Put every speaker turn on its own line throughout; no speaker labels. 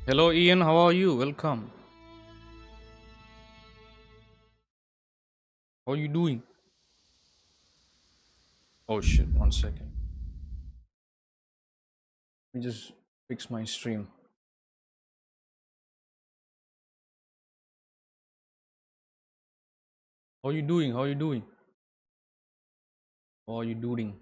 Hello, Ian. How are you? Welcome. How are you doing? Oh shit! One second. Let me just fix my stream. How are you doing? How are you doing? How are you doing?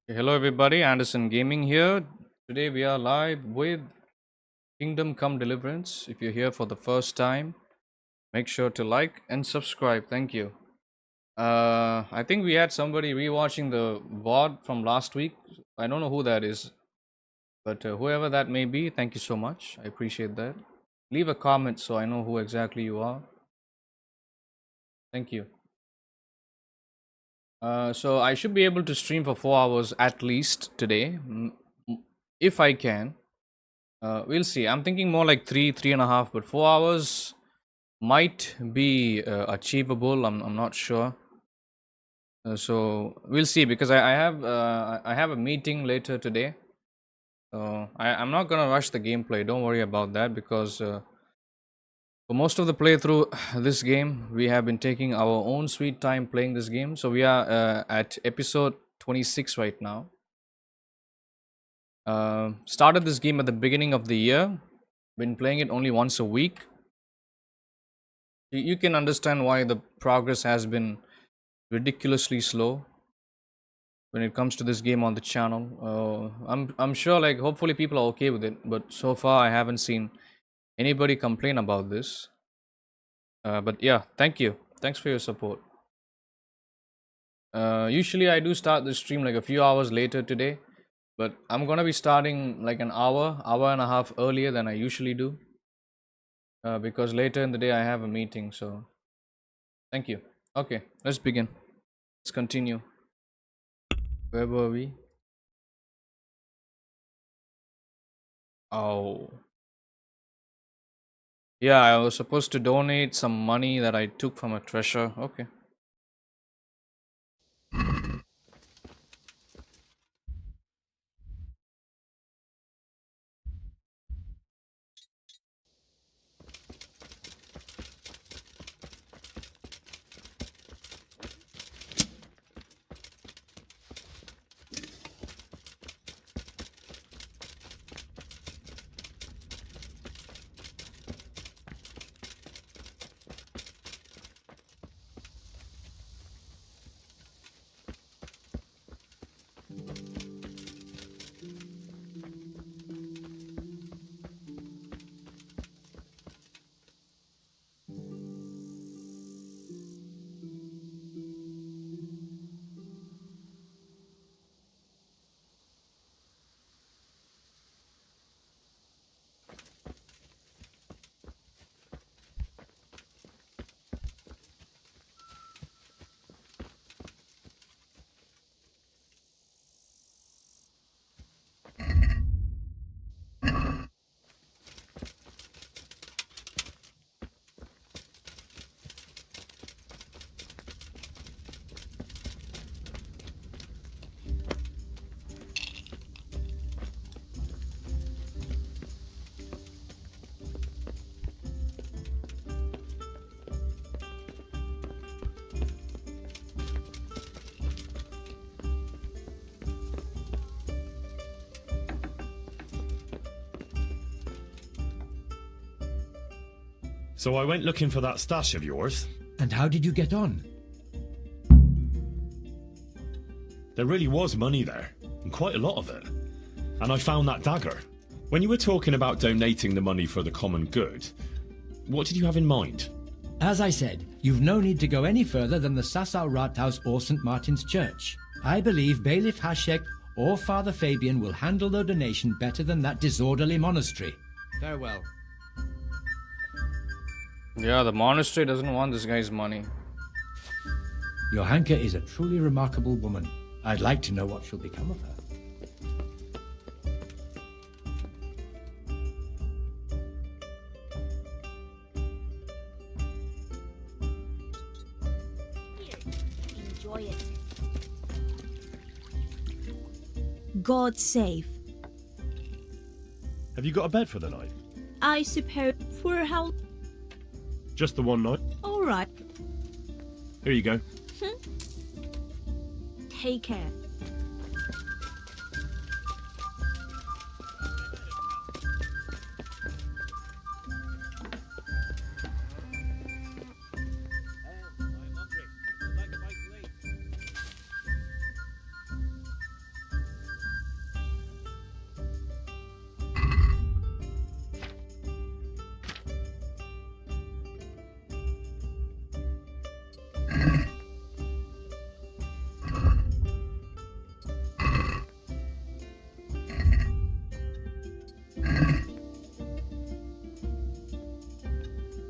Hello, everybody. Anderson Gaming here. Today we are live with Kingdom Come Deliverance. If you're here for the first time, make sure to like and subscribe. Thank you. I think we had somebody rewatching the VOD from last week. I don't know who that is, but whoever that may be, thank you so much. I appreciate that. Leave a comment so I know who exactly you are. Thank you. So I should be able to stream for 4 hours at least today, if I can. We'll see. I'm thinking more like three and a half, but 4 hours might be achievable. I'm not sure. So we'll see because I have a meeting later today. So I'm not gonna rush the gameplay. Don't worry about that because for most of the playthrough this game, we have been taking our own sweet time playing this game. So we are at episode 26 right now. Started this game at the beginning of the year. Been playing it only once a week. You can understand why the progress has been ridiculously slow when it comes to this game on the channel. I'm sure, like, hopefully people are okay with it, but so far I haven't seen anybody complain about this. But yeah, thank you. Thanks for your support. Usually I do start the stream like a few hours later today, but I'm gonna be starting like an hour and a half earlier than I usually do. Because later in the day I have a meeting, so thank you. Okay, let's begin. Let's continue. Where were we? Oh. Yeah, I was supposed to donate some money that I took from a treasure. Okay.
So I went looking for that stash of yours.
And how did you get on?
There really was money there, and quite a lot of it. And I found that dagger. When you were talking about donating the money for the common good, what did you have in mind?
As I said, you've no need to go any further than the Sassau Rathaus or St. Martin's Church. I believe Bailiff Hashek or Father Fabian will handle the donation better than that disorderly monastery. Farewell.
Yeah, the monastery doesn't want this guy's money.
Johanka is a truly remarkable woman. I'd like to know what shall become of her.
God save.
Have you got a bed for the night?
I suppose for how...
Just the one night?
All right.
Here you go.
Take care.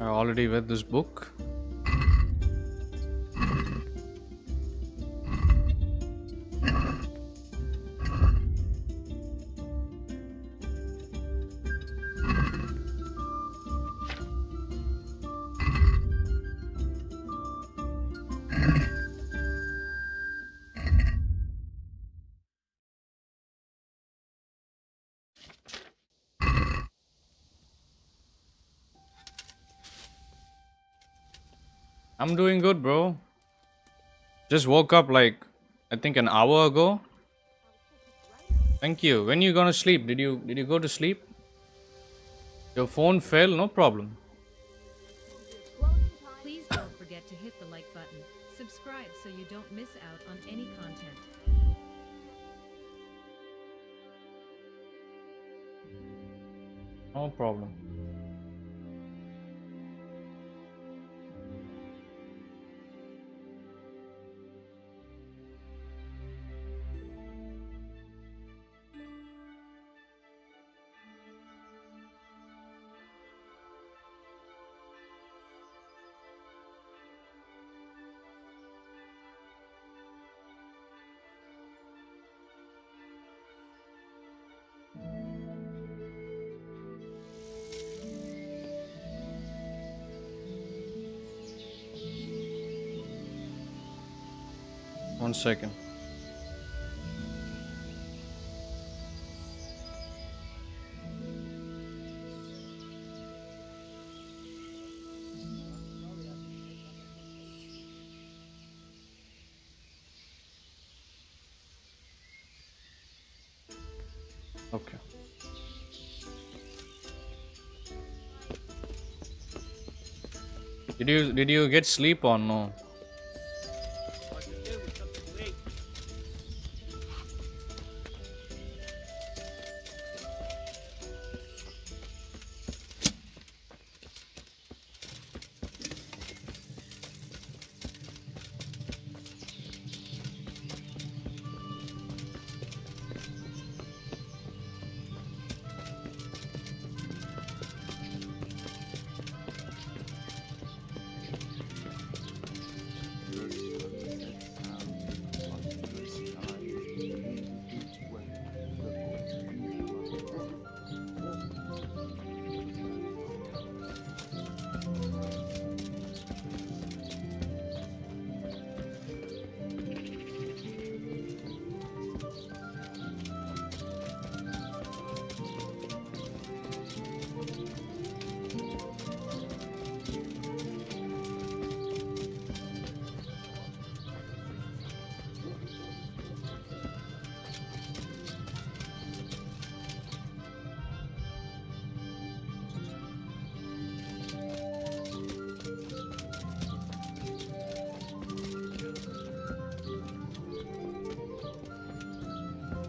I already read this book. I'm doing good, bro. Just woke up like I think an hour ago. Thank you. When you gonna sleep? Did you go to sleep? Your phone fell, no problem.
Please don't forget to hit the like button. Subscribe so you don't miss out on any content.
No problem. One second. Okay. Did you get sleep or no?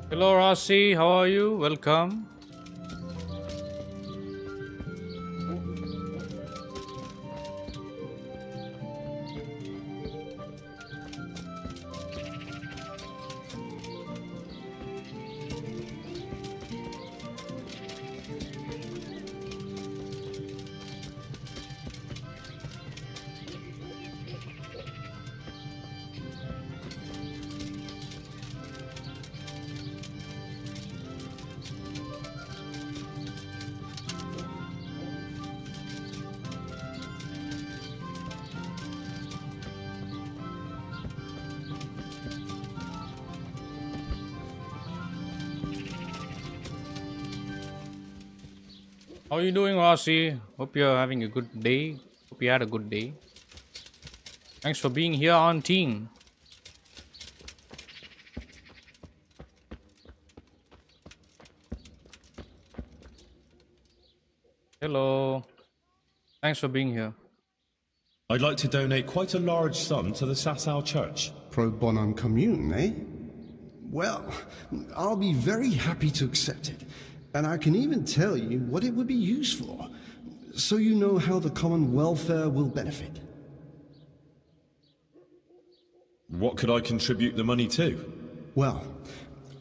Hello Rossi, how are you? Welcome. How are you doing, Rossi? Hope you're having a good day. Hope you had a good day. Thanks for being here on team. Hello. Thanks for being here.
I'd like to donate quite a large sum to the Sasau Church.
Pro bonum commune, eh? Well, I'll be very happy to accept it. And I can even tell you what it would be used for, so you know how the common welfare will benefit.
What could I contribute the money to?
Well,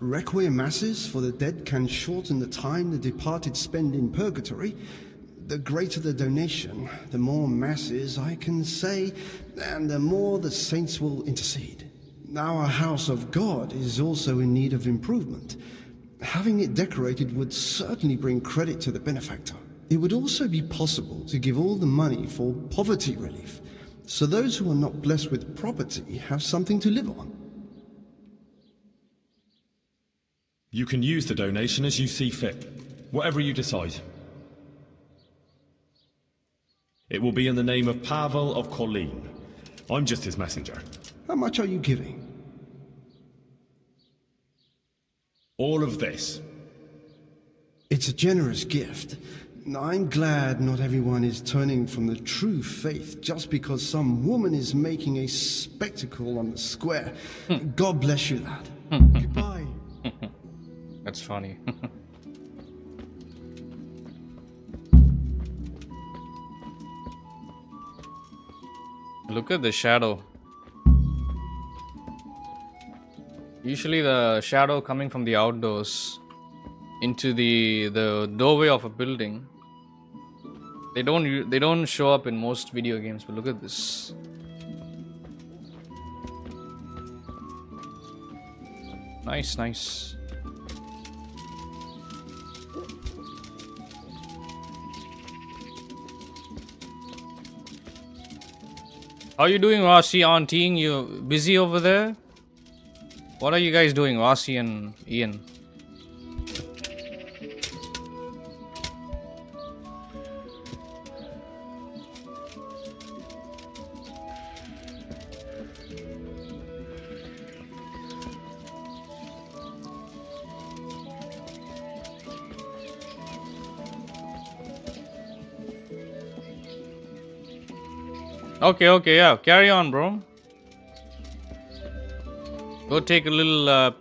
requiem masses for the dead can shorten the time the departed spend in purgatory. The greater the donation, the more masses I can say, and the more the saints will intercede. Our house of God is also in need of improvement. Having it decorated would certainly bring credit to the benefactor. It would also be possible to give all the money for poverty relief, so those who are not blessed with property have something to live on.
You can use the donation as you see fit, whatever you decide. It will be in the name of Pavel of Colleen. I'm just his messenger.
How much are you giving?
All of this.
It's a generous gift. I'm glad not everyone is turning from the true faith just because some woman is making a spectacle on the square. God bless you, lad. Goodbye.
That's funny. Look at the shadow. Usually the shadow coming from the outdoors into the doorway of a building. They don't show up in most video games, but look at this. Nice, nice. How are you doing, Rossi, auntying? You busy over there? What are you guys doing, Rossi and Ian? Okay, yeah. Carry on, bro. Go take a little,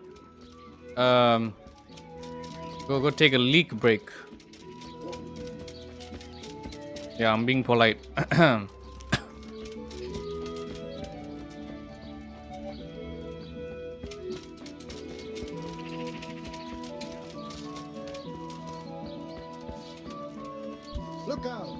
go take a leak break. Yeah, I'm being polite.
Look out!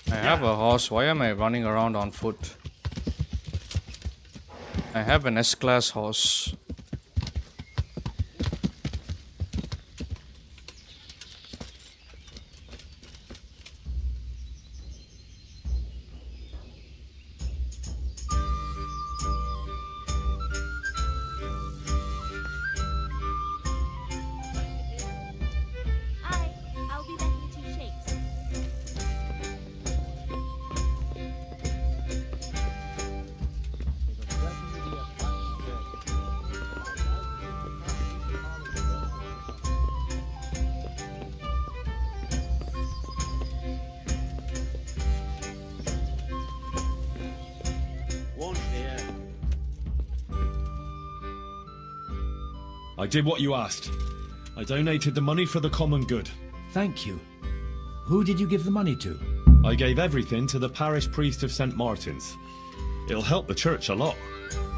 I have a horse. Why am I running around on foot? I have an S-class horse.
I'll be back in 2 shakes.
I did what you asked. I donated the money for the common good.
Thank you. Who did you give the money to?
I gave everything to the parish priest of St. Martin's. It'll help the church a lot.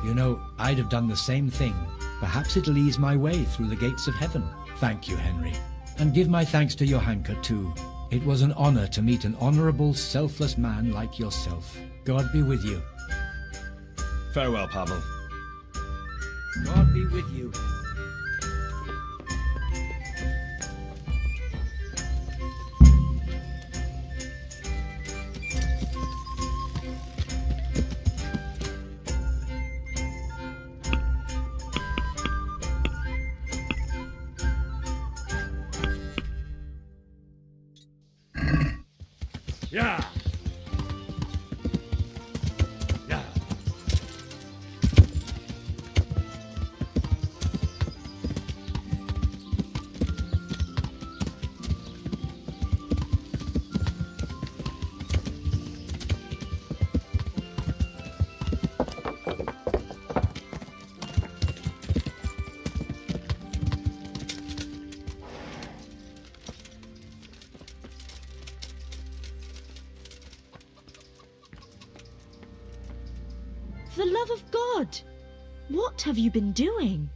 You know, I'd have done the same thing. Perhaps it'll ease my way through the gates of heaven. Thank you, Henry. And give my thanks to Johanka too. It was an honor to meet an honorable, selfless man like yourself. God be with you.
Farewell, Pavel.
God be with you.
Yeah. Yeah.
For the love of God! What have you been doing?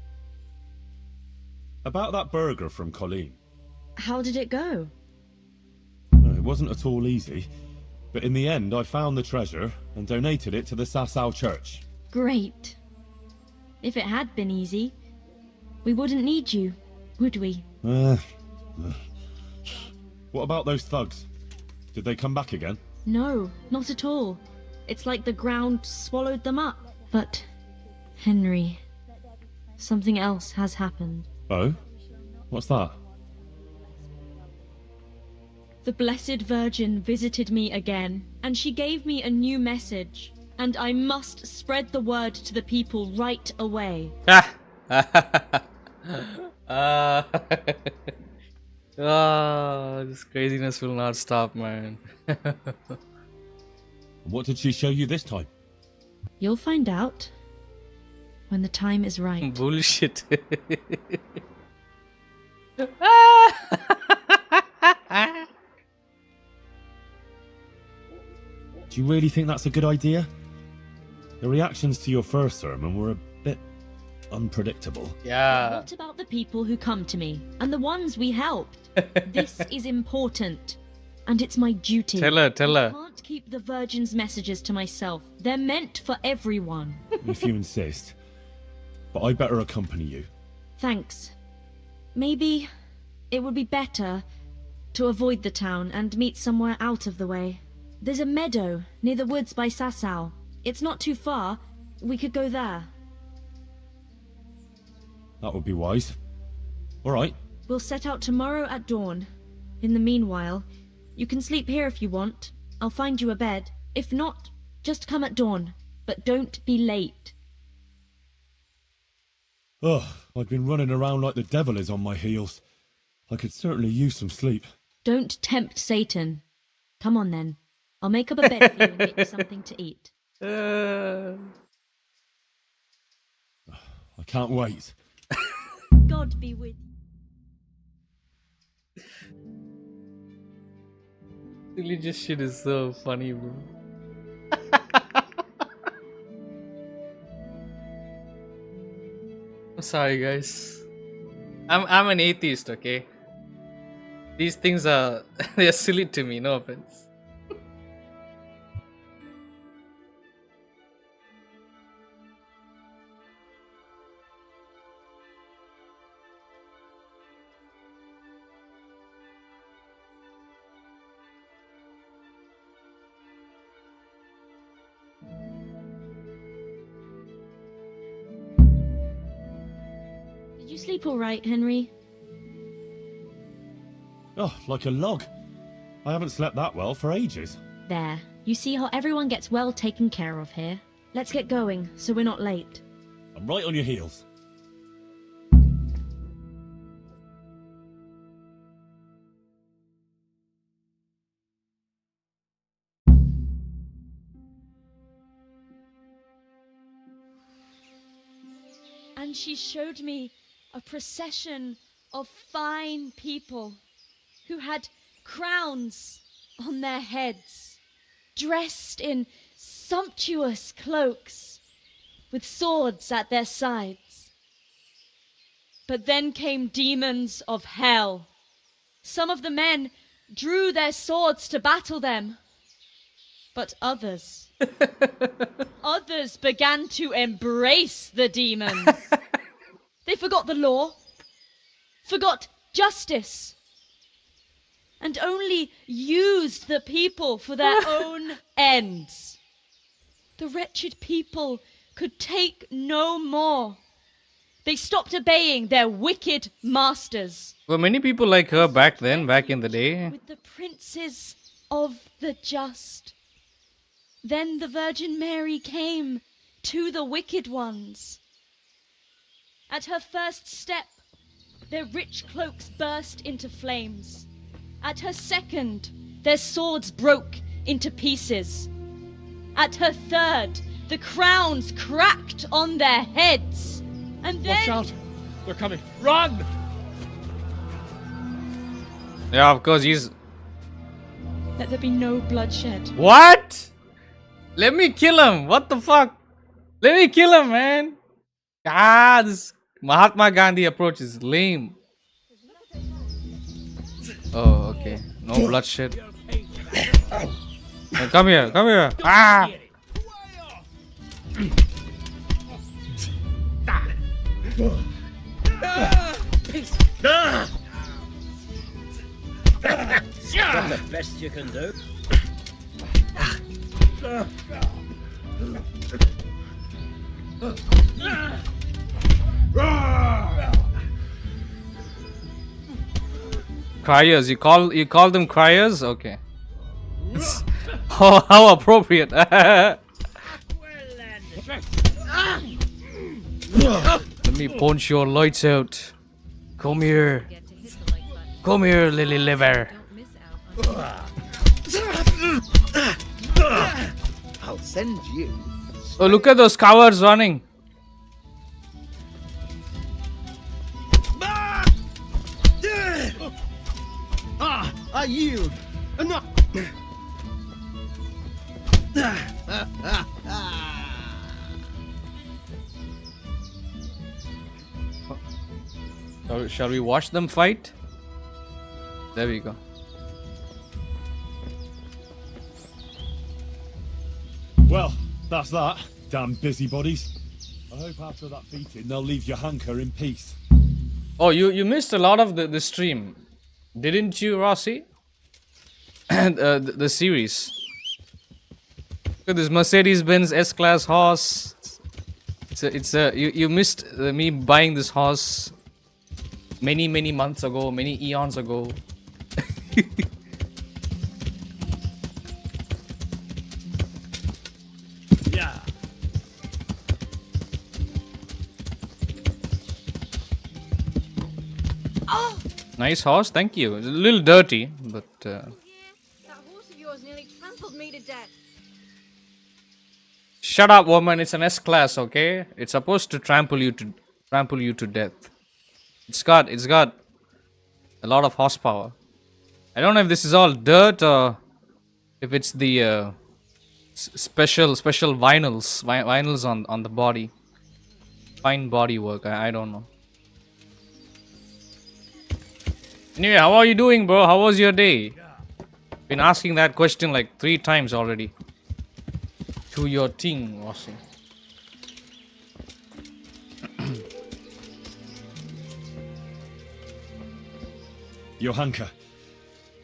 About that burger from Colleen.
How did it go?
No, it wasn't at all easy. But in the end, I found the treasure and donated it to the Sasau church.
Great. If it had been easy, we wouldn't need you, would we?
What about those thugs? Did they come back again?
No, not at all. It's like the ground swallowed them up. But, Henry, something else has happened.
Oh? What's that?
The Blessed Virgin visited me again, and she gave me a new message. And I must spread the word to the people right away.
This craziness will not stop, man.
What did she show you this time?
You'll find out when the time is right.
Bullshit.
Do you really think that's a good idea? The reactions to your first sermon were a bit unpredictable.
Yeah.
What about the people who come to me and the ones we helped? This is important, and it's my duty.
Tell her.
I can't keep the Virgin's messages to myself. They're meant for everyone.
If you insist. But I better accompany you.
Thanks. Maybe it would be better to avoid the town and meet somewhere out of the way. There's a meadow near the woods by Sasau. It's not too far. We could go there.
That would be wise. All right.
We'll set out tomorrow at dawn. In the meanwhile, you can sleep here if you want. I'll find you a bed. If not, just come at dawn. But don't be late.
Ugh, I've been running around like the devil is on my heels. I could certainly use some sleep.
Don't tempt Satan. Come on then. I'll make up a bed for you and get you something to eat.
I can't wait.
God be with you.
Religious shit is so funny, bro. I'm sorry, guys. I'm an atheist, okay? These things are they're silly to me, no offense.
Did you sleep all right, Henry?
Oh, like a log. I haven't slept that well for ages.
There. You see how everyone gets well taken care of here? Let's get going, so we're not late.
I'm right on your heels.
And she showed me a procession of fine people who had crowns on their heads, dressed in sumptuous cloaks, with swords at their sides.
But then came demons of hell. Some of the men drew their swords to battle them. But others began to embrace the demons. They forgot the law, forgot justice, and only used the people for their own ends. The wretched people could take no more. They stopped obeying their wicked masters.
Were many people like her back then, back in the day?
With the princes of the just. Then the Virgin Mary came to the wicked ones. At her first step, their rich cloaks burst into flames. At her second, their swords broke into pieces. At her third, the crowns cracked on their heads. And then...
Watch out! They're coming! Run!
Yeah, of course, he's...
Let there be no bloodshed.
What? Let me kill him. What the fuck? Let me kill him, man. Ah, this Mahatma Gandhi approach is lame. Oh, okay. No bloodshed. Hey, come here, come here. Ah!
The best you can do.
Criers. You call them criers? Okay. Oh, how appropriate. Let me punch your lights out. Come here.
Forget to hit the like button.
Come here, lily liver.
Don't miss out on
I'll send you.
Oh, look at those cowards running.
I yield.
Enough!
Shall we watch them fight? There we go.
Well, that's that. Damn busybodies. I hope after that beating they'll leave your hanker in peace.
Oh, you missed a lot of the stream, didn't you, Rossi? And the series. Look at this Mercedes-Benz S-Class horse. You missed me buying this horse many months ago, many eons ago.
Yeah.
Nice horse, thank you. It's a little dirty, but
That horse of yours nearly trampled me to death.
shut up, woman. It's an S-Class, okay? It's supposed to trample you to death. It's got a lot of horsepower. I don't know if this is all dirt or if it's the special vinyls on the body. Fine body work. I don't know. Anyway, how are you doing, bro? How was your day? Been asking that question like 3 times already. To your team, Rossi.
Your hanker.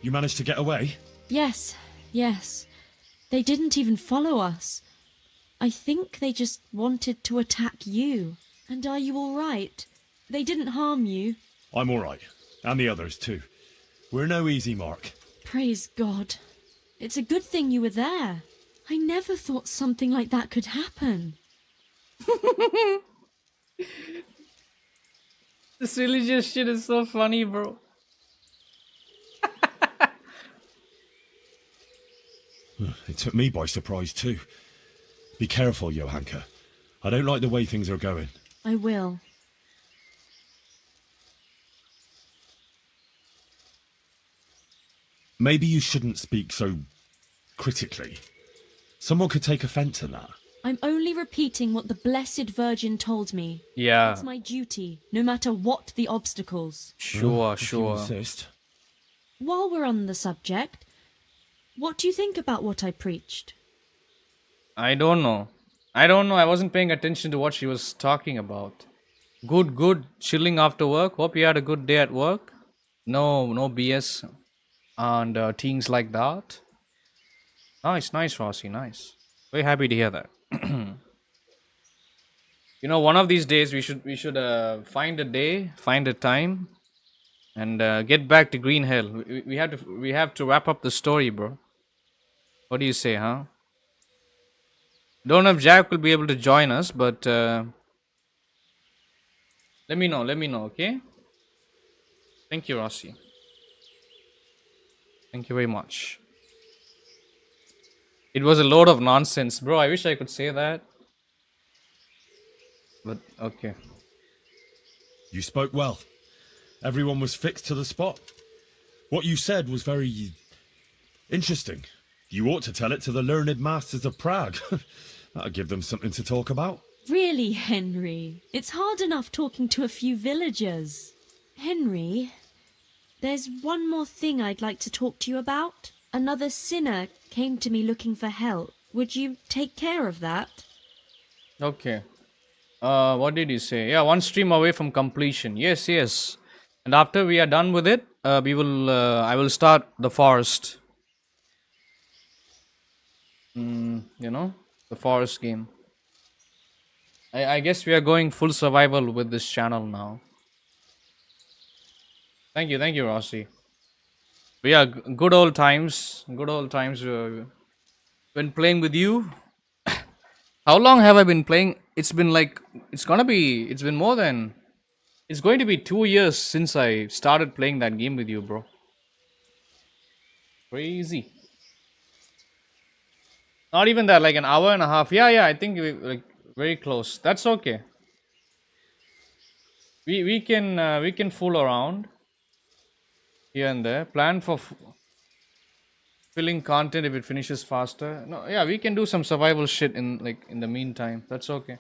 You managed to get away?
Yes, yes. They didn't even follow us. I think they just wanted to attack you. And are you all right? They didn't harm you.
I'm alright. And the others too. We're no easy mark.
Praise God. It's a good thing you were there. I never thought something like that could happen.
This religious shit is so funny, bro.
It took me by surprise too. Be careful, Johanka. I don't like the way things are going.
I will.
Maybe you shouldn't speak so critically. Someone could take offence in that.
I'm only repeating what the Blessed Virgin told me.
Yeah.
It's my duty, no matter what the obstacles.
Sure,
If you
sure.
insist.
While we're on the subject, what do you think about what I preached?
I don't know. I wasn't paying attention to what she was talking about. Good, good. Chilling after work. Hope you had a good day at work. No BS and things like that. Nice, Rossi. Nice. Very happy to hear that. One of these days we should find a day, find a time, and get back to Green Hill. We have to wrap up the story, bro. What do you say, huh? Don't know if Jack will be able to join us, but let me know, okay? Thank you, Rossi. Thank you very much. It was a load of nonsense, bro. I wish I could say that. But, okay.
You spoke well. Everyone was fixed to the spot. What you said was very interesting. You ought to tell it to the learned masters of Prague. That'll give them something to talk about.
Really, Henry? It's hard enough talking to a few villagers.
Henry, there's one more thing I'd like to talk to you about. Another sinner came to me looking for help. Would you take care of that?
Okay. What did you say? Yeah, one stream away from completion. Yes. And after we are done with it, I will start the forest. The forest game. I guess we are going full survival with this channel now. Thank you, Rossi. But yeah, good old times. When playing with you. How long have I been playing? It's been going to be 2 years since I started playing that game with you, bro. Crazy. Not even that, like an hour and a half. Yeah, I think we very close. That's okay. We can fool around here and there. Plan for filling content if it finishes faster. No, yeah, we can do some survival shit in the meantime. That's okay.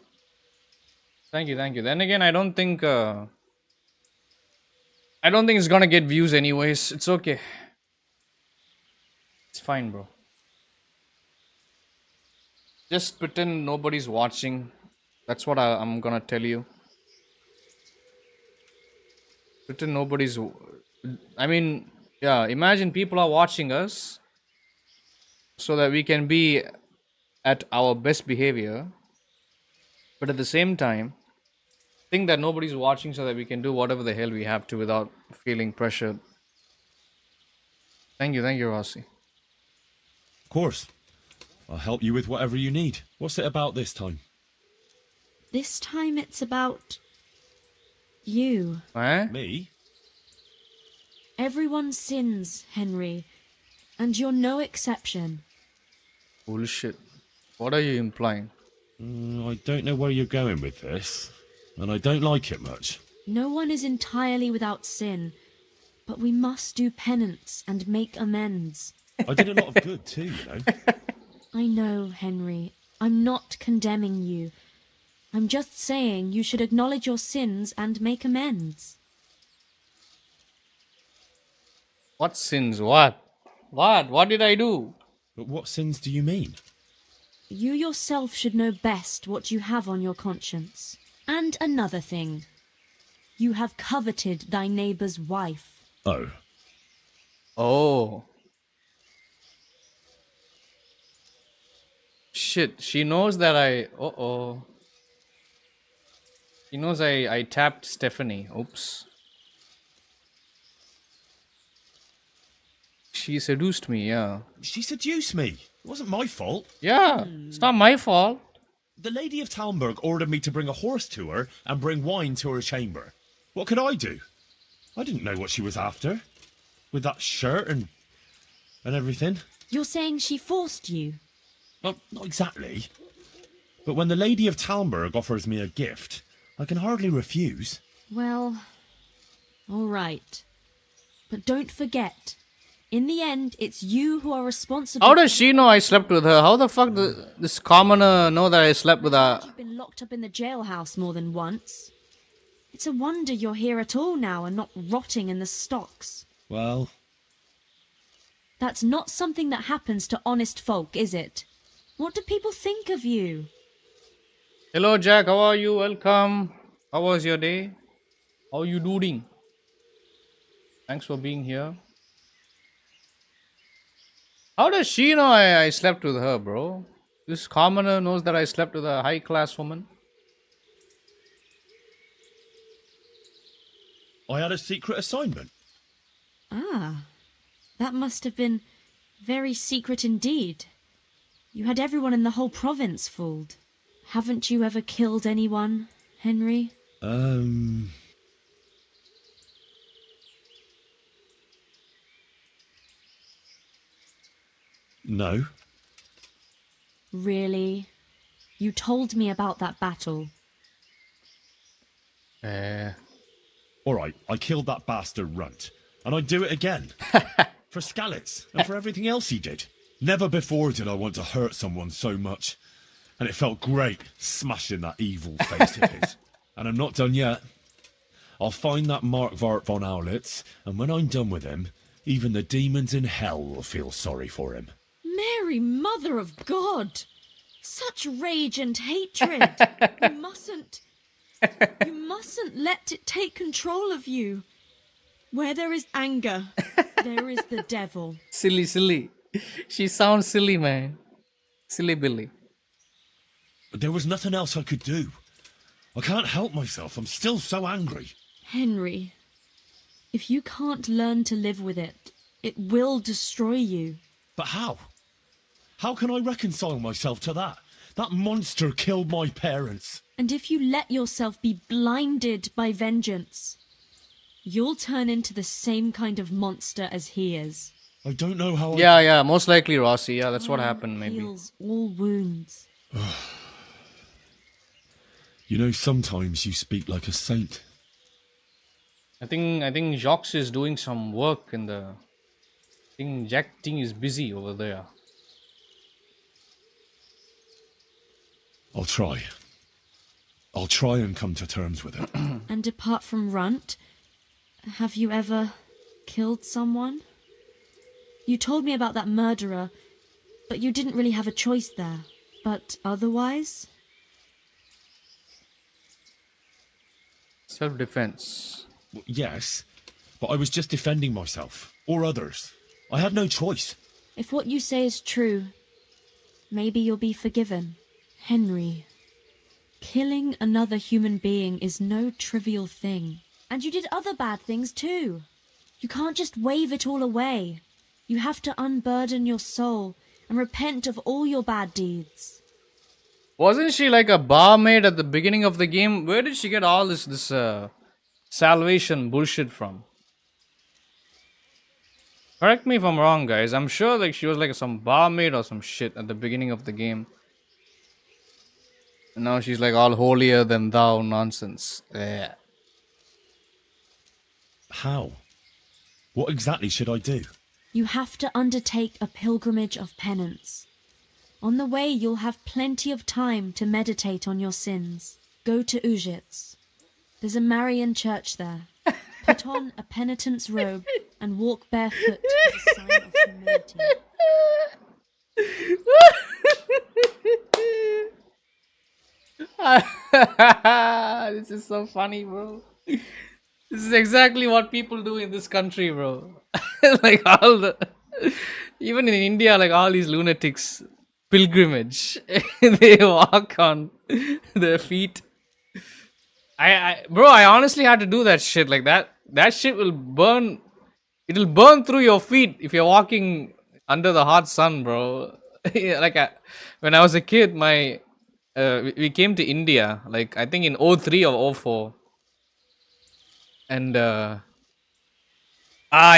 Thank you. Then again, I don't think it's gonna get views anyways. It's okay. It's fine, bro. Just pretend nobody's watching. That's what I'm gonna tell you. Pretend nobody's. Imagine people are watching us so that we can be at our best behavior. But at the same time, think that nobody's watching so that we can do whatever the hell we have to without feeling pressured. Thank you, Rossi.
Of course. I'll help you with whatever you need. What's it about this time?
This time it's about you.
Me?
Everyone sins, Henry, and you're no exception.
Bullshit. What are you implying?
I don't know where you're going with this, and I don't like it much.
No one is entirely without sin, but we must do penance and make amends.
I did a lot of good too,
I know, Henry. I'm not condemning you. I'm just saying you should acknowledge your sins and make amends.
What sins? What? What did I do?
But what sins do you mean?
You yourself should know best what you have on your conscience. And another thing. You have coveted thy neighbour's wife.
Oh. Shit, she knows that She knows I tapped Stephanie. Oops. She seduced me, yeah.
She seduced me. It wasn't my fault.
Yeah, it's not my fault.
The Lady of Talmberg ordered me to bring a horse to her and bring wine to her chamber. What could I do? I didn't know what she was after. With that shirt and everything.
You're saying she forced you?
Well, not exactly. But when the Lady of Talmberg offers me a gift, I can hardly refuse.
Well, all right. But don't forget, In the end, it's you who are responsible.
How does she know I slept with her? How the fuck this commoner know that I slept with her?
You've been locked up in the jailhouse more than once. It's a wonder you're here at all now and not rotting in the stocks.
Well,
That's not something that happens to honest folk, is it? What do people think of you?
Hello, Jack. How are you? Welcome. How was your day? How are you doing? Thanks for being here. How does she know I slept with her, bro? This commoner knows that I slept with a high-class woman.
I had a secret assignment.
Ah, that must have been very secret indeed. You had everyone in the whole province fooled. Haven't you ever killed anyone, Henry?
No.
Really? You told me about that battle.
Alright, I killed that bastard runt. And I'd do it again. For Skalitz, and for everything else he did. Never before did I want to hurt someone so much. And it felt great, smashing that evil face of his. And I'm not done yet. I'll find that Mark Vart von Aulitz, and when I'm done with him, even the demons in hell will feel sorry for him.
Mary, Mother of God! Such rage and hatred! You mustn't let it take control of you. Where there is anger, there is the devil.
Silly. She sounds silly, man. Silly Billy.
But there was nothing else I could do. I can't help myself. I'm still so angry.
Henry, if you can't learn to live with it, it will destroy you.
But how? How can I reconcile myself to that? That monster killed my parents.
And if you let yourself be blinded by vengeance, you'll turn into the same kind of monster as he is.
I don't know how
Yeah, most likely, Rossi. Yeah, that's what happened, maybe.
Heals all wounds.
You know, sometimes you speak like a saint.
I think Jacques is doing some work in the... I think Jack Ting is busy over there.
I'll try. I'll try and come to terms with it.
And apart from Runt, have you ever killed someone? You told me about that murderer, but you didn't really have a choice there. But otherwise?
Self-defense.
Well, yes, but I was just defending myself. Or others. I had no choice.
If what you say is true, maybe you'll be forgiven. Henry, killing another human being is no trivial thing. And you did other bad things too. You can't just wave it all away. You have to unburden your soul and repent of all your bad deeds.
Wasn't she like a barmaid at the beginning of the game? Where did she get all this salvation bullshit from? Correct me if I'm wrong, guys. I'm sure like she was like some barmaid or some shit at the beginning of the game. And now she's like all holier than thou nonsense. Yeah.
How? What exactly should I do?
You have to undertake a pilgrimage of penance. On the way, you'll have plenty of time to meditate on your sins. Go to Ujits. There's a Marian church there. Put on a penitent's robe and walk barefoot as a sign of humility.
This is so funny, bro. This is exactly what people do in this country, bro. Like all the... Even in India, like all these lunatics... pilgrimage. They walk on their feet. Bro, I honestly had to do that shit. Like that shit will burn. It'll burn through your feet if you're walking under the hot sun, bro. Like when I was a kid, we came to India, like I think in 03 or 04. And it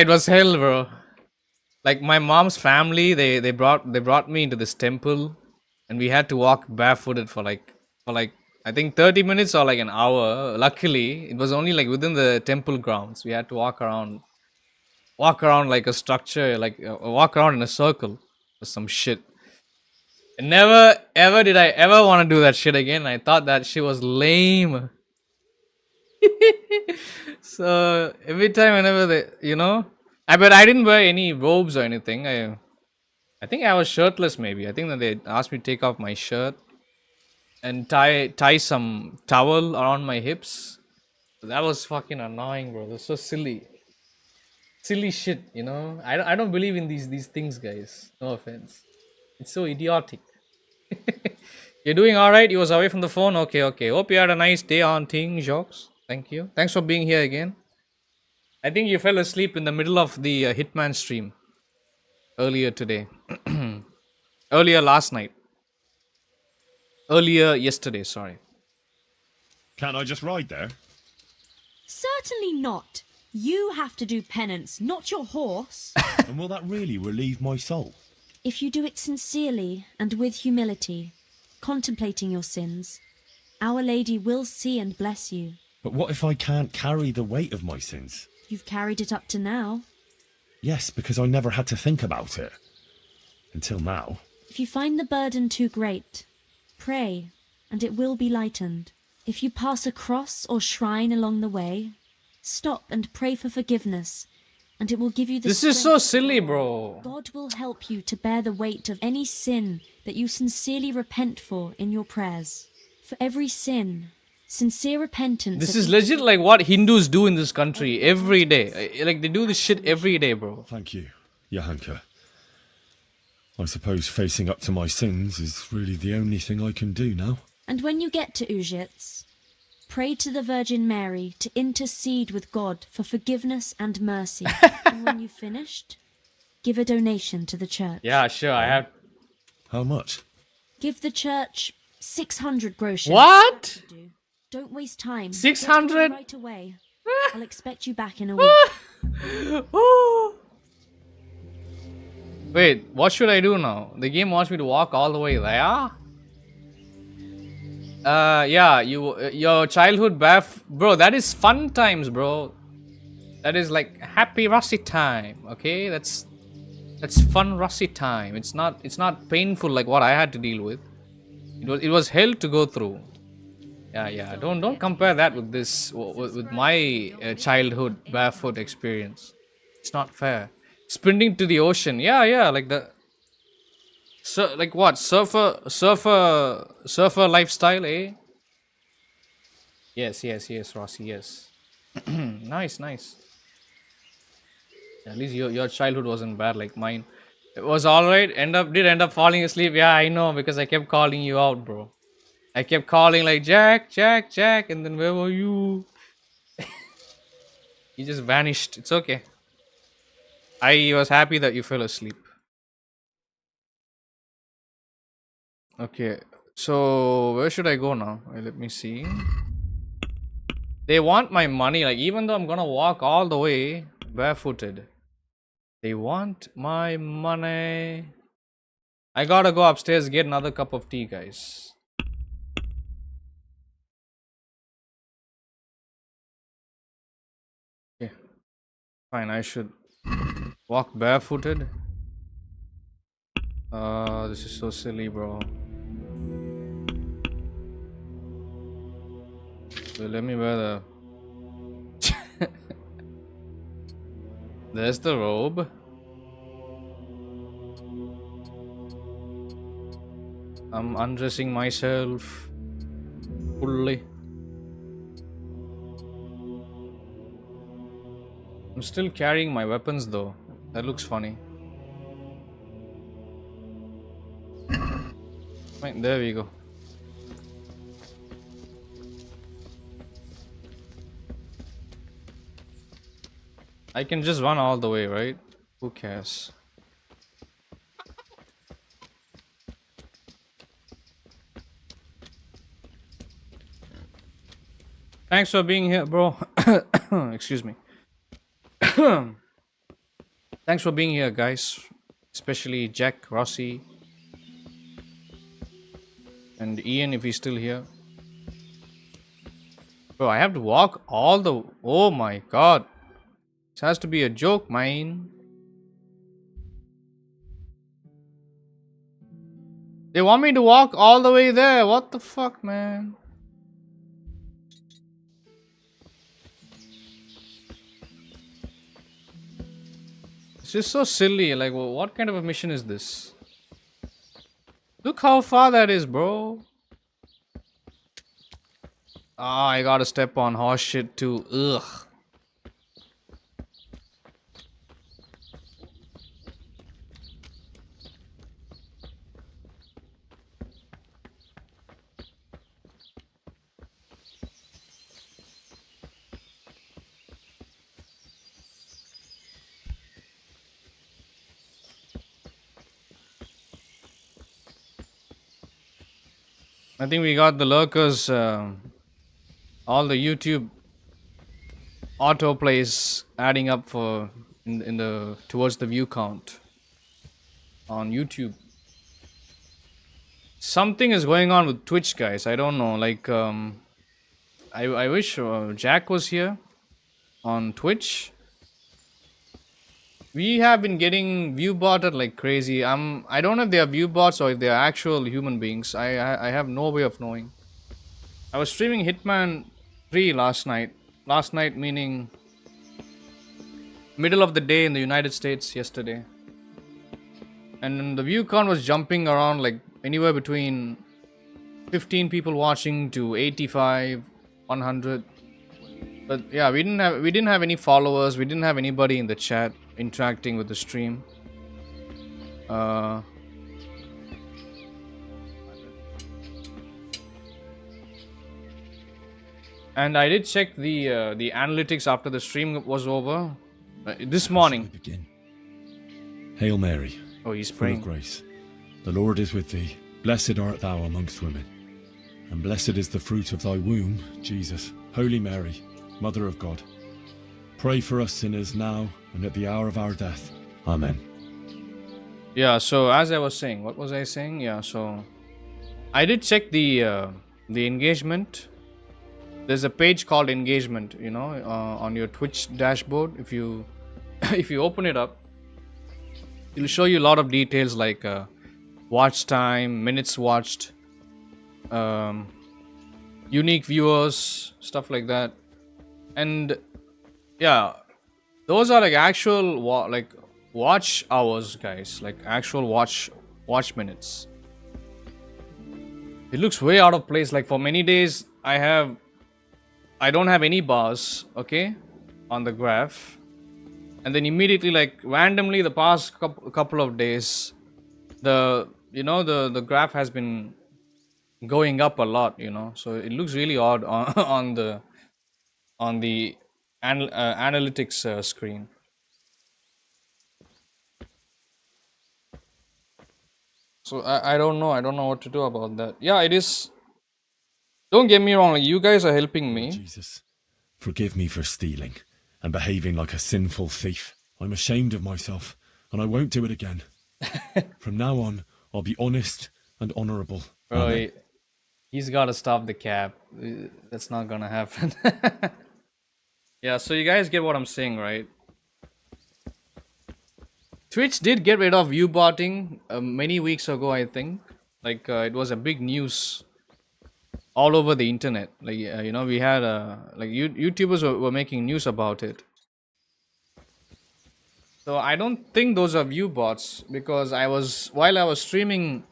was hell, bro. Like my mom's family, they brought me into this temple, and we had to walk barefooted for like I think 30 minutes or like an hour. Luckily, it was only like within the temple grounds. We had to walk around walk around like a structure, like walk around in a circle or some shit. Never ever did I ever want to do that shit again. I thought that shit was lame. So every time, whenever but I didn't wear any robes or anything. I think I was shirtless. Maybe I think that they asked me to take off my shirt and tie some towel around my hips. That was fucking annoying, bro. That's so silly shit. I don't believe in these things, guys. No offense. It's so idiotic. You're doing all right. You was away from the phone. Okay, okay. Hope you had a nice day on Ting Jocks. Thank you. Thanks for being here again. I think you fell asleep in the middle of the Hitman stream earlier today. Earlier last night. Earlier yesterday, sorry.
Can't I just ride there?
Certainly not. You have to do penance, not your horse.
And will that really relieve my soul?
If you do it sincerely and with humility, contemplating your sins, Our Lady will see and bless you.
But what if I can't carry the weight of my sins?
You've carried it up to now.
Yes, because I never had to think about it. Until now.
If you find the burden too great, pray, and it will be lightened. If you pass a cross or shrine along the way, stop and pray for forgiveness, and it will give you the
This is so silly, bro.
God will help you to bear the weight of any sin that you sincerely repent for in your prayers. For every sin, sincere repentance...
This is legit like what Hindus do in this country every day. Like, they do this shit every day, bro.
Thank you, Johanka. I suppose facing up to my sins is really the only thing I can do now.
And when you get to Ujits, pray to the Virgin Mary to intercede with God for forgiveness and mercy. And when you've finished, give a donation to the church.
Yeah, sure, I have...
How much?
Give the church 600 groschen.
What?
Don't waste time.
600?
Get going right away. I'll expect you back in a week.
Wait, what should I do now? The game wants me to walk all the way there? Yeah, your childhood bro, that is fun times, bro. That is like happy rusty time, okay? That's fun rusty time. It's not painful like what I had to deal with. It was hell to go through. Yeah. Don't compare that with this with my childhood barefoot experience. It's not fair. Sprinting to the ocean. Yeah, like the like what? Surfer lifestyle, eh? Yes, Rossi, yes. Nice. At least your childhood wasn't bad like mine. It was alright. Did end up falling asleep. Yeah, I know, because I kept calling you out, bro. I kept calling like Jack, and then where were you? You just vanished. It's okay. I was happy that you fell asleep. Okay, so where should I go now? Let me see. They want my money, like even though I'm gonna walk all the way barefooted. They want my money. I gotta go upstairs, get another cup of tea, guys. Okay, fine, I should walk barefooted. This is so silly, bro. So let me wear the... There's the robe. I'm undressing myself fully. I'm still carrying my weapons though. That looks funny. Right, there we go. I can just run all the way, right? Who cares? Thanks for being here, bro. Excuse me. Thanks for being here, guys. Especially Jack, Rossi, and Ian if he's still here. Bro, I have to walk all the... Oh my god. It has to be a joke, mine. They want me to walk all the way there. What the fuck, man? It's just so silly. Like, what kind of a mission is this? Look how far that is, bro. Ah, I gotta step on horse shit too. Ugh. I think we got the lurkers, all the YouTube autoplays adding up for in the towards the view count on YouTube. Something is going on with Twitch, guys. I don't know. Like, I wish Jack was here on Twitch. We have been getting view botted like crazy. I don't know if they are view bots or if they are actual human beings. I have no way of knowing. I was streaming Hitman 3 last night. Last night meaning middle of the day in the United States yesterday. And the view count was jumping around like anywhere between 15 people watching to 85, 100. But yeah, we didn't have any followers. We didn't have anybody in the chat interacting with the stream. And I did check the analytics after the stream was over this morning.
Begin. Hail Mary.
Oh, he's
full
praying.
of grace. The Lord is with thee. Blessed art thou amongst women, and blessed is the fruit of thy womb, Jesus. Holy Mary, Mother of God, pray for us sinners now and at the hour of our death. Amen.
Yeah, so as I was saying, what was I saying? Yeah, so I did check the engagement. There's a page called engagement, you know, on your Twitch dashboard. If you if you open it up, it'll show you a lot of details like watch time, minutes watched, unique viewers, stuff like that. And yeah, those are like actual watch hours, guys, like actual watch minutes. It looks way out of place. Like for many days I don't have any bars, okay, on the graph. And then immediately, like randomly, the past couple of days, the graph has been going up a lot, you know. So it looks really odd on the analytics screen. So I don't know. I don't know what to do about that. Yeah, it is. Don't get me wrong. Like, you guys are helping me.
Jesus, forgive me for stealing and behaving like a sinful thief. I'm ashamed of myself, and I won't do it again. From now on, I'll be honest and honourable.
Bro, he's got to stop the cab. That's not gonna happen. Yeah, so you guys get what I'm saying, right? Twitch did get rid of view-botting many weeks ago, I think. Like, it was a big news all over the internet. Like, you know, we had like YouTubers were making news about it. So I don't think those are view bots, because while I was streaming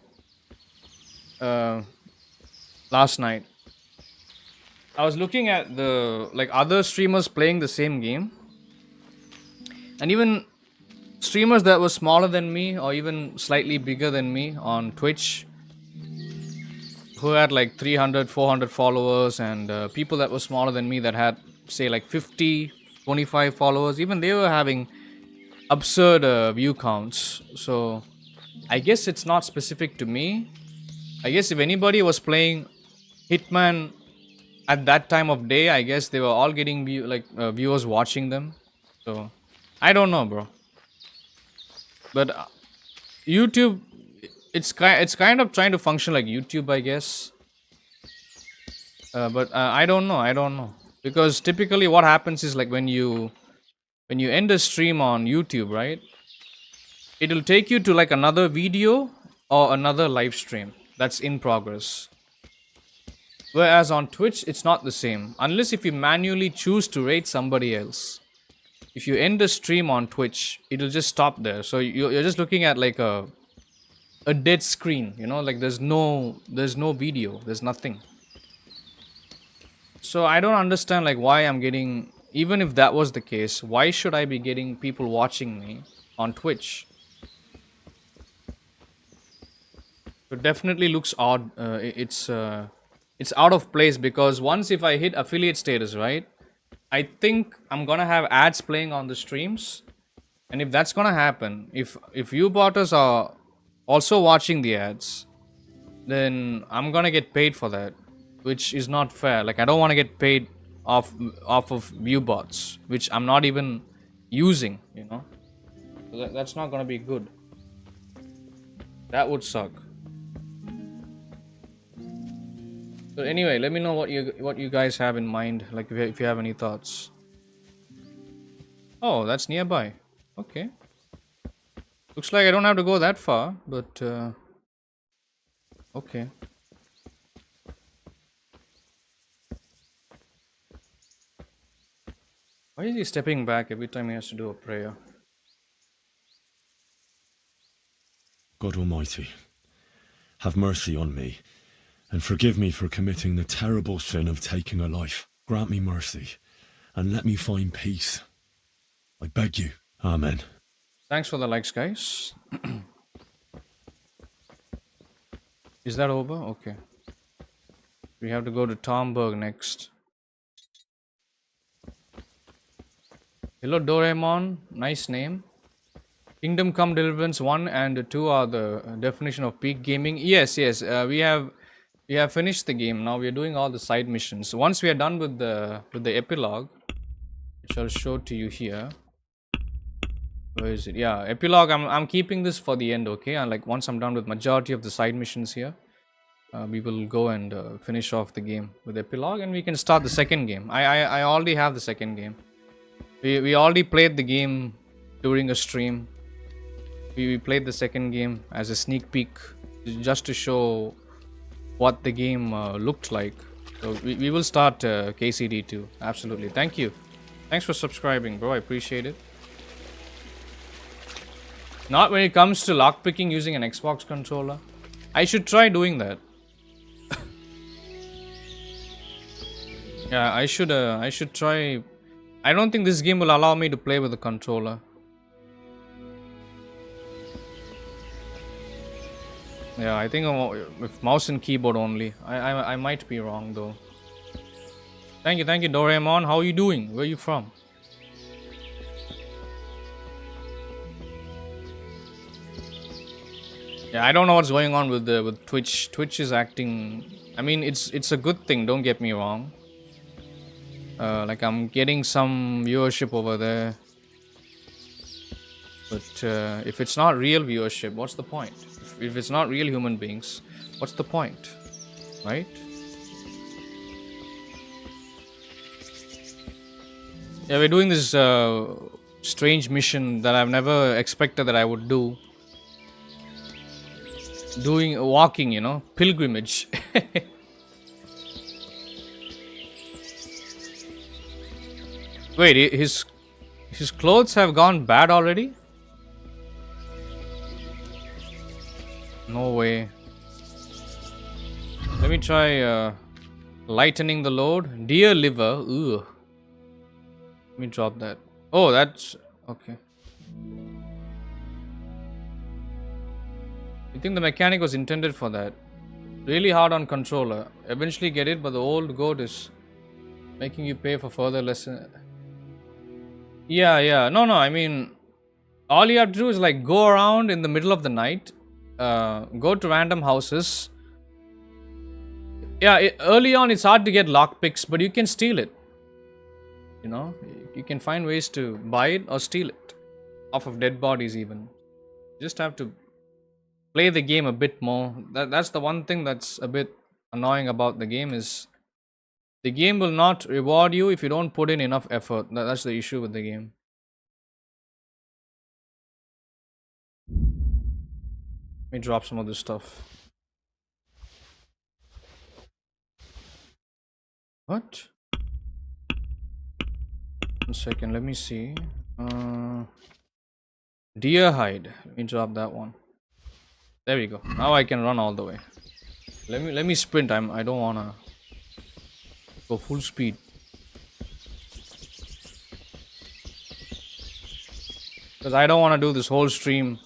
last night, I was looking at the other streamers playing the same game, and even streamers that were smaller than me or even slightly bigger than me on Twitch, who had like 300, 400 followers, and people that were smaller than me that had say like 50, 25 followers, even they were having absurd view counts. So I guess it's not specific to me. I guess if anybody was playing Hitman at that time of day, I guess they were all getting viewers watching them. So I don't know, bro. But YouTube, it's kind of trying to function like YouTube, I guess. But I don't know, because typically what happens is, like, when you when you end a stream on YouTube, right? It'll take you to like another video or another live stream that's in progress. Whereas on Twitch, it's not the same. Unless if you manually choose to rate somebody else. If you end the stream on Twitch, it'll just stop there. So you're just looking at like a dead screen, you know, like there's no video, there's nothing. So I don't understand like why I'm getting, even if that was the case, why should I be getting people watching me on Twitch? It definitely looks odd. It's out of place, because once if I hit affiliate status, right, I think I'm gonna have ads playing on the streams, and if that's gonna happen, if you botters are also watching the ads, then I'm gonna get paid for that, which is not fair. Like I don't want to get paid off of view bots, which I'm not even using, you know. So that's not gonna be good. That would suck. So anyway, let me know what you guys have in mind, like if you have any thoughts. Oh, that's nearby. Okay. Looks like I don't have to go that far, but okay. Why is he stepping back every time he has to do a prayer?
God Almighty, have mercy on me, and forgive me for committing the terrible sin of taking a life. Grant me mercy, and let me find peace. I beg you. Amen.
Thanks for the likes, guys. Is that over? Okay. We have to go to Tomberg next. Hello, Doraemon. Nice name. Kingdom Come Deliverance 1 and 2 are the definition of peak gaming. Yes. We have finished the game. Now we are doing all the side missions. Once we are done with the epilogue, which I'll show to you here. Where is it? Yeah, epilogue. I'm keeping this for the end, okay? And like once I'm done with majority of the side missions here, we will go and finish off the game with epilogue, and we can start the second game. I already have the second game. We already played the game during a stream. We played the second game as a sneak peek, just to show what the game looked like. So we will start KCD 2. Absolutely. Thank you. Thanks for subscribing, bro. I appreciate it. Not when it comes to lockpicking using an Xbox controller. I should try doing that. Yeah, I should try. I don't think this game will allow me to play with the controller. Yeah, I think with mouse and keyboard only. I might be wrong though. Thank you, Doraemon. How are you doing? Where are you from? Yeah, I don't know what's going on with Twitch. Twitch is acting. I mean, it's a good thing. Don't get me wrong. Like I'm getting some viewership over there, but if it's not real viewership, what's the point? If it's not real human beings, what's the point, right? Yeah, we're doing this strange mission that I've never expected that I would do. Walking, you know, pilgrimage. Wait, his clothes have gone bad already? No way. Let me try lightening the load. Deer liver. Ugh. Let me drop that. Oh, that's okay. I think the mechanic was intended for that. Really hard on controller. Eventually get it, but the old goat is making you pay for further lesson. Yeah. No. I mean, all you have to do is like go around in the middle of the night, go to random houses. Yeah, early on it's hard to get lockpicks, but you can steal it. You know, you can find ways to buy it or steal it off of dead bodies even. You just have to play the game a bit more. That's the one thing that's a bit annoying about the game, is the game will not reward you if you don't put in enough effort. That's the issue with the game. Let me drop some of this stuff. What? 1 second, let me see. Deer hide. Let me drop that one. There we go. Now I can run all the way. Let me sprint. I don't wanna go full speed. Because I don't wanna do this whole stream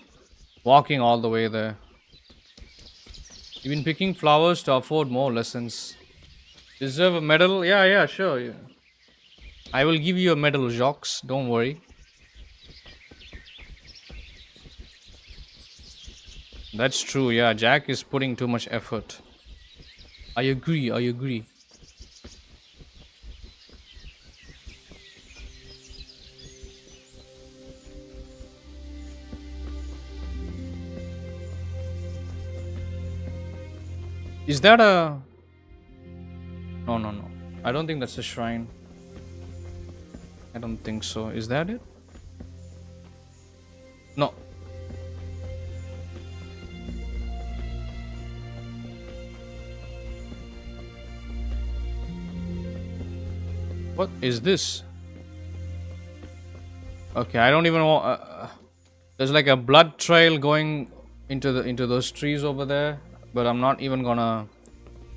walking all the way there. You've been picking flowers to afford more lessons. Deserve a medal? Yeah, sure. Yeah. I will give you a medal, Jacques. Don't worry. That's true. Yeah, Jack is putting too much effort. I agree. Is that a... No. I don't think that's a shrine. I don't think so. Is that it? No. What is this? Okay, I don't even want... there's like a blood trail going into those trees over there, but I'm not even gonna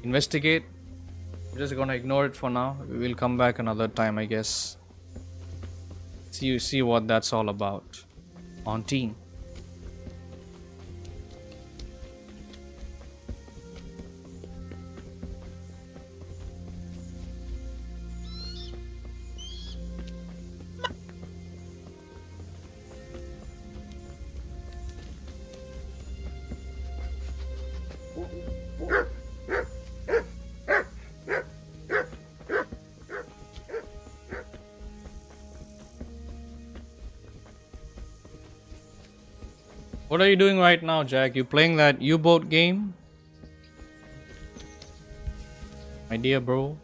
investigate. I'm just gonna ignore it for now. We'll come back another time, I guess. See what that's all about on team. What are you doing right now, Jack? You playing that U-boat game? My dear bro.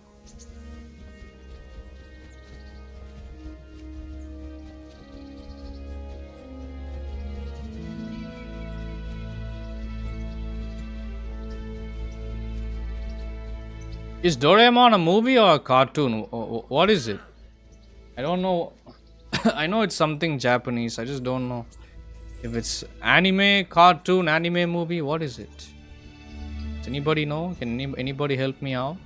Is Doraemon a movie or a cartoon? What is it? I don't know. I know it's something Japanese. I just don't know. If it's anime, cartoon, anime movie, what is it? Does anybody know? Can anybody help me out?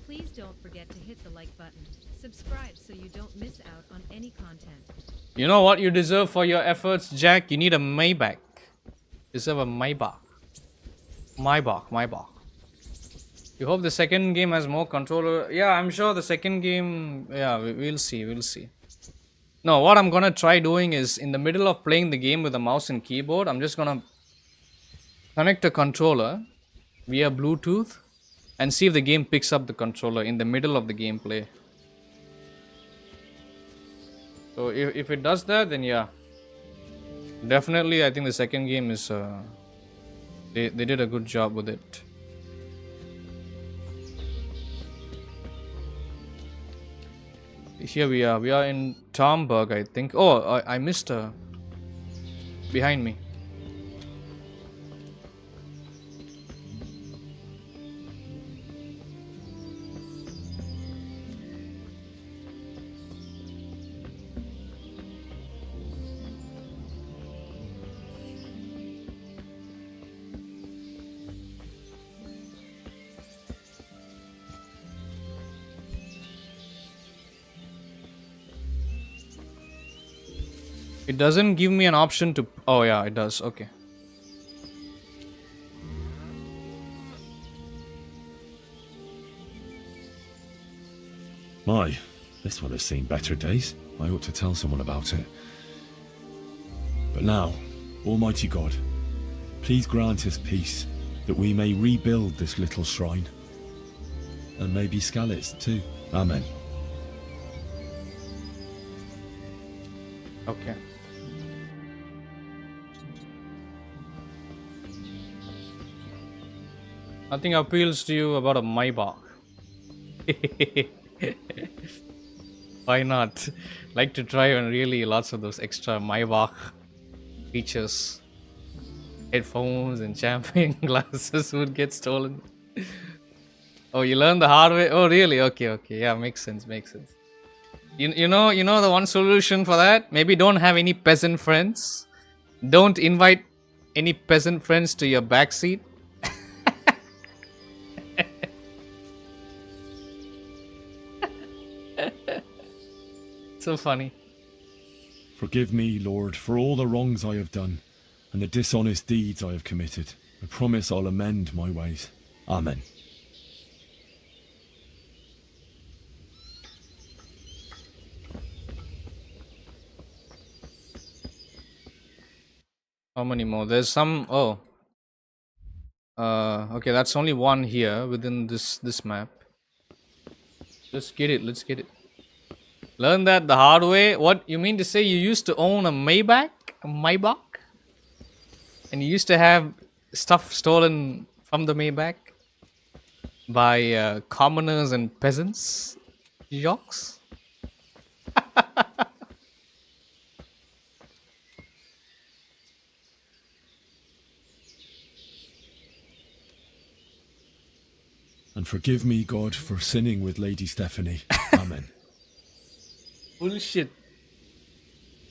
Please don't forget to hit the like button. Subscribe so you don't miss out on any content.
You know what you deserve for your efforts, Jack? You need a Maybach. You deserve a Maybach. Maybach. You hope the second game has more controller. Yeah, I'm sure the second game. Yeah, we'll see. No, what I'm gonna try doing is in the middle of playing the game with a mouse and keyboard, I'm just gonna connect a controller via Bluetooth and see if the game picks up the controller in the middle of the gameplay. So if it does that, then yeah, definitely I think the second game is they did a good job with it. Here we are in Tomberg, I think. Oh, I missed behind me. It doesn't give me an option to... Oh yeah, it does. Okay.
My, this one has seen better days. I ought to tell someone about it. But now, Almighty God, please grant us peace, that we may rebuild this little shrine. And maybe Skalitz too. Amen.
Okay. Nothing appeals to you about a Maybach. Why not? Like to try on really lots of those extra Maybach features. Headphones and champagne glasses would get stolen. Oh, you learned the hard way? Oh, really? Okay, okay. Yeah, makes sense, makes sense. You know the one solution for that? Maybe don't have any peasant friends. Don't invite any peasant friends to your backseat. So funny.
Forgive me, Lord, for all the wrongs I have done and the dishonest deeds I have committed. I promise I'll amend my ways. Amen.
How many more? There's some. Oh, okay. That's only one here within this map. Let's get it. Let's get it. Learn that the hard way. What you mean to say? You used to own a Maybach, and you used to have stuff stolen from the Maybach by commoners and peasants, jocks.
And forgive me, God, for sinning with Lady Stephanie. Amen.
Bullshit.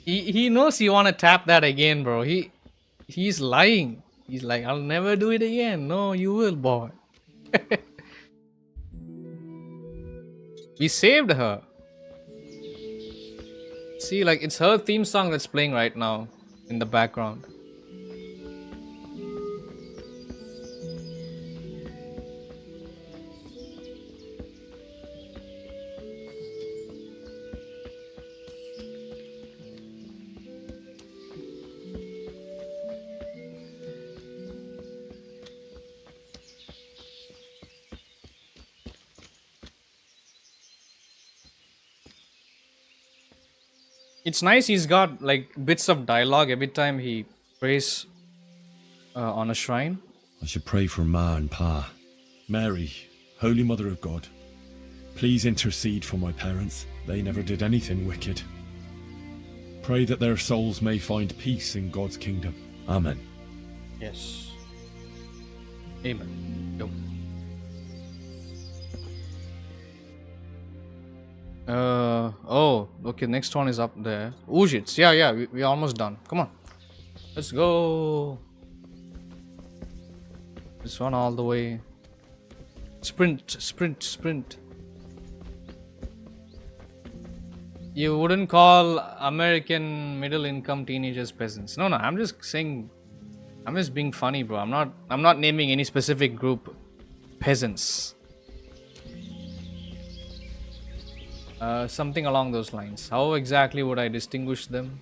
He knows you want to tap that again, bro. He's lying. He's like, I'll never do it again. No, you will, boy. We saved her. See, like, it's her theme song that's playing right now in the background. It's nice he's got like bits of dialogue every time he prays on a shrine.
I should pray for Ma and Pa. Mary, Holy Mother of God, please intercede for my parents. They never did anything wicked. Pray that their souls may find peace in God's kingdom. Amen.
Yes. Amen. Yep. Oh, okay, next one is up there. Ujits, yeah, we're almost done. Come on. Let's go. This one all the way. Sprint. You wouldn't call American middle income teenagers peasants. No, I'm just saying, I'm just being funny, bro. I'm not naming any specific group peasants. Something along those lines. How exactly would I distinguish them?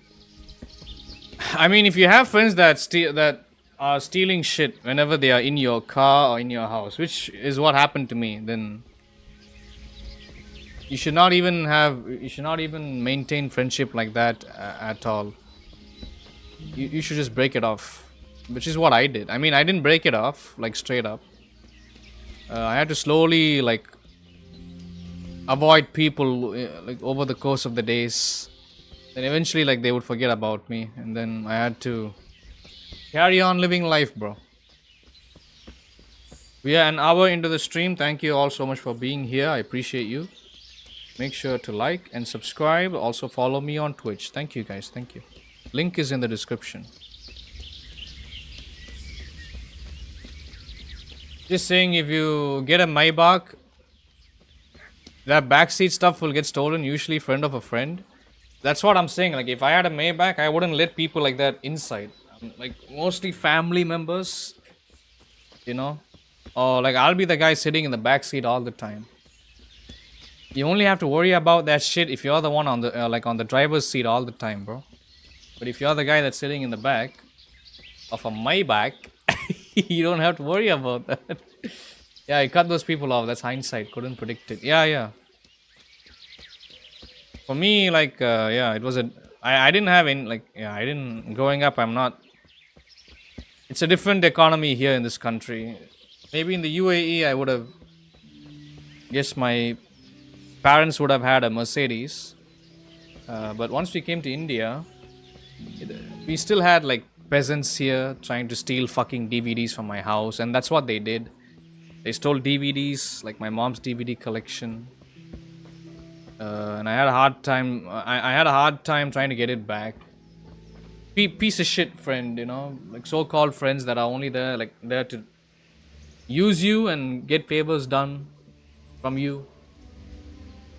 I mean, if you have friends that are stealing shit whenever they are in your car or in your house, which is what happened to me, then you should not even maintain friendship like that at all. You should just break it off, which is what I did. I mean, I didn't break it off like straight up. I had to slowly like avoid people like over the course of the days. Then eventually like they would forget about me, and then I had to carry on living life, bro. We are an hour into the stream. Thank you all so much for being here. I appreciate you. Make sure to like and subscribe. Also follow me on Twitch. Thank you guys. Thank you. Link is in the description. Just saying, if you get a Maybach, that backseat stuff will get stolen, usually friend of a friend. That's what I'm saying. Like, if I had a Maybach, I wouldn't let people like that inside. Like, mostly family members, you know. Or like, I'll be the guy sitting in the backseat all the time. You only have to worry about that shit if you're the one on the like on the driver's seat all the time, bro. But if you're the guy that's sitting in the back of a Maybach, you don't have to worry about that. Yeah, I cut those people off. That's hindsight. Couldn't predict it. Yeah. For me, like, yeah, it was I didn't have any, like, yeah, I didn't, growing up, I'm not, it's a different economy here in this country. Maybe in the UAE, I would have. Yes, my parents would have had a Mercedes. But once we came to India, we still had like peasants here trying to steal fucking DVDs from my house, and that's what they did. They stole DVDs, like my mom's DVD collection, and I had a hard time. I had a hard time trying to get it back. Piece of shit friend, you know, like so-called friends that are only there, like there to use you and get favors done from you,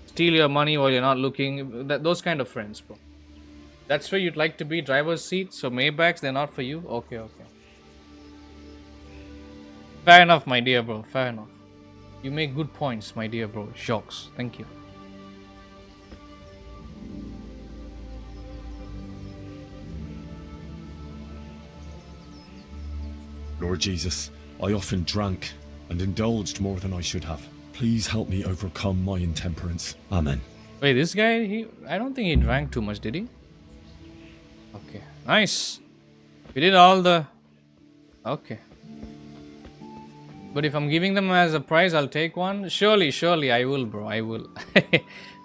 steal your money while you're not looking. Those kind of friends, bro. That's where you'd like to be, driver's seat. So Maybachs, they're not for you. Okay, okay. Fair enough, my dear bro. Fair enough. You make good points, my dear bro. Shocks. Thank you.
Lord Jesus, I often drank and indulged more than I should have. Please help me overcome my intemperance. Amen.
Wait, this guy, I don't think he drank too much, did he? Okay, nice. We did all the... Okay. But if I'm giving them as a prize, I'll take one. Surely, I will, bro. I will.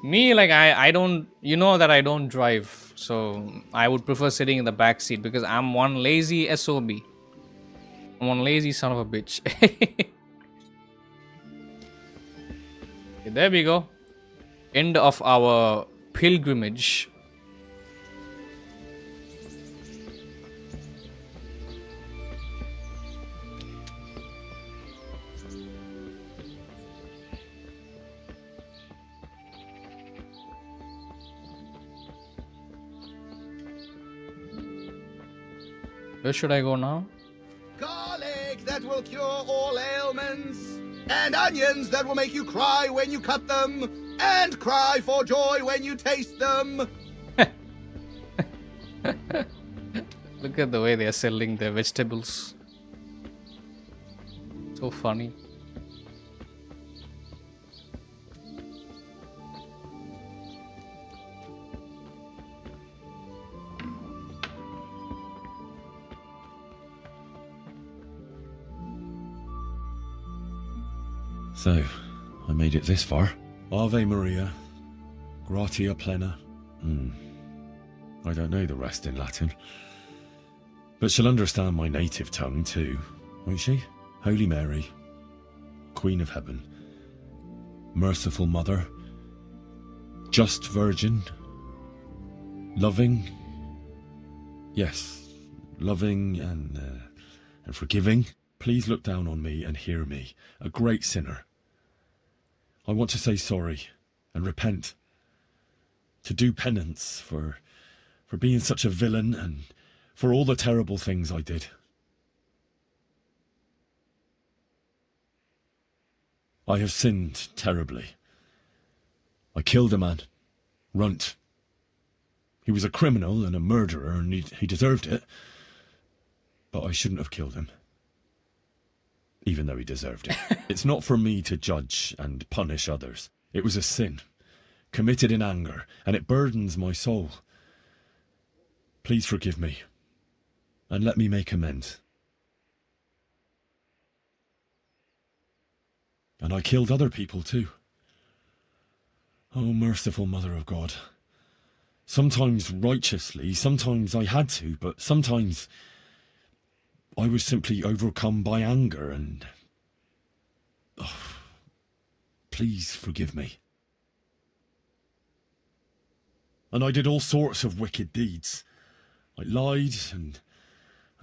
Me, like, I don't... You know that I don't drive. So, I would prefer sitting in the back seat because I'm one lazy SOB. I'm one lazy son of a bitch. Okay, there we go. End of our pilgrimage. Where should I go now?
Garlic that will cure all ailments, and onions that will make you cry when you cut them, and cry for joy when you taste them.
Look at the way they are selling their vegetables. So funny.
So, I made it this far. Ave Maria, gratia plena. I don't know the rest in Latin. But she'll understand my native tongue too, won't she? Holy Mary, Queen of Heaven, Merciful Mother, Just Virgin, loving, yes, loving and forgiving. Please look down on me and hear me, a great sinner. I want to say sorry and repent, to do penance for being such a villain and for all the terrible things I did. I have sinned terribly. I killed a man, Runt. He was a criminal and a murderer and he deserved it, but I shouldn't have killed him. Even though he deserved it. It's not for me to judge and punish others. It was a sin, committed in anger, and it burdens my soul. Please forgive me, and let me make amends. And I killed other people too. Oh, merciful Mother of God. Sometimes righteously, sometimes I had to, but sometimes I was simply overcome by anger and... Oh, please forgive me. And I did all sorts of wicked deeds. I lied and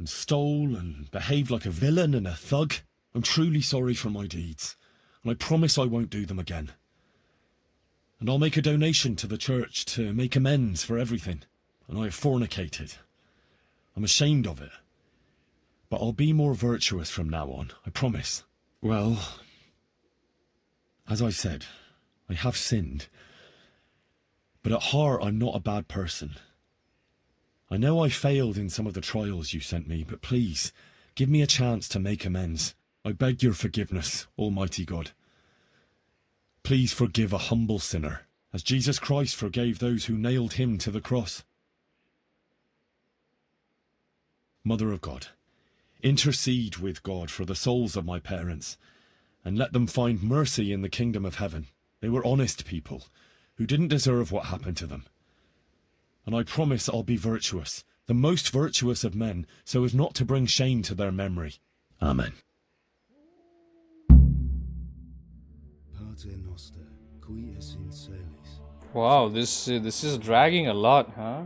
stole and behaved like a villain and a thug. I'm truly sorry for my deeds, and I promise I won't do them again. And I'll make a donation to the church to make amends for everything. And I have fornicated. I'm ashamed of it. But I'll be more virtuous from now on, I promise. Well, as I said, I have sinned. But at heart, I'm not a bad person. I know I failed in some of the trials you sent me, but please, give me a chance to make amends. I beg your forgiveness, Almighty God. Please forgive a humble sinner, as Jesus Christ forgave those who nailed him to the cross. Mother of God, Intercede with God for the souls of my parents, and let them find mercy in the kingdom of heaven. They were honest people, who didn't deserve what happened to them. And I promise I'll be virtuous, the most virtuous of men, so as not to bring shame to their memory. Amen.
Wow, this is dragging a lot, huh?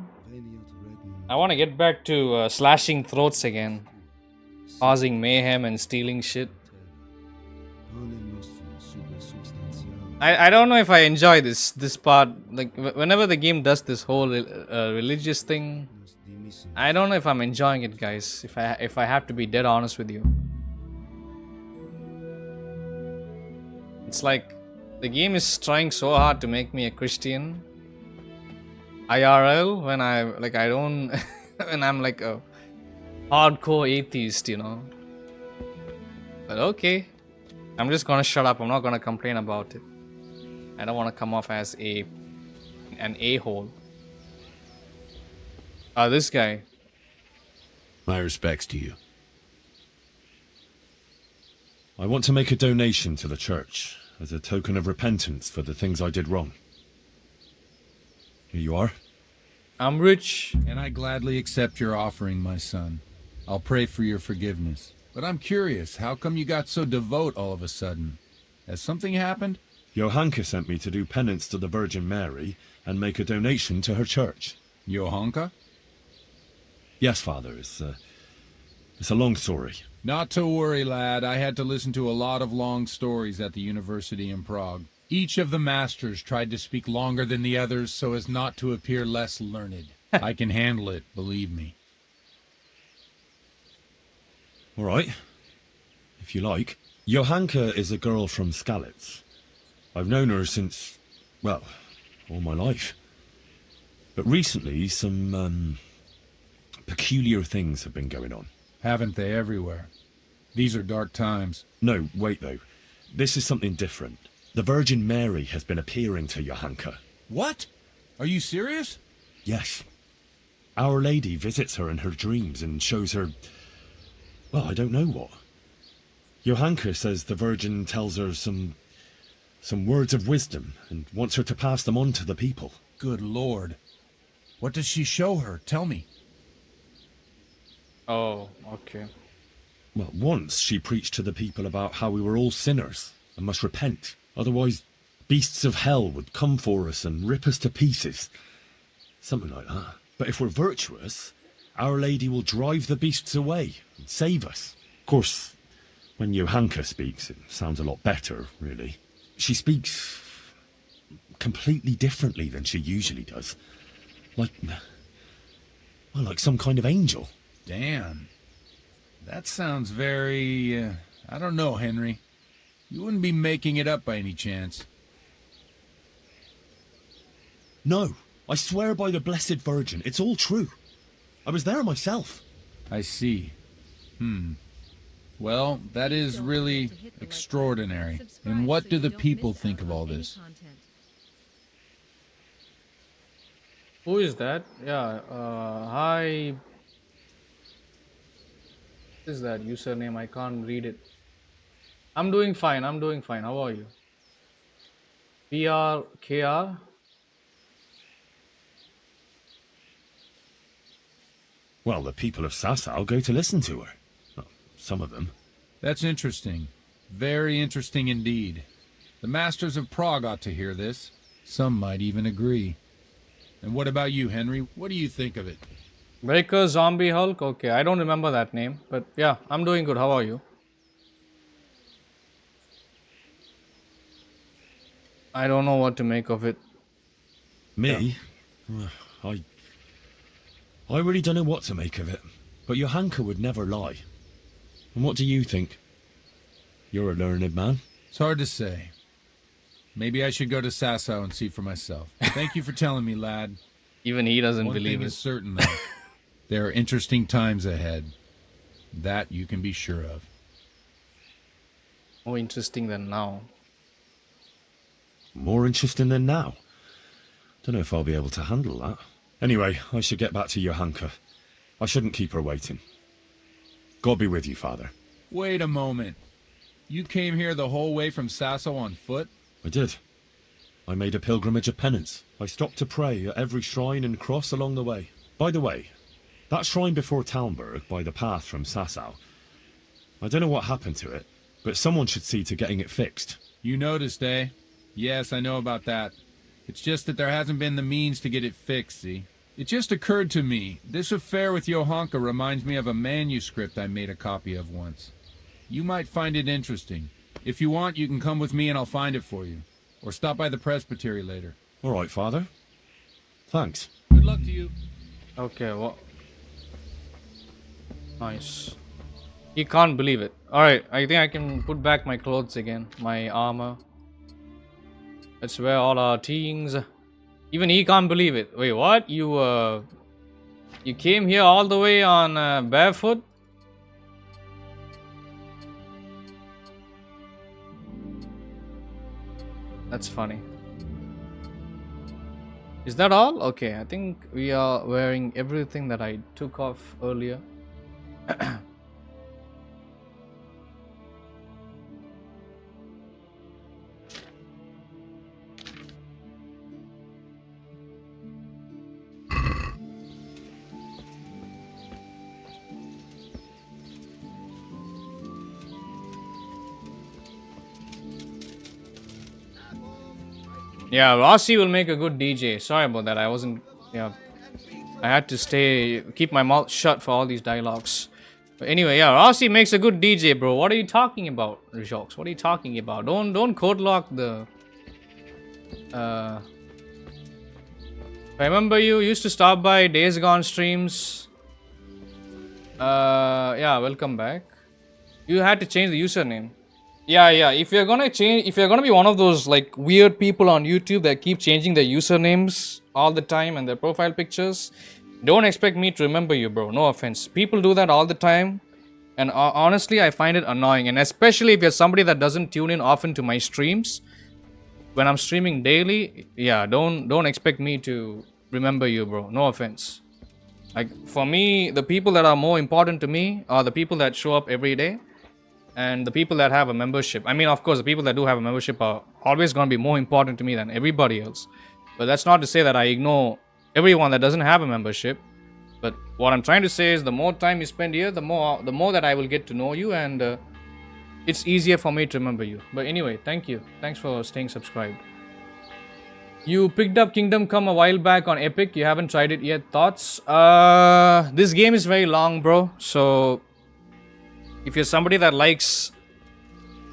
I want to get back to slashing throats again, causing mayhem and stealing shit. I don't know if I enjoy this part. Like whenever the game does this whole religious thing, I don't know if I'm enjoying it, guys. If I have to be dead honest with you, it's like the game is trying so hard to make me a Christian IRL when I don't when I'm like a hardcore atheist, you know. But okay, I'm just gonna shut up. I'm not gonna complain about it. I don't want to come off as an a-hole. This guy.
My respects to you.
I want to make a donation to the church as a token of repentance for the things I did wrong. Here you are.
I'm rich.
And I gladly accept your offering, my son. I'll pray for your forgiveness. But I'm curious, how come you got so devout all of a sudden? Has something happened?
Johanka sent me to do penance to the Virgin Mary and make a donation to her church.
Johanka?
Yes, Father. It's a long story.
Not to worry, lad. I had to listen to a lot of long stories at the university in Prague. Each of the masters tried to speak longer than the others so as not to appear less learned. I can handle it, believe me.
All right. If you like. Johanka is a girl from Skalitz. I've known her since, well, all my life. But recently, some, peculiar things have been going on.
Haven't they everywhere? These are dark times.
No, wait though. This is something different. The Virgin Mary has been appearing to Johanka.
What? Are you serious?
Yes. Our Lady visits her in her dreams and shows her, well, I don't know what. Johanka says the Virgin tells her some words of wisdom and wants her to pass them on to the people.
Good Lord. What does she show her? Tell me.
Oh, okay.
Well, once she preached to the people about how we were all sinners and must repent. Otherwise, beasts of hell would come for us and rip us to pieces. Something like that. But if we're virtuous, Our Lady will drive the beasts away and save us. Of course, when Johanka speaks, it sounds a lot better, really. She speaks completely differently than she usually does. Like some kind of angel.
Damn. That sounds very, I don't know, Henry. You wouldn't be making it up by any chance.
No, I swear by the Blessed Virgin, it's all true. I was there myself.
I see. Well, that is really extraordinary. And what do the people think of all this?
Who is that? Yeah, hi. What is that username? I can't read it. I'm doing fine. How are you? PRKR?
Well, the people of Sasau go to listen to her. Well, some of them.
That's interesting. Very interesting indeed. The masters of Prague ought to hear this. Some might even agree. And what about you, Henry? What do you think of it?
Breaker Zombie Hulk? Okay, I don't remember that name. But yeah, I'm doing good. How are you? I don't know what to make of it.
Me? Yeah. I really don't know what to make of it. But Johanka would never lie. And what do you think? You're a learned man.
It's hard to say. Maybe I should go to Sasau and see for myself. Thank you for telling me, lad.
Even he doesn't
One
believe
thing
it.
is certain, though. There are interesting times ahead. That you can be sure of.
More interesting than now.
More interesting than now. Don't know if I'll be able to handle that. Anyway, I should get back to Johanka. I shouldn't keep her waiting. God be with you, Father.
Wait a moment. You came here the whole way from Sasso on foot?
I did. I made a pilgrimage of penance. I stopped to pray at every shrine and cross along the way. By the way, that shrine before Talmberg, by the path from Sasau, I don't know what happened to it, but someone should see to getting it fixed.
You noticed, eh? Yes, I know about that. It's just that there hasn't been the means to get it fixed, see? It just occurred to me, this affair with Johanka reminds me of a manuscript I made a copy of once. You might find it interesting. If you want, you can come with me and I'll find it for you. Or stop by the presbytery later.
All right, Father. Thanks.
Good luck to you.
Okay, well. Nice. He can't believe it. Alright, I think I can put back my clothes again. My armor. Let's wear all our things. Even he can't believe it. Wait, what? You came here all the way on barefoot? That's funny. Is that all? Okay, I think we are wearing everything that I took off earlier. Yeah, Rossi will make a good DJ. Sorry about that. I wasn't. Yeah, I had to keep my mouth shut for all these dialogues. But anyway, yeah, Rossi makes a good DJ, bro. What are you talking about, Rijox? What are you talking about? Don't code lock the. I remember you used to stop by Days Gone streams. Yeah, welcome back. You had to change the username. Yeah. If you're gonna be one of those like weird people on YouTube that keep changing their usernames all the time and their profile pictures, don't expect me to remember you, bro. No offense. People do that all the time, and honestly, I find it annoying. And especially if you're somebody that doesn't tune in often to my streams, when I'm streaming daily, yeah, don't expect me to remember you, bro. No offense. Like for me, the people that are more important to me are the people that show up every day. And the people that have a membership. I mean, of course, the people that do have a membership are always going to be more important to me than everybody else. But that's not to say that I ignore everyone that doesn't have a membership. But what I'm trying to say is the more time you spend here, the more that I will get to know you. And it's easier for me to remember you. But anyway, thank you. Thanks for staying subscribed. You picked up Kingdom Come a while back on Epic. You haven't tried it yet. Thoughts? This game is very long, bro. So if you're somebody that likes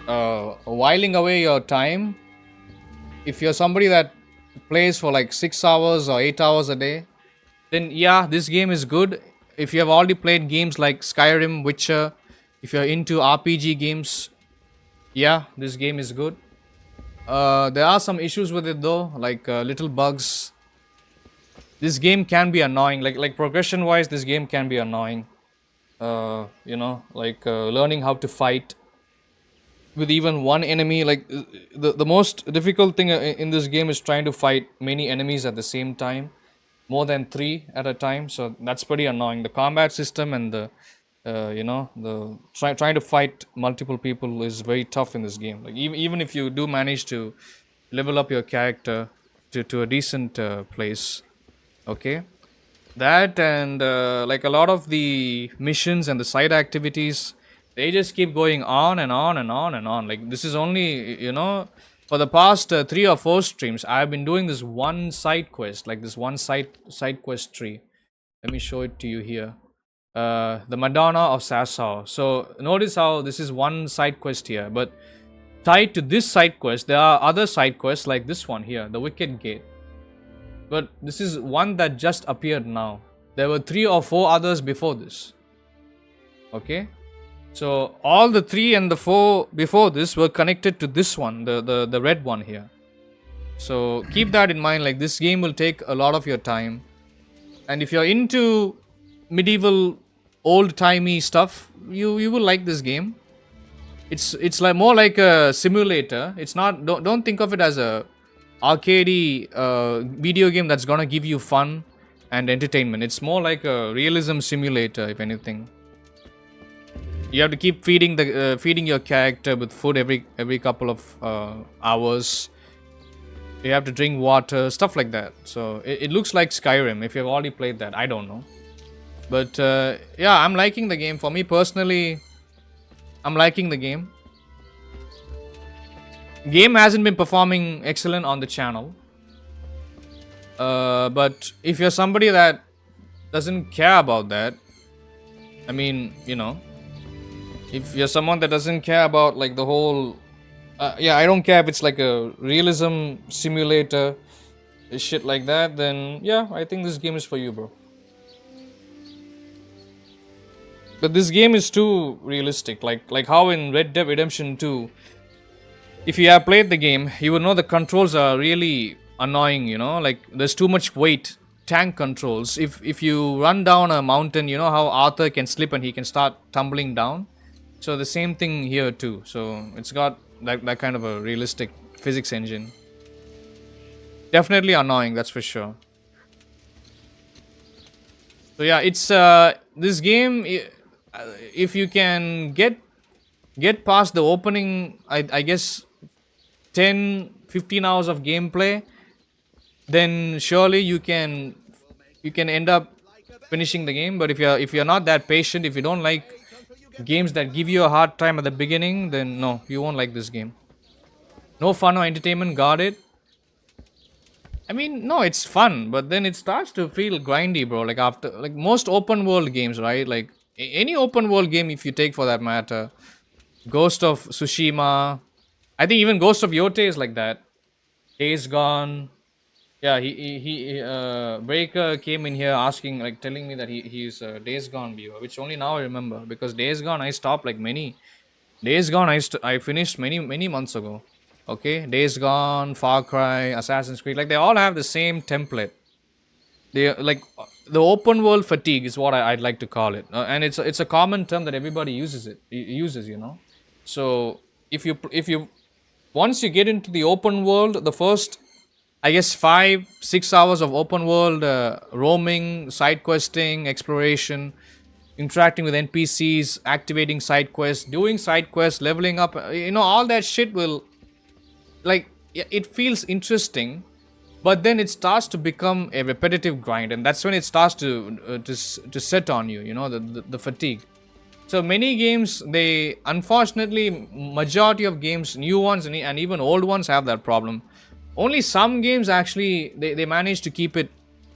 whiling away your time, if you're somebody that plays for like 6 hours or 8 hours a day, then yeah, this game is good. If you have already played games like Skyrim, Witcher, if you're into RPG games, yeah, this game is good. There are some issues with it though, like little bugs. This game can be annoying, like progression wise, this game can be annoying. Learning how to fight with even one enemy. Like the most difficult thing in this game is trying to fight many enemies at the same time, more than 3 at a time. So that's pretty annoying. The combat system and the trying to fight multiple people is very tough in this game. Like even if you do manage to level up your character to a decent place, okay. That and like a lot of the missions and the side activities, they just keep going on and on and on and on. Like this is only, for the past 3 or 4 streams, I've been doing this one side quest, like this one side quest tree. Let me show it to you here. The Madonna of Sasau. So notice how this is one side quest here, but tied to this side quest, there are other side quests like this one here, the Wicked Gate. But this is one that just appeared now. There were 3 or 4 others before this. Okay. So all the 3 and the 4 before this were connected to this one, the red one here. So keep that in mind. Like this game will take a lot of your time. And if you're into medieval, old-timey stuff, you will like this game. It's like more like a simulator. It's not. Don't think of it as a arcadey video game that's gonna give you fun and entertainment. It's more like a realism simulator, if anything. You have to keep feeding your character with food every couple of hours. You have to drink water, stuff like that. So it looks like Skyrim if you've already played that. I don't know, but yeah, I'm liking the game. For me personally, I'm liking the game. Game hasn't been performing excellent on the channel, but if you're somebody that doesn't care about that, I mean, you know, if you're someone that doesn't care about like the whole yeah, I don't care if it's like a realism simulator shit like that, then yeah, I think this game is for you, bro. But this game is too realistic, like how in Red Dead Redemption 2, if you have played the game, you will know the controls are really annoying, you know, like there's too much weight. Tank controls. If you run down a mountain, you know how Arthur can slip and he can start tumbling down. So the same thing here too. So it's got that kind of a realistic physics engine. Definitely annoying, that's for sure. So yeah, it's this game. If you can get past the opening, I guess 10-15 hours of gameplay, then surely you can end up finishing the game. But if you're not that patient, if you don't like games that give you a hard time at the beginning, then no, you won't like this game. No fun or entertainment, got it. I mean, no, it's fun, but then it starts to feel grindy, bro. Like after, like most open world games, right? Like any open world game, if you take for that matter, Ghost of Tsushima, I think even Ghost of Yote is like that. Days Gone. Yeah, he Breaker came in here asking, like, telling me that he's a Days Gone viewer, which only now I remember, because Days Gone I stopped like many. Days Gone I finished many months ago. Okay, Days Gone, Far Cry, Assassin's Creed, like they all have the same template. They like the open world fatigue is what I'd like to call it, and it's a common term that everybody uses, you know. So if you once you get into the open world, the first, I guess 5-6 hours of open world roaming, side questing, exploration, interacting with NPCs, activating side quests, doing side quests, leveling up, you know, all that shit will, like, it feels interesting, but then it starts to become a repetitive grind, and that's when it starts to set on you, you know, the fatigue. So many games, they unfortunately, majority of games, new ones and even old ones, have that problem. Only some games actually they manage to keep it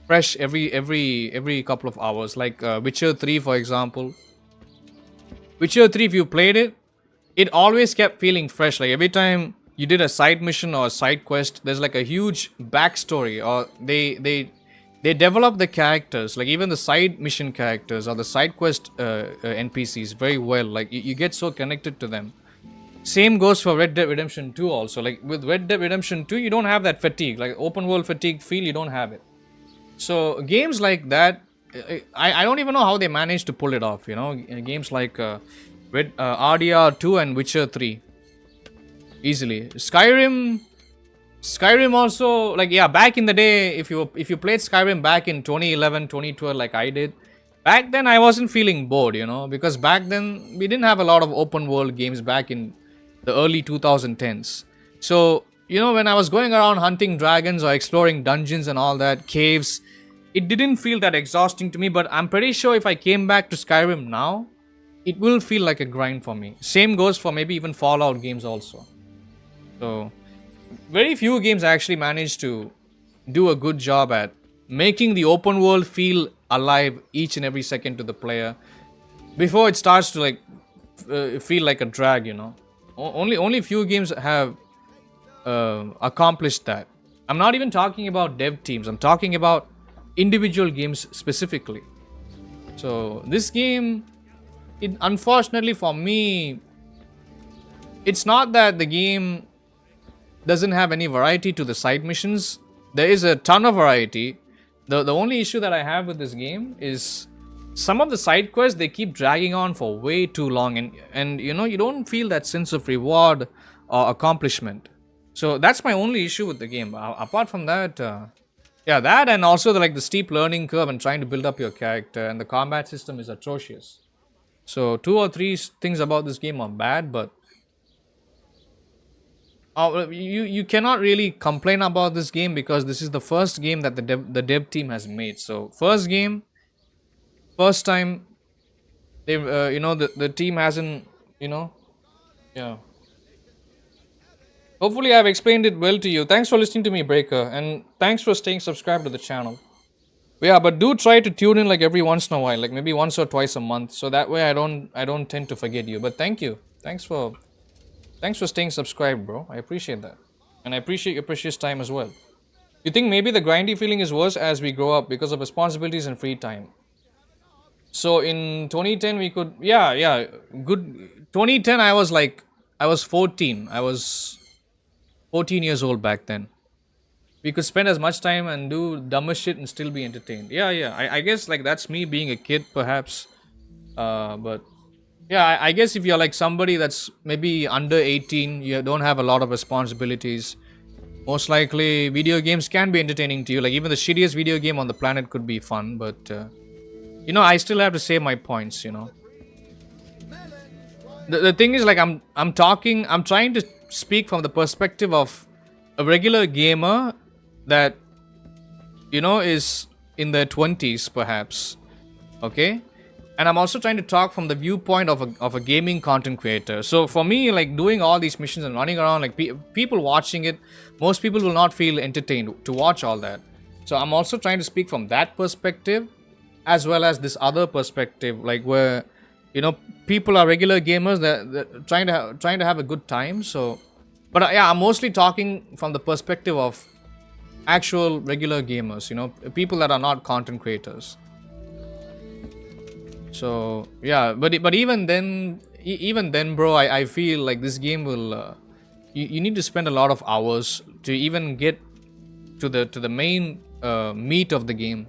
fresh every couple of hours, like Witcher 3, for example. Witcher 3, if you played it, it always kept feeling fresh. Like every time you did a side mission or a side quest, there's like a huge backstory, or they develop the characters, like even the side mission characters or the side quest NPCs very well. Like you get so connected to them. Same goes for Red Dead Redemption 2 also. Like with Red Dead Redemption 2, you don't have that fatigue, like open world fatigue feel, you don't have it. So games like that, I don't even know how they managed to pull it off, you know. Games like RDR 2 and Witcher 3, easily. Skyrim also, like, yeah, back in the day, if you played Skyrim back in 2011, 2012, like I did, back then I wasn't feeling bored, you know, because back then we didn't have a lot of open world games back in the early 2010s. So, you know, when I was going around hunting dragons or exploring dungeons and all that, caves, it didn't feel that exhausting to me. But I'm pretty sure if I came back to Skyrim now, it will feel like a grind for me. Same goes for maybe even Fallout games also. So very few games actually manage to do a good job at making the open world feel alive each and every second to the player before it starts to like feel like a drag, you know. Only few games have accomplished that. I'm not even talking about dev teams, I'm talking about individual games specifically. So this game, unfortunately for me, it's not that the game doesn't have any variety to the side missions. There is a ton of variety. The only issue that I have with this game is some of the side quests, they keep dragging on for way too long, and you know, you don't feel that sense of reward or accomplishment. So that's my only issue with the game. Apart from that, yeah, that, and also the steep learning curve and trying to build up your character, and the combat system is atrocious. So 2 or 3 things about this game are bad, but you cannot really complain about this game because this is the first game that the dev team has made. So first game, first time they the team hasn't yeah. Hopefully I've explained it well to you. Thanks for listening to me, Breaker, and thanks for staying subscribed to the channel. Yeah, but do try to tune in like every once in a while, like maybe once or twice a month, so that way I don't tend to forget you. But thank you. Thanks for staying subscribed, bro. I appreciate that. And I appreciate your precious time as well. You think maybe the grindy feeling is worse as we grow up because of responsibilities and free time. So in 2010 we could good 2010 I was 14. I was 14 years old back then. We could spend as much time and do dumbest shit and still be entertained. Yeah. I guess like that's me being a kid perhaps. But yeah, I guess if you're like somebody that's maybe under 18, you don't have a lot of responsibilities. Most likely, video games can be entertaining to you. Like even the shittiest video game on the planet could be fun, but I still have to say my points. The thing is, like I'm trying to speak from the perspective of a regular gamer that is in their 20s perhaps. Okay. And I'm also trying to talk from the viewpoint of a gaming content creator. So for me, like doing all these missions and running around, like people watching it, most people will not feel entertained to watch all that. So I'm also trying to speak from that perspective, as well as this other perspective, like where people are regular gamers that trying to have a good time. So, but yeah, I'm mostly talking from the perspective of actual regular gamers. People that are not content creators. So yeah, but even then, bro, I feel like this game will you need to spend a lot of hours to even get to the main meat of the game,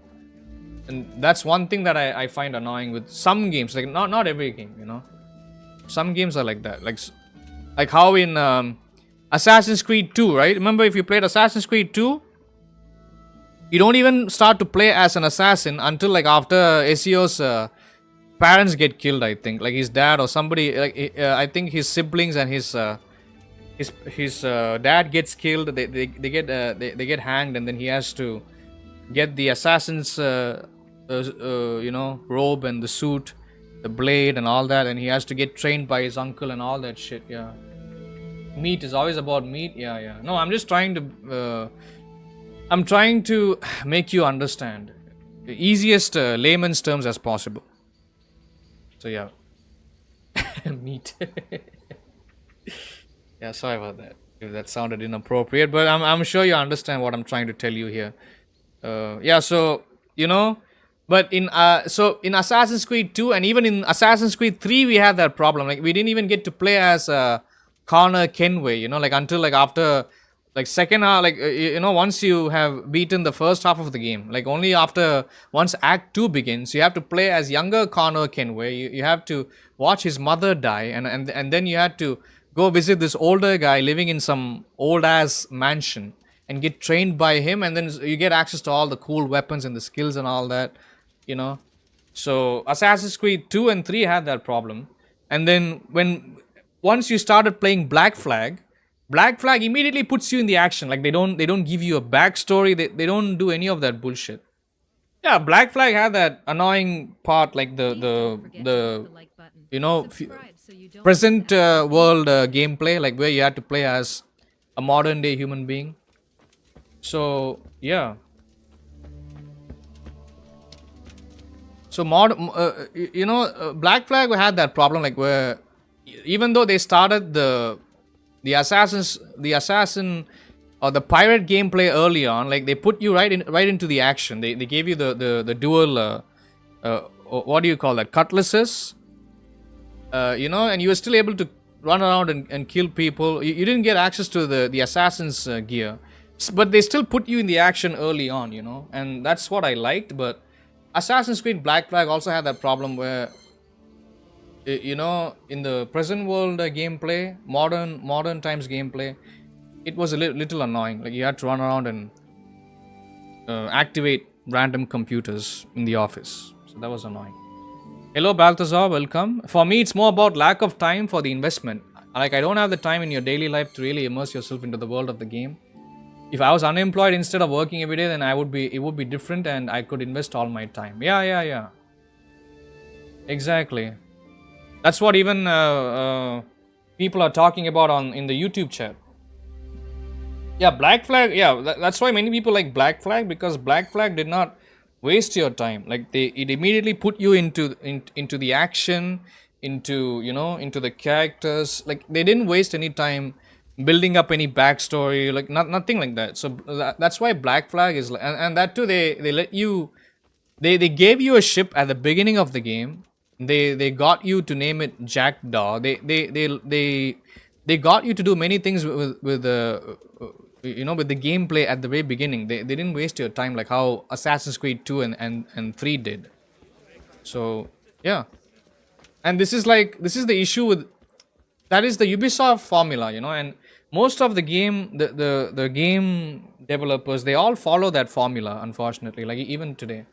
and that's one thing that I find annoying with some games. Like not every game, some games are like that. Like how in Assassin's Creed 2, right? Remember, if you played Assassin's Creed 2, you don't even start to play as an assassin until like after Ezio's parents get killed. I think like his dad or somebody, like I think his siblings and his dad gets killed. They get hanged, and then he has to get the assassin's robe and the suit, the blade and all that, and he has to get trained by his uncle and all that shit. Yeah, meat is always about meat. Yeah. No, I'm just trying to make you understand the easiest layman's terms as possible. So yeah, meat. Yeah, sorry about that if that sounded inappropriate, but I'm sure you understand what I'm trying to tell you here. Yeah, so but in Assassin's Creed 2 and even in Assassin's Creed 3 we have that problem. Like we didn't even get to play as Connor Kenway, like until like after like second half, like once you have beaten the first half of the game, like only after once Act 2 begins, you have to play as younger Connor Kenway. You have to watch his mother die, and then you had to go visit this older guy living in some old ass mansion and get trained by him, and then you get access to all the cool weapons and the skills and all that. So Assassin's Creed 2 and 3 had that problem. And then once you started playing Black Flag immediately puts you in the action. Like they don't give you a backstory. They don't do any of that bullshit. Yeah, Black Flag had that annoying part, like the present world gameplay, like where you had to play as a modern day human being. So yeah. So Black Flag had that problem, like where even though they started the assassin or the pirate gameplay early on, like they put you right into the action. They gave you the dual what do you call that, cutlasses, and you were still able to run around and kill people. You didn't get access to the assassin's gear, but they still put you in the action early on, and that's what I liked. But Assassin's Creed Black Flag also had that problem where in the present world gameplay, modern times gameplay, it was a little annoying. Like you had to run around and activate random computers in the office, so that was annoying. Hello, Balthazar. Welcome. For me, it's more about lack of time for the investment. Like, I don't have the time in your daily life to really immerse yourself into the world of the game. If I was unemployed instead of working every day, then it would be different, and I could invest all my time. Yeah. Exactly. That's what even people are talking about in the YouTube chat. Yeah, Black Flag. Yeah, that's why many people like Black Flag, because Black Flag did not waste your time. Like it immediately put you into the action, into into the characters. Like they didn't waste any time building up any backstory. Like nothing like that. So that's why Black Flag is, and that too they let you, they gave you a ship at the beginning of the game. They got you to name it Jackdaw. They got you to do many things with the with the gameplay at the very beginning. They didn't waste your time like how Assassin's Creed 2 and 3 did. So yeah, and this is the issue with, that is the Ubisoft formula, and most of the the game developers, they all follow that formula, unfortunately, like even today.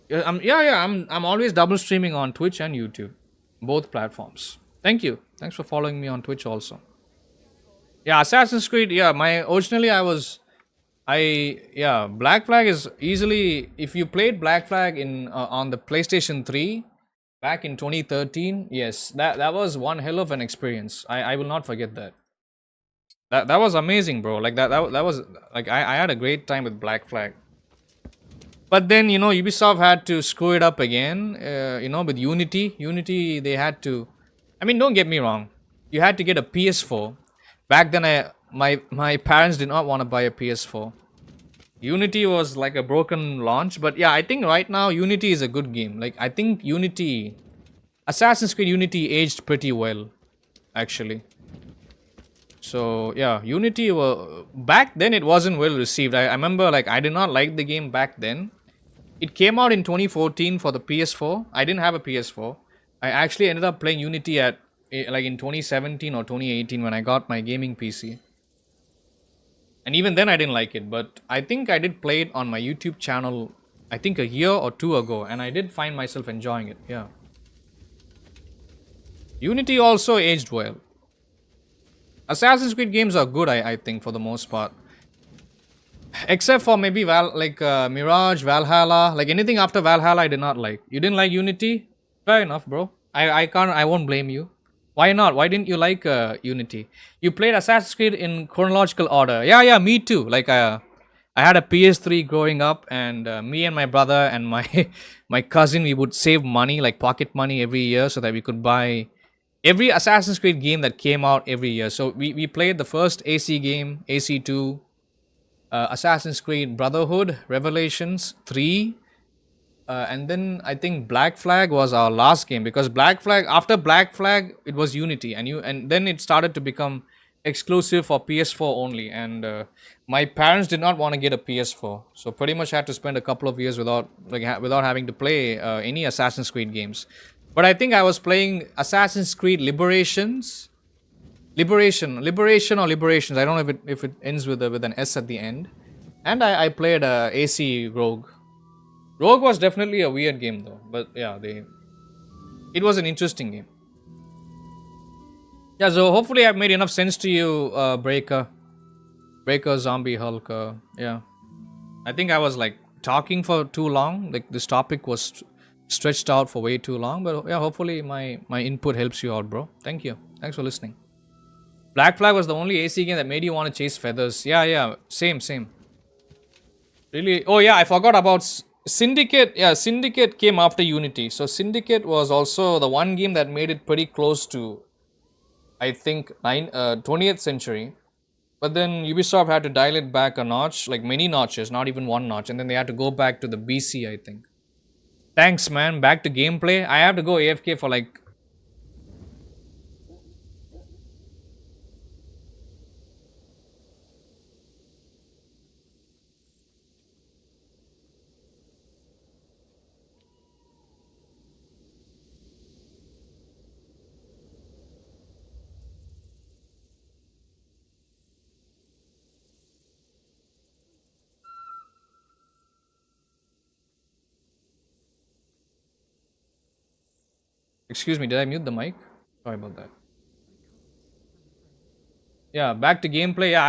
I'm always double streaming on Twitch and YouTube, both platforms. Thank you. Thanks for following me on Twitch also. Yeah, Assassin's Creed. Yeah, my originally Black Flag is easily, if you played Black Flag in on the PlayStation 3 back in 2013. Yes, that was one hell of an experience. I will not forget that. That was amazing, bro. Like that was like I had a great time with Black Flag. But then Ubisoft had to screw it up again. With Unity. Unity, they had to. I mean, don't get me wrong. You had to get a PS4. Back then, my parents did not want to buy a PS4. Unity was like a broken launch, but yeah, I think right now Unity is a good game. Like I think Assassin's Creed Unity aged pretty well, actually. So yeah, Unity back then it wasn't well received. I remember like I did not like the game back then. It came out in 2014 for the PS4. I didn't have a PS4. I actually ended up playing Unity at like in 2017 or 2018 when I got my gaming PC. And even then I didn't like it, but I think I did play it on my YouTube channel, I think a year or two ago, and I did find myself enjoying it. Yeah. Unity also aged well. Assassin's Creed games are good, I think, for the most part. Except for maybe Mirage, Valhalla, like anything after Valhalla, I did not like. You didn't like Unity? Fair enough, bro. I won't blame you. Why not? Why didn't you like Unity? You played Assassin's Creed in chronological order. Yeah, me too. Like I had a PS3 growing up, and me and my brother and my my cousin, we would save money, like pocket money, every year so that we could buy every Assassin's Creed game that came out every year. So we played the first AC game, AC2, Assassin's Creed Brotherhood, Revelations 3, and then I think Black Flag was our last game, because after Black Flag it was Unity, and then it started to become exclusive for PS4 only, and my parents did not want to get a PS4, so pretty much had to spend a couple of years without without having to play any Assassin's Creed games. But I think I was playing Assassin's Creed Liberation or Liberations. I don't know if it ends with an S at the end. And I played AC Rogue. Rogue was definitely a weird game though, but yeah, it was an interesting game. Yeah, so hopefully I've made enough sense to you, Breaker, Zombie Hulk. Yeah, I think I was like talking for too long. Like this topic was stretched out for way too long, but yeah, hopefully my input helps you out, bro. Thank you. Thanks for listening. Black Flag was the only AC game that made you want to chase feathers. Yeah, same. Really? Oh yeah, I forgot about Syndicate. Yeah, Syndicate came after Unity. So Syndicate was also the one game that made it pretty close to, I think, 20th century. But then Ubisoft had to dial it back a notch, like many notches, not even one notch. And then they had to go back to the BC, I think. Thanks, man. Back to gameplay. I have to go AFK for like... Excuse me, did I mute the mic? Sorry about that. Yeah, back to gameplay. Yeah,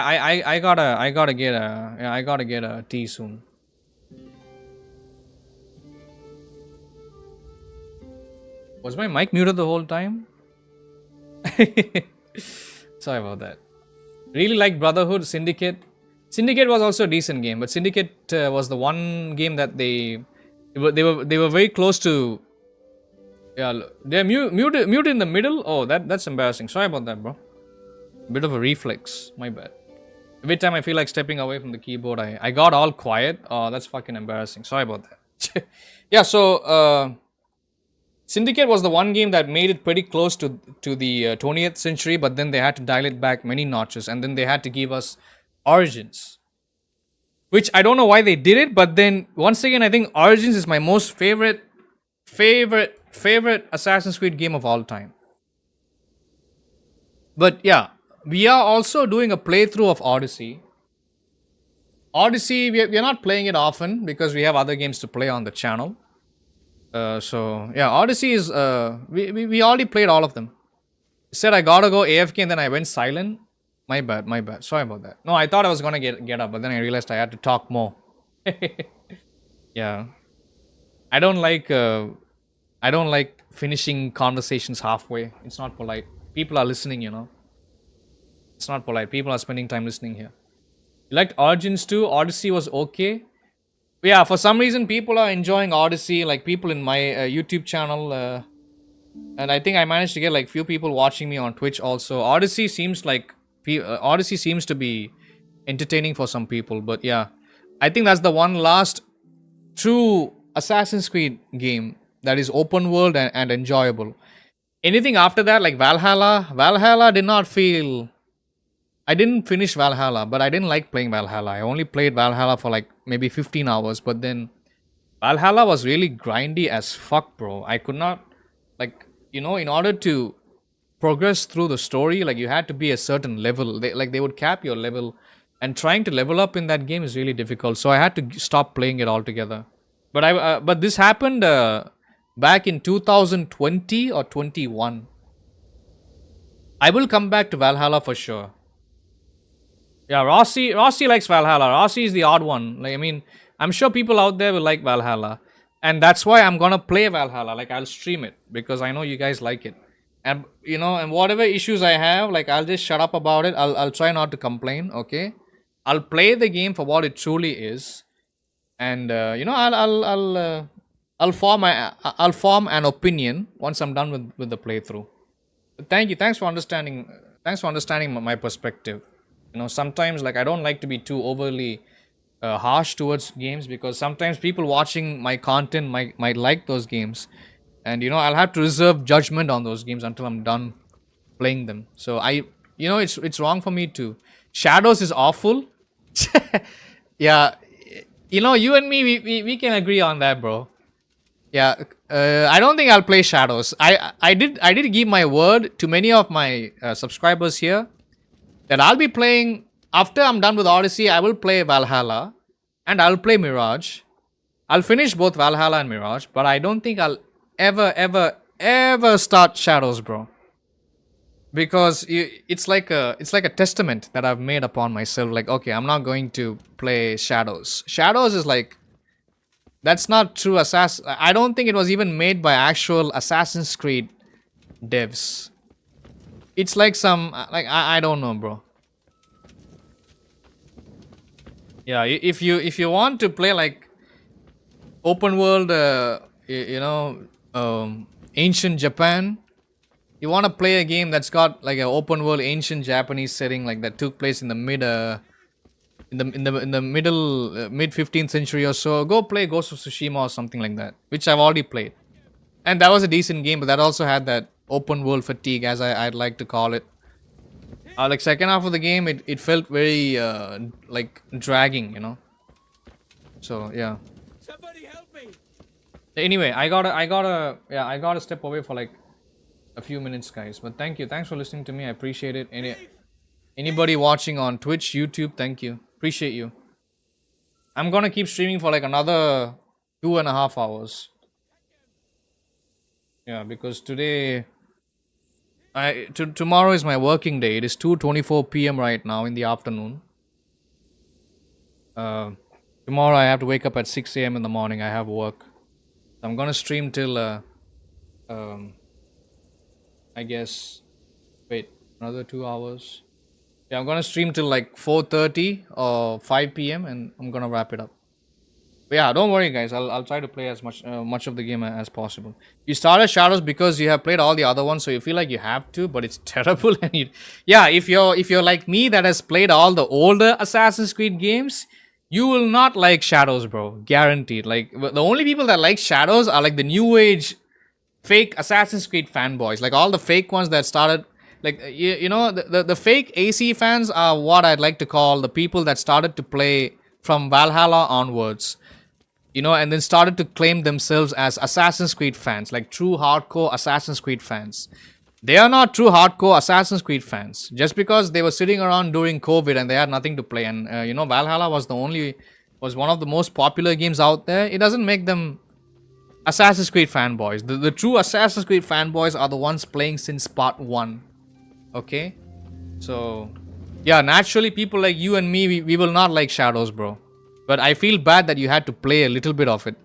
I gotta get a tea soon. Was my mic muted the whole time? Sorry about that. Really like Brotherhood, Syndicate. Syndicate was also a decent game, but Syndicate was the one game that they were very close to. Yeah, they're muted in the middle. Oh, that's embarrassing. Sorry about that, bro. Bit of a reflex. My bad. Every time I feel like stepping away from the keyboard, I got all quiet. Oh, that's fucking embarrassing. Sorry about that. Yeah, so Syndicate was the one game that made it pretty close to the 20th century, but then they had to dial it back many notches, and then they had to give us Origins, which I don't know why they did it, but then once again, I think Origins is my most favorite Assassin's Creed game of all time. But yeah, we are also doing a playthrough of Odyssey. Odyssey, we are not playing it often because we have other games to play on the channel. So yeah, Odyssey is we already played all of them. Said I gotta go AFK and then I went silent. My bad. Sorry about that. No, I thought I was gonna get up, but then I realized I had to talk more. Yeah, I don't like finishing conversations halfway. It's not polite. People are listening, you know. It's not polite. People are spending time listening here. You liked Origins too? Odyssey was okay. Yeah, for some reason people are enjoying Odyssey, like people in my YouTube channel, and I think I managed to get like few people watching me on Twitch also. Odyssey seems to be entertaining for some people, but yeah, I think that's the one last true Assassin's Creed game that is open world and enjoyable. Anything after that, like Valhalla did not feel. I didn't finish Valhalla, but I didn't like playing Valhalla. I only played Valhalla for like maybe 15 hours, but then Valhalla was really grindy as fuck, bro. I could not, like, in order to progress through the story, like, you had to be a certain level. They would cap your level, and trying to level up in that game is really difficult. So I had to stop playing it altogether. But this happened back in 2020 or 21. I will come back to Valhalla for sure. Yeah, Rossi likes Valhalla. Rossi is the odd one. Like, I mean, I'm sure people out there will like Valhalla. And that's why I'm gonna play Valhalla. Like, I'll stream it because I know you guys like it. And and whatever issues I have, like, I'll just shut up about it. I'll try not to complain, okay? I'll play the game for what it truly is. And I'll form an opinion once I'm done with the playthrough. But thank you. Thanks for understanding my perspective. Sometimes, like, I don't like to be too overly harsh towards games because sometimes people watching my content might like those games, and I'll have to reserve judgment on those games until I'm done playing them. So it's wrong for me to. Shadows is awful. Yeah, you and me, we can agree on that, bro. Yeah, I don't think I'll play Shadows. I did give my word to many of my subscribers here that I'll be playing, after I'm done with Odyssey, I will play Valhalla and I'll play Mirage. I'll finish both Valhalla and Mirage, but I don't think I'll ever start Shadows, bro. Because it's like a testament that I've made upon myself. Like, okay, I'm not going to play Shadows. Shadows is like, that's not true Assassin. I don't think it was even made by actual Assassin's Creed devs. It's like some, like, I don't know, bro. Yeah, if you want to play like open world, ancient Japan, you want to play a game that's got like an open world ancient Japanese setting, like that took place in the mid 15th century or so, go play Ghost of Tsushima or something like that, which I've already played, and that was a decent game, but that also had that open world fatigue, as I'd like to call it. Like, second half of the game, it felt very like dragging, So yeah. Somebody help me. Anyway, I gotta step away for like a few minutes, guys. But thanks for listening to me. I appreciate it. Anybody watching on Twitch, YouTube, thank you. Appreciate you. I'm gonna keep streaming for like another 2.5 hours. Yeah, because today, tomorrow is my working day. It is 2:24 p.m. right now in the afternoon. Uh, Tomorrow I have to wake up at 6 a.m. in the morning. I have work. I'm gonna stream till um, I guess. Wait, another 2 hours. Yeah, I'm gonna stream till like 4:30 or 5 p.m. and I'm gonna wrap it up. But yeah, don't worry, guys. I'll try to play as much of the game as possible. You started Shadows because you have played all the other ones, so you feel like you have to, but it's terrible. And yeah, if you're like me that has played all the older Assassin's Creed games, you will not like Shadows, bro. Guaranteed. Like the only people that like Shadows are like the new age fake Assassin's Creed fanboys, like all the fake ones that started. Like the fake AC fans are what I'd like to call the people that started to play from Valhalla onwards, and then started to claim themselves as Assassin's Creed fans, like true hardcore Assassin's Creed fans. They are not true hardcore Assassin's Creed fans just because they were sitting around during COVID and they had nothing to play. And Valhalla was one of the most popular games out there. It doesn't make them Assassin's Creed fanboys. The true Assassin's Creed fanboys are the ones playing since part 1. Okay? So, yeah, naturally people like you and me, we will not like Shadows, bro. But I feel bad that you had to play a little bit of it.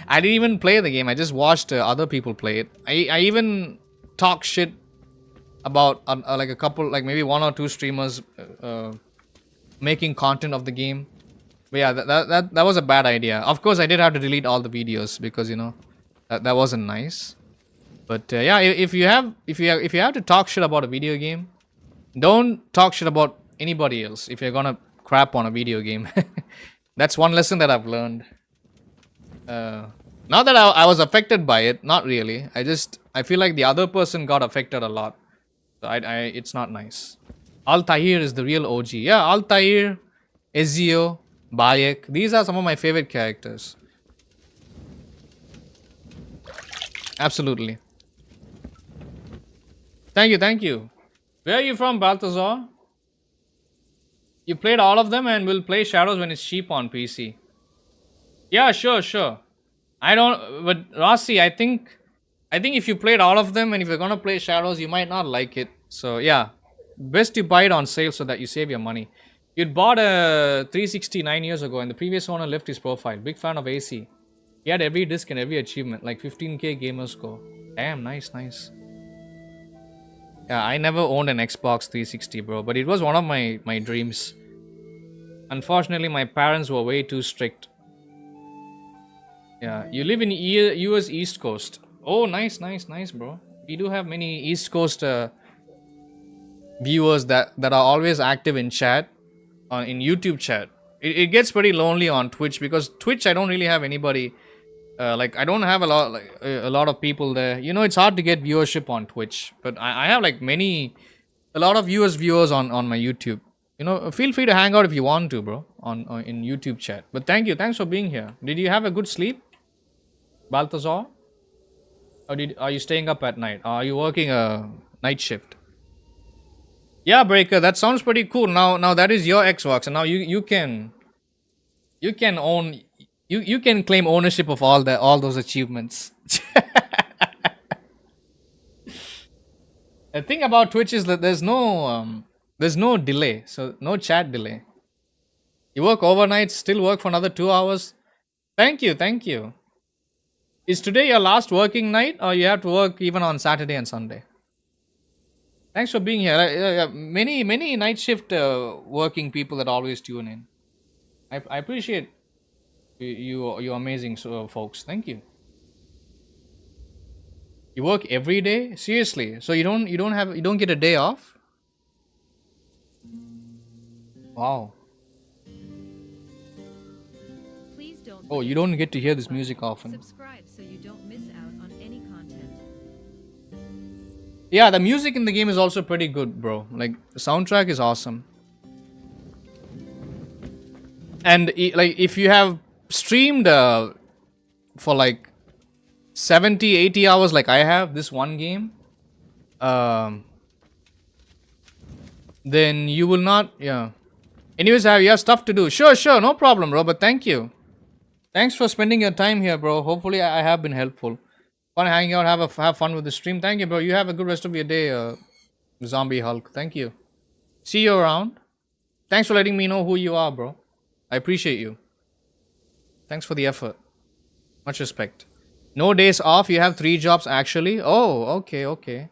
I didn't even play the game. I just watched other people play it. I even talk shit about like a couple, like maybe 1 or 2 streamers making content of the game. But yeah, that was a bad idea. Of course, I did have to delete all the videos because that wasn't nice. But yeah, if you have to talk shit about a video game, don't talk shit about anybody else. If you're gonna crap on a video game, that's one lesson that I've learned. Not that I was affected by it, not really. I feel like the other person got affected a lot. So it's not nice. Altair is the real OG. Yeah, Altair, Ezio, Bayek. These are some of my favorite characters. Absolutely. Thank you. Where are you from, Balthazar? You played all of them and will play Shadows when it's cheap on PC. Yeah, sure. But Rossi, I think if you played all of them and if you're gonna play Shadows, you might not like it. So yeah, best you buy it on sale so that you save your money. You'd bought a 360 9 years ago and the previous owner left his profile. Big fan of AC. He had every disc and every achievement, like 15k gamer score. Damn, nice. Yeah, I never owned an Xbox 360, bro, but it was one of my dreams. Unfortunately, my parents were way too strict. Yeah, you live in US East Coast. Oh, nice, bro. We do have many East Coast viewers that are always active in chat, in YouTube chat. It gets pretty lonely on Twitch because Twitch I don't really have anybody. Like I don't have a lot of people there. It's hard to get viewership on Twitch, but I have like a lot of viewers on my YouTube. Feel free to hang out if you want to, bro, on in YouTube chat. But thanks for being here. Did you have a good sleep, Balthazar? Or are you staying up at night? Are you working a night shift? Yeah, Breaker, that sounds pretty cool. Now that is your Xbox, and now you can own. You can claim ownership of all those achievements. The thing about Twitch is that there's no delay, so no chat delay. You work overnight, still work for another 2 hours. Thank you. Is today your last working night, or you have to work even on Saturday and Sunday? Thanks for being here. Many night shift working people that always tune in. I appreciate you amazing folks. Thank you. You work every day? Seriously? So you don't get a day off? Wow.
Please don't.
Oh, you don't get to hear this music often.
Subscribe so you don't miss out on any content.
Yeah, the music in the game is also pretty good, bro. Like the soundtrack is awesome. And like if you have streamed for like 70 80 hours like I have this one game, then you will not. Yeah, anyways, you have stuff to do. Sure, no problem, bro. But thank you. Thanks for spending your time here, bro. Hopefully I have been helpful. Fun hanging out. Have fun with the stream. Thank you, bro. You have a good rest of your day, Zombie Hulk. Thank you. See you around. Thanks for letting me know who you are, bro. I appreciate you. Thanks for the effort. Much respect. No days off. You have 3 jobs actually. Oh, okay, okay.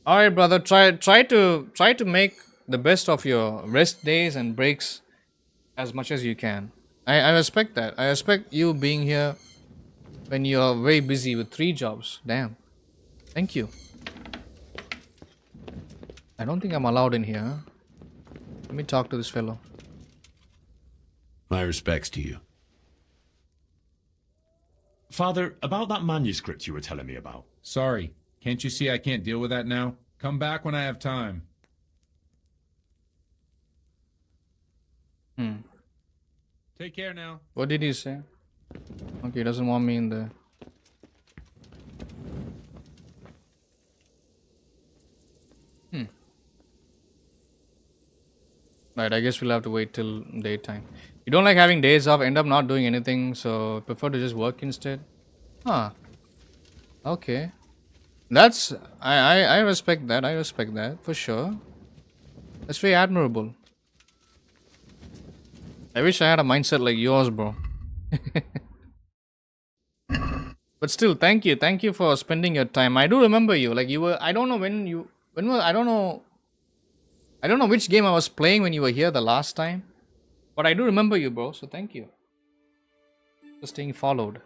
All right, brother. Try to make the best of your rest days and breaks as much as you can. I respect that. I respect you being here when you're very busy with 3 jobs. Damn. Thank you. I don't think I'm allowed in here. Let me talk to this fellow.
My respects to you.
Father, about that manuscript you were telling me about.
Sorry. Can't you see I can't deal with that now? Come back when I have time. Take care now.
What did he say? Okay, he doesn't want me in there. Right, I guess we'll have to wait till daytime. You don't like having days off, end up not doing anything, so prefer to just work instead? Huh. Okay. That's... I respect that, I respect that, for sure. That's very admirable. I wish I had a mindset like yours, bro. But still, thank you for spending your time. I do remember you, like you were... I don't know when you... I don't know which game I was playing when you were here the last time. But I do remember you, bro, so thank you for staying followed.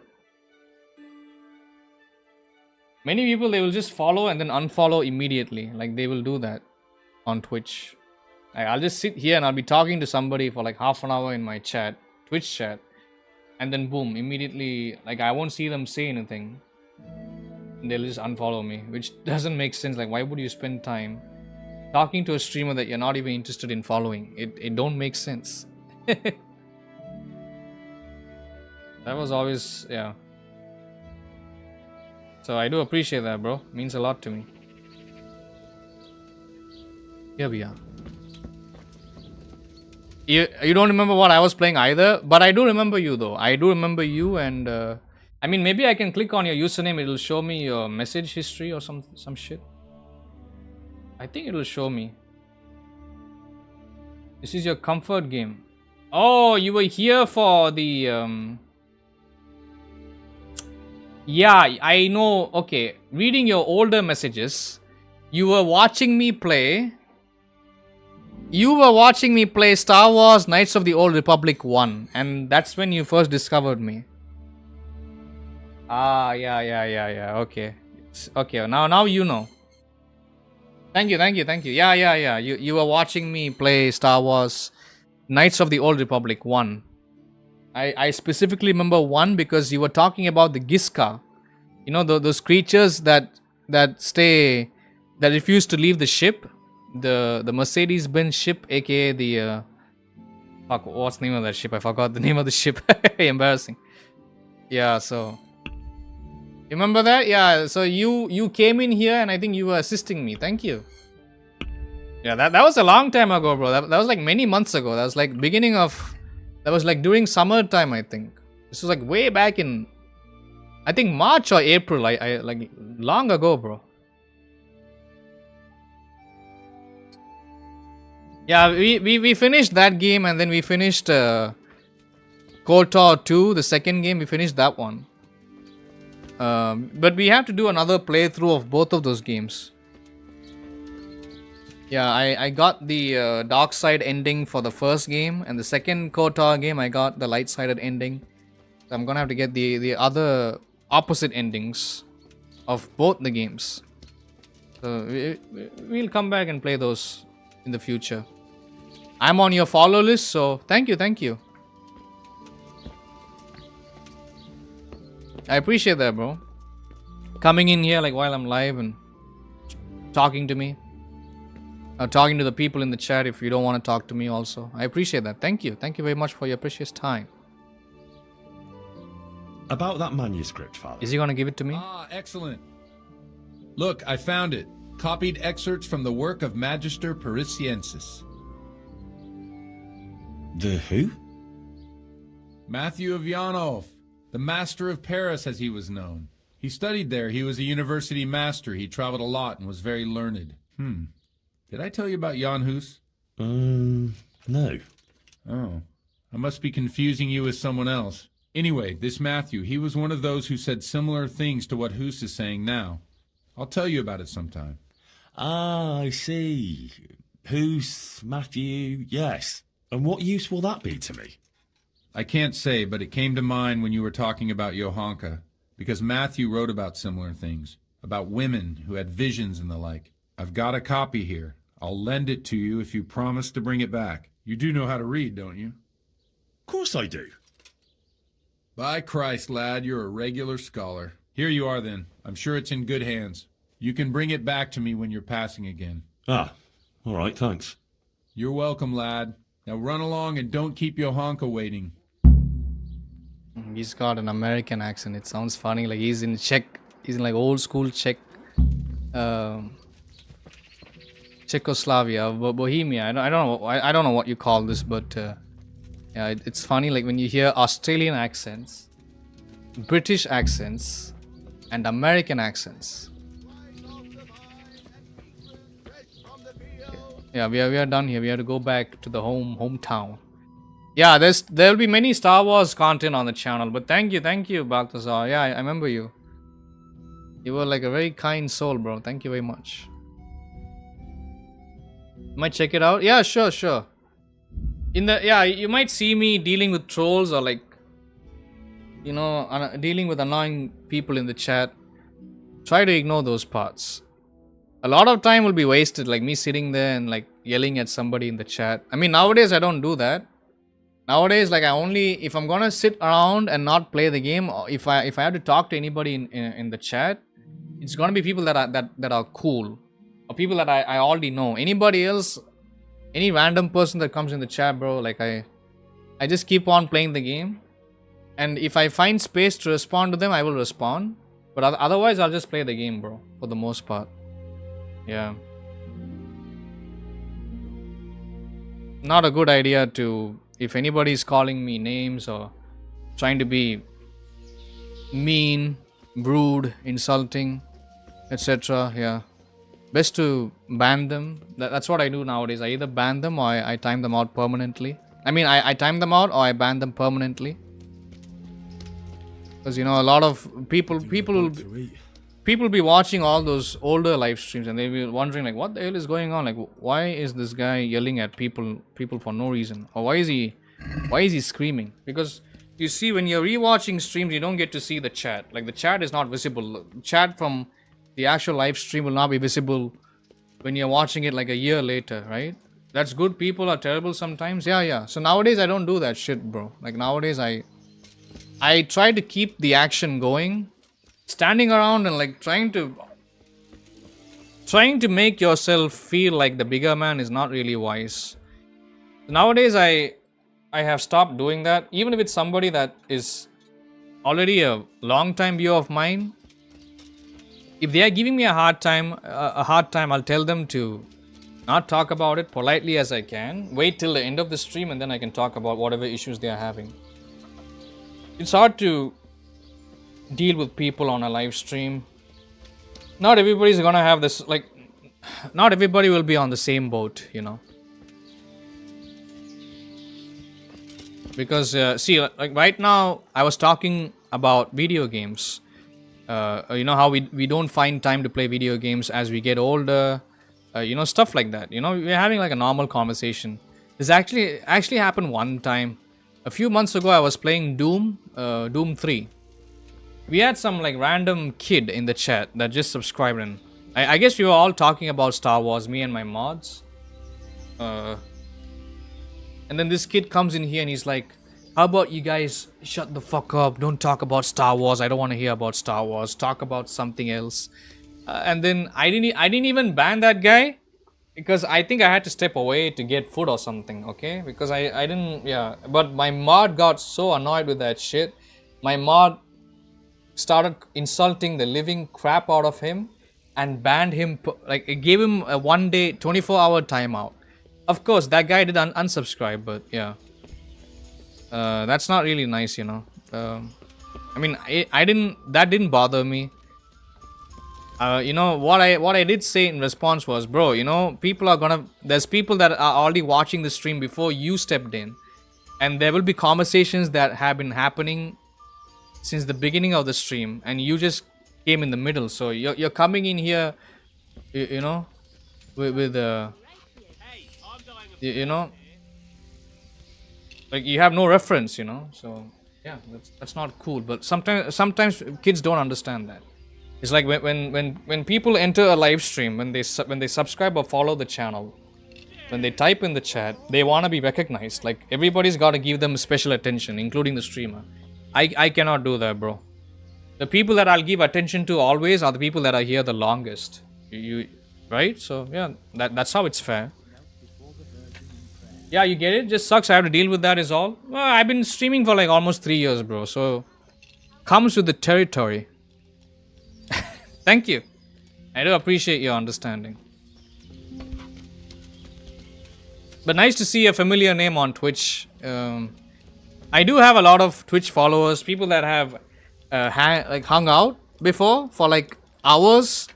Many people, they will just follow and then unfollow immediately. Like, they will do that on Twitch. I'll just sit here and I'll be talking to somebody for like half an hour in my chat, Twitch chat. And then boom, immediately, like I won't see them say anything. And they'll just unfollow me, which doesn't make sense. Like, why would you spend time talking to a streamer that you're not even interested in following? It don't make sense. That was always, yeah. So I do appreciate that, bro. Means a lot to me. Here we are. You don't remember what I was playing either, but I do remember you though. I do remember you, and I mean, maybe I can click on your username. It'll show me your message history or some shit. I think it'll show me. This is your comfort game. Oh, you were here for the yeah, I know. Okay, reading your older messages, you were watching me play. You were watching me play Star Wars Knights of the Old Republic 1, and that's when you first discovered me. Ah, yeah. Okay. Okay, now you know. Thank you. Yeah. You were watching me play Star Wars Knights of the Old Republic 1. I specifically remember 1 because you were talking about the Giska. You know, those creatures that refuse to leave the ship. The Mercedes-Benz ship, aka the fuck, what's the name of that ship? I forgot the name of the ship. Embarrassing. Yeah, so you remember that? Yeah, so you came in here and I think you were assisting me. Thank you. Yeah, that was a long time ago, bro. That was like many months ago. That was like beginning of... That was like during summertime, I think. This was like way back in... I think March or April. I like long ago, bro. Yeah, we finished that game, and then we finished KOTOR 2, the second game. We finished that one. But we have to do another playthrough of both of those games. Yeah, I got the dark side ending for the first game, and the second KOTOR game I got the light sided ending. So I'm gonna have to get the other opposite endings of both the games. So we'll come back and play those in the future. I'm on your follow list, so thank you. I appreciate that, bro. Coming in here like while I'm live and talking to me. Talking to the people in the chat if you don't want to talk to me also. I appreciate that. Thank you. Thank you very much for your precious time.
About that manuscript, Father.
Is he going to give it to me?
Ah, excellent. Look, I found it. Copied excerpts from the work of Magister Parisiensis.
The who?
Matthew of Yanov, the master of Paris as he was known. He studied there. He was a university master. He traveled a lot and was very learned. Did I tell you about Jan Hus?
No.
Oh. I must be confusing you with someone else. Anyway, this Matthew, he was one of those who said similar things to what Hus is saying now. I'll tell you about it sometime.
Ah, I see. Who's Matthew? Yes. And what use will that be to me?
I can't say, but it came to mind when you were talking about Johanka, because Matthew wrote about similar things, about women who had visions and the like. I've got a copy here. I'll lend it to you if you promise to bring it back. You do know how to read, don't you?
Of course I do.
By Christ, lad, you're a regular scholar. Here you are, then. I'm sure it's in good hands. You can bring it back to me when you're passing again.
Ah, all right, thanks.
You're welcome, lad. Now run along and don't keep Johanka waiting.
He's got an American accent. It sounds funny. Like he's in Czech. He's in like old school Czech, Czechoslovakia, Bohemia. I don't know what you call this, but yeah, it's funny. Like when you hear Australian accents, British accents, and American accents. Yeah, we are done here. We have to go back to the hometown. Yeah, there'll be many Star Wars content on the channel. But thank you, Balthazar. Yeah, I remember you. You were like a very kind soul, bro. Thank you very much. Might check it out. Yeah, sure. You might see me dealing with trolls or like, you know, dealing with annoying people in the chat. Try to ignore those parts. A lot of time will be wasted, like me sitting there and like yelling at somebody in the chat. I mean, nowadays I don't do that. Nowadays, like if I'm gonna sit around and not play the game, or if I have to talk to anybody in the chat, it's gonna be people that are cool, or people that I already know. Anybody else, any random person that comes in the chat, bro, like I just keep on playing the game, and if I find space to respond to them, I will respond. But otherwise, I'll just play the game, bro, for the most part. Yeah. Not a good idea to, if anybody's calling me names or trying to be mean, rude, insulting, etc. Yeah. Best to ban them. That's what I do nowadays. I either ban them or I time them out permanently. I mean, I time them out or I ban them permanently. Because, you know, a lot of people will be watching all those older live streams and they'll be wondering like, what the hell is going on? Like, why is this guy yelling at people for no reason? Or why is he screaming? Because you see, when you're rewatching streams, you don't get to see the chat. Like, the chat is not visible. Chat from the actual live stream will not be visible when you're watching it like a year later, right? That's good. People are terrible sometimes. Yeah. So nowadays I don't do that shit, bro. Like, nowadays I try to keep the action going. Standing around and like trying to make yourself feel like the bigger man is not really wise. Nowadays I have stopped doing that. Even if it's somebody that is already a long time viewer of mine, if they are giving me a hard time, I'll tell them to not talk about it politely as I can. Wait till the end of the stream and then I can talk about whatever issues they are having. It's hard to deal with people on a live stream. Not everybody's gonna have this, like, not everybody will be on the same boat, you know. Because see, like right now I was talking about video games. You know how we don't find time to play video games as we get older, you know, stuff like that. You know, we're having like a normal conversation. This actually happened one time. A few months ago I was playing Doom 3. We had some like random kid in the chat that just subscribed, and I guess we were all talking about Star Wars, me and my mods. And then this kid comes in here and he's like, how about you guys shut the fuck up, don't talk about Star Wars, I don't want to hear about Star Wars, talk about something else. And then I didn't even ban that guy, because I think I had to step away to get food or something, okay? Because I didn't, yeah. But my mod got so annoyed with that shit. My mod started insulting the living crap out of him and banned him, like it gave him a 1 day 24-hour timeout. Of course that guy did unsubscribe, but yeah, that's not really nice, you know. I mean, I didn't. That didn't bother me. You know what I did say in response was, bro. You know, people are gonna. There's people that are already watching the stream before you stepped in, and there will be conversations that have been happening since the beginning of the stream, and you just came in the middle. So you're coming in here, you know, with you know, like you have no reference, you know. So yeah, that's not cool. But sometimes kids don't understand that. It's like when people enter a live stream, when they subscribe or follow the channel, when they type in the chat, they want to be recognized. Like everybody's got to give them special attention, including the streamer. I cannot do that, bro. The people that I'll give attention to always are the people that are here the longest. You right? So yeah, that's how it's fair. Yeah, you get it? Just sucks I have to deal with that is all. Well, I've been streaming for like almost 3 years, bro. So comes with the territory. Thank you. I do appreciate your understanding. But nice to see a familiar name on Twitch. I do have a lot of Twitch followers, people that have hung out before for like hours,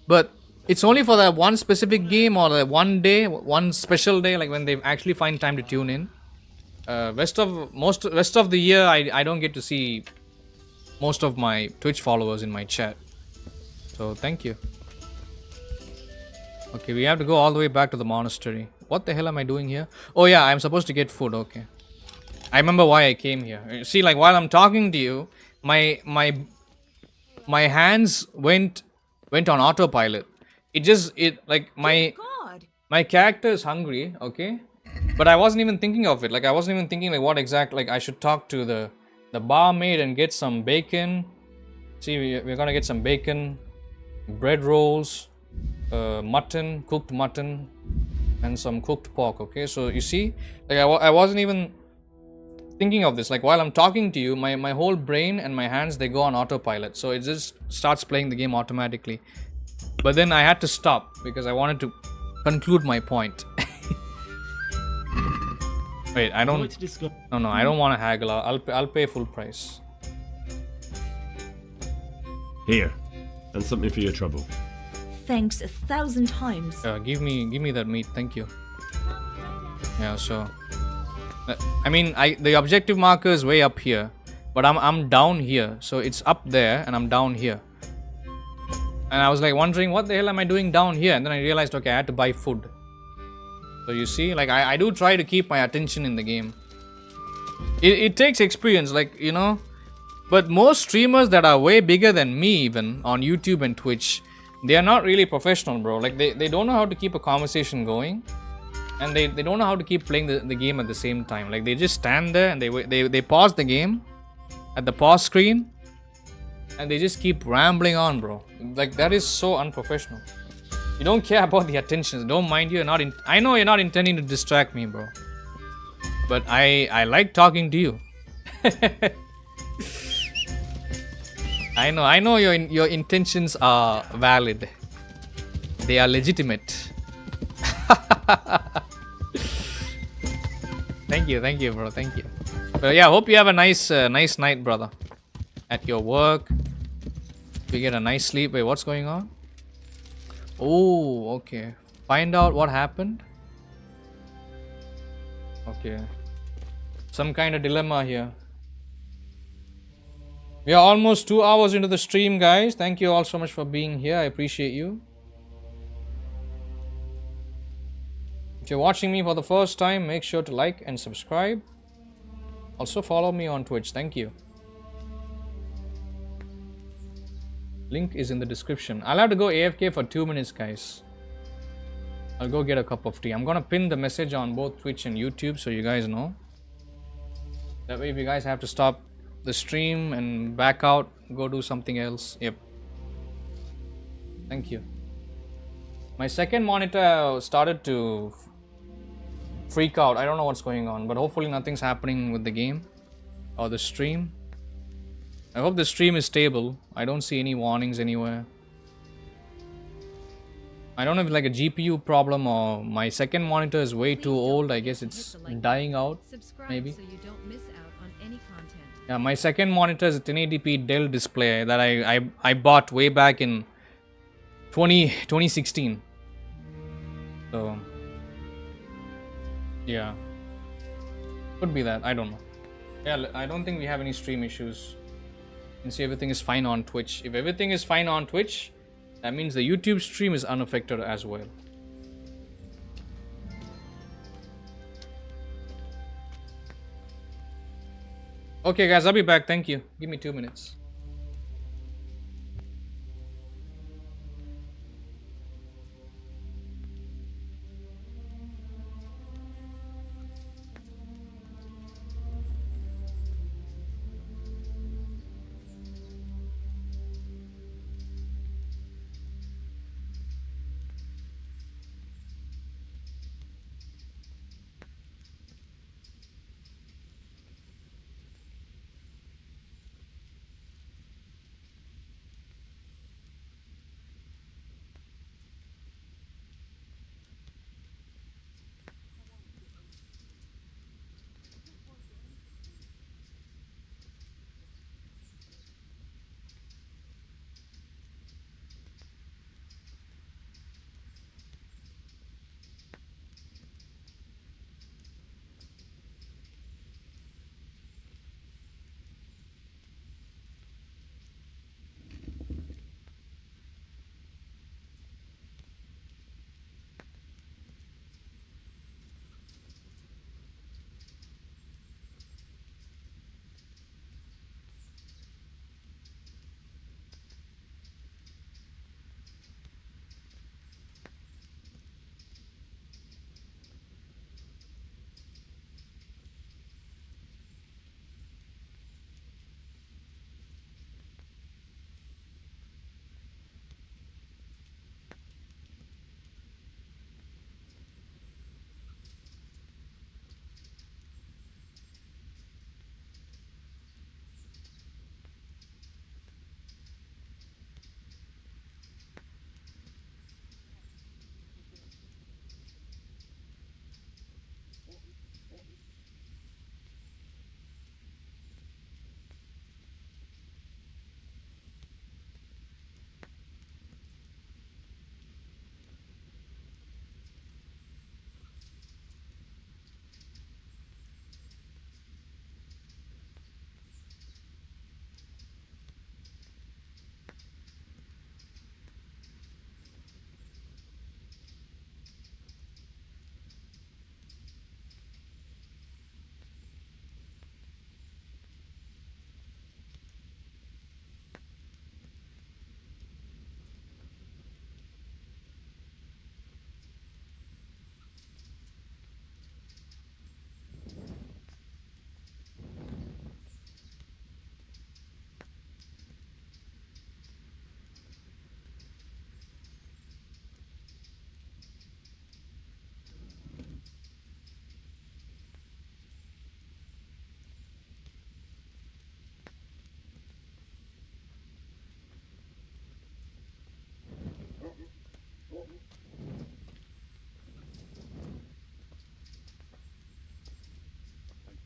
but it's only for that one specific game or that one day, one special day, like when they actually find time to tune in. Rest of the year, I don't get to see most of my Twitch followers in my chat. So thank you. Okay, we have to go all the way back to the monastery. What the hell am I doing here? Oh yeah, I'm supposed to get food. Okay, I remember why I came here. You see, like while I'm talking to you, my hands went on autopilot. My character is hungry. Okay, but I wasn't even thinking of it. Like I wasn't even thinking like what exact, like I should talk to the barmaid and get some bacon. See, we're gonna get some bacon, bread rolls, mutton, cooked mutton, and some cooked pork. Okay, so you see, like I wasn't even thinking of this. Like while I'm talking to you, my whole brain and my hands, they go on autopilot, so it just starts playing the game automatically. But then I had to stop because I wanted to conclude my point. Wait, I don't. No, I don't want to haggle. I'll pay full price.
Here, and something for your trouble.
Thanks 1,000 times.
Give me that meat, thank you. Yeah, so I mean, the objective marker is way up here, but I'm down here, so it's up there and I'm down here. And I was like wondering, what the hell am I doing down here? And then I realized, okay, I had to buy food. So you see, like I do try to keep my attention in the game. It takes experience, like, you know. But most streamers that are way bigger than me, even on YouTube and Twitch, they are not really professional, bro. Like they don't know how to keep a conversation going, and they don't know how to keep playing the game at the same time. Like they just stand there and they pause the game at the pause screen, and they just keep rambling on, bro. Like that is so unprofessional. You don't care about the attention. Don't mind you. I know you're not intending to distract me, bro. But I like talking to you. I know your intentions are valid. They are legitimate. Thank you, bro. Thank you. But yeah, hope you have a nice night, brother. At your work, you get a nice sleep. Wait, what's going on? Oh, okay. Find out what happened. Okay. Some kind of dilemma here. We are almost 2 hours into the stream, guys. Thank you all so much for being here. I appreciate you. If you're watching me for the first time, make sure to like and subscribe. Also follow me on Twitch. Thank you. Link is in the description. I'll have to go AFK for 2 minutes, guys. I'll go get a cup of tea. I'm gonna pin the message on both Twitch and YouTube so you guys know. That way if you guys have to stop the stream and back out, go do something else. Yep. Thank you. My second monitor started to freak out. I don't know what's going on, but hopefully nothing's happening with the game or the stream. I hope the stream is stable. I don't see any warnings anywhere. I don't know if it's like a GPU problem or my second monitor is way too old. I guess it's dying out, maybe.
So you don't miss out on any content.
Yeah, my second monitor is a 1080p Dell display that I bought way back in 2016. So yeah, could be that. I don't know. Yeah, I don't think we have any stream issues. You can see everything is fine on Twitch. If everything is fine on Twitch, that means the YouTube stream is unaffected as well. Okay, guys, I'll be back. Thank you. Give me 2 minutes.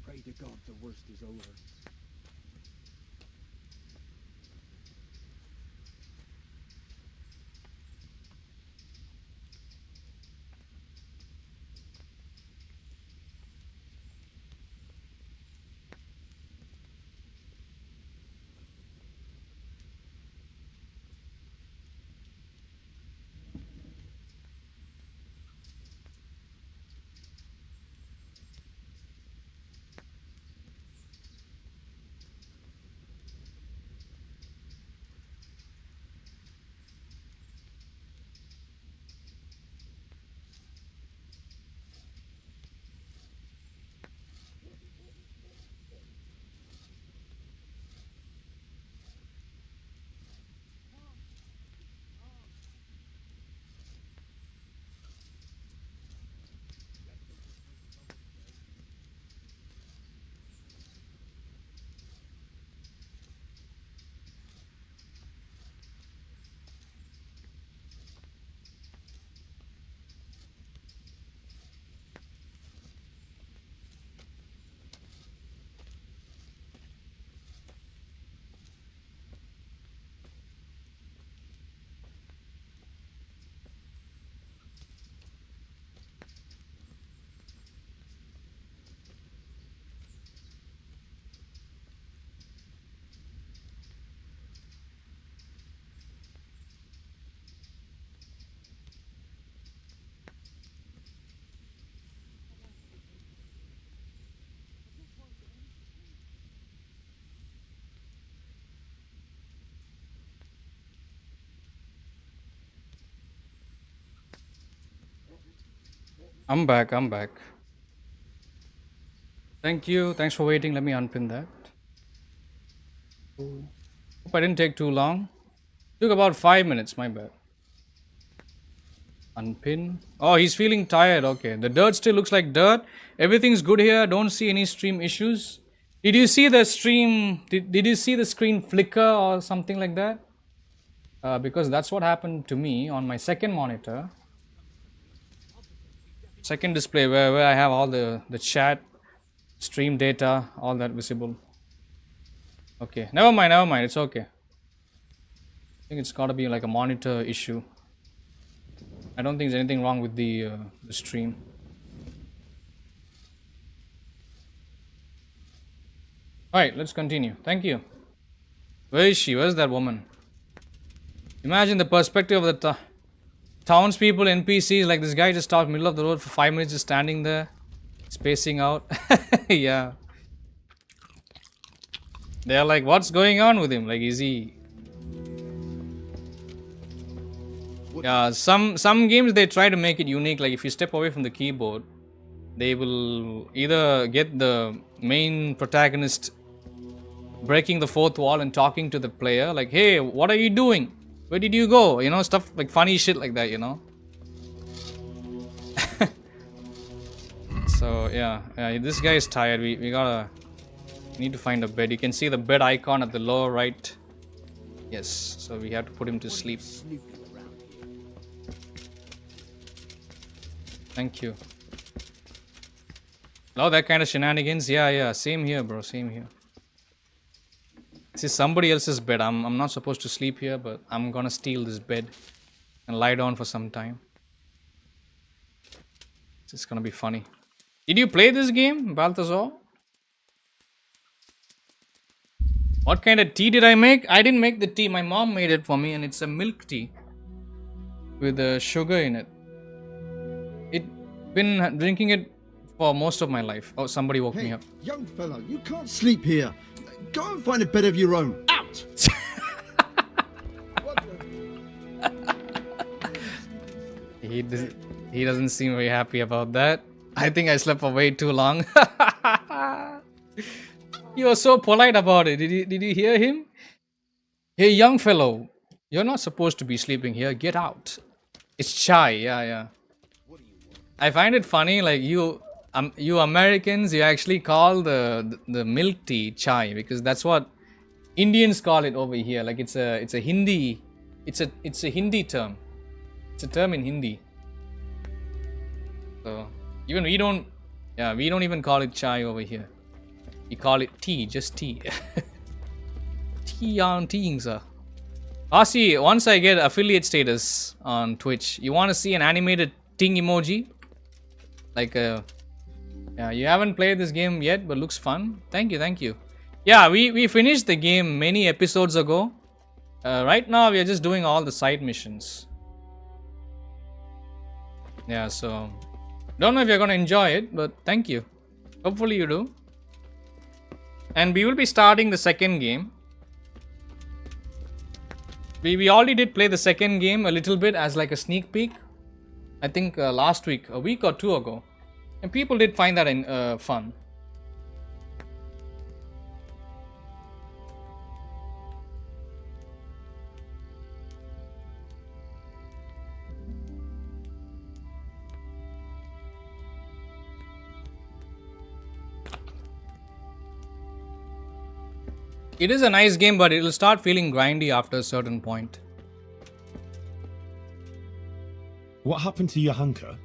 Pray to God the worst is over.
I'm back. I'm back. Thank you. Thanks for waiting. Let me unpin that. Hope I didn't take too long. Took about 5 minutes. My bad. Unpin. Oh, he's feeling tired. Okay. The dirt still looks like dirt. Everything's good here. Don't see any stream issues. Did you see the stream? Did you see the screen flicker or something like that? Because that's what happened to me on my second monitor. Second display where I have all the chat, stream data, all that visible. Okay. Never mind. Never mind. It's okay. I think it's got to be like a monitor issue. I don't think there's anything wrong with the stream. Alright, let's continue. Thank you. Where is she? Where's that woman? Imagine the perspective of the townspeople, NPCs. Like this guy just stopped middle of the road for 5 minutes just standing there, spacing out. Yeah. They're like, what's going on with him? Like, is he... Yeah, some games they try to make it unique. Like if you step away from the keyboard, they will either get the main protagonist breaking the fourth wall and talking to the player, like, hey, what are you doing? Where did you go? You know, stuff like funny shit like that, you know. So yeah, this guy is tired. We need to find a bed. You can see the bed icon at the lower right. Yes, so we have to put him to sleep. Thank you. Love that kind of shenanigans. Yeah, same here, bro. Same here. This is somebody else's bed. I'm not supposed to sleep here, but I'm gonna steal this bed and lie down for some time. It's gonna be funny. Did you play this game, Balthazar? What kind of tea did I make? I didn't make the tea. My mom made it for me, and it's a milk tea with sugar in it. Been drinking it for most of my life. Oh, somebody woke me up.
Young fellow, you can't sleep here. Go and find a bed of your own. Out!
He doesn't seem very happy about that. I think I slept for way too long. You were so polite about it. Did you hear him? Hey, young fellow, you're not supposed to be sleeping here. Get out. It's chai. Yeah. I find it funny, like you Americans, you actually call the milk tea chai because that's what Indians call it over here. Like it's a Hindi, it's a Hindi term. It's a term in Hindi. So even we don't even call it chai over here. We call it tea, just tea. Tea on teeing, sir. See, once I get affiliate status on Twitch, you want to see an animated ting emoji? Like yeah, you haven't played this game yet, but looks fun. Thank you. Yeah, we finished the game many episodes ago. Right now we are just doing all the side missions. Yeah, so don't know if you're gonna enjoy it, but thank you. Hopefully you do. And we will be starting the second game. We already did play the second game a little bit as like a sneak peek. I think last week, a week or two ago. And people did find that fun. It is a nice game, but it will start feeling grindy after a certain point.
What happened to Johanka?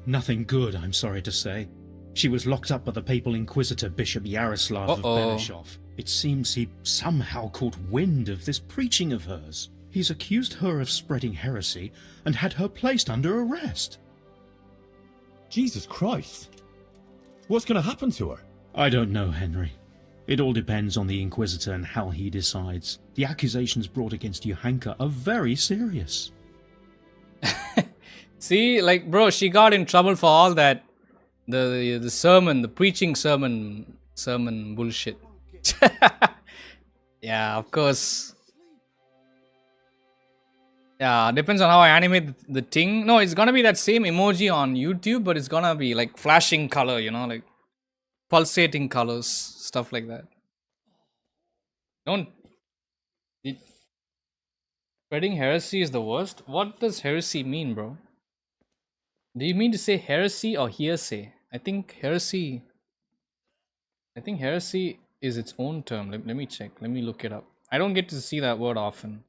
Nothing good, I'm sorry to say. She was locked up by the papal inquisitor Bishop Yaroslav of Benishov. It seems he somehow caught wind of this preaching of hers. He's accused her of spreading heresy and had her placed under arrest.
Jesus Christ. What's going to happen to her?
I don't know, Henry. It all depends on the Inquisitor and how he decides. The accusations brought against Johanka are very serious.
See, like, bro, she got in trouble for all that. The sermon, the preaching sermon bullshit. Yeah, of course. Yeah, depends on how I animate the thing. No, it's gonna be that same emoji on YouTube, but it's gonna be like flashing color, you know, like pulsating colors, stuff like that. Don't. It, spreading heresy is the worst. What does heresy mean, bro? Do you mean to say heresy or hearsay? I think heresy. I think heresy is its own term. Let me check. Let me look it up. I don't get to see that word often.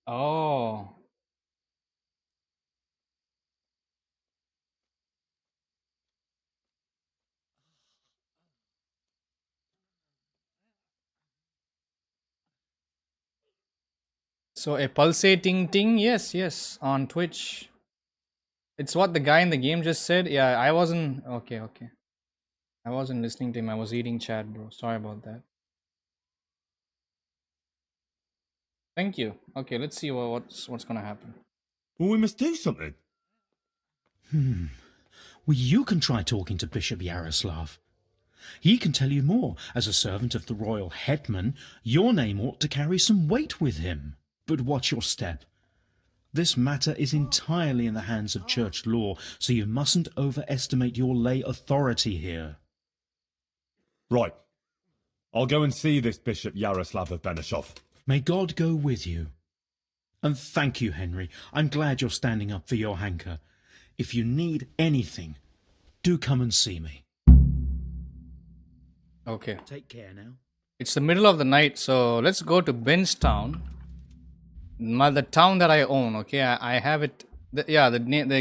Oh. So a pulsating thing? Yes, yes, on Twitch. It's what the guy in the game just said. Yeah, I wasn't. Okay, okay. I wasn't listening to him. I was eating chat, bro. Sorry about that. Thank you. Okay, let's see what's gonna happen.
Well, we must do something.
Well, you can try talking to Bishop Yaroslav. He can tell you more. As a servant of the royal hetman, your name ought to carry some weight with him. But watch your step. This matter is entirely in the hands of church law, so you mustn't overestimate your lay authority here.
Right. I'll go and see this Bishop Yaroslav of Benishov.
May God go with you. And thank you, Henry. I'm glad you're standing up for your hanker. If you need anything, do come and see me.
Okay.
Take care now.
It's the middle of the night, so let's go to Benstown. The town that I own. Okay, I have it. The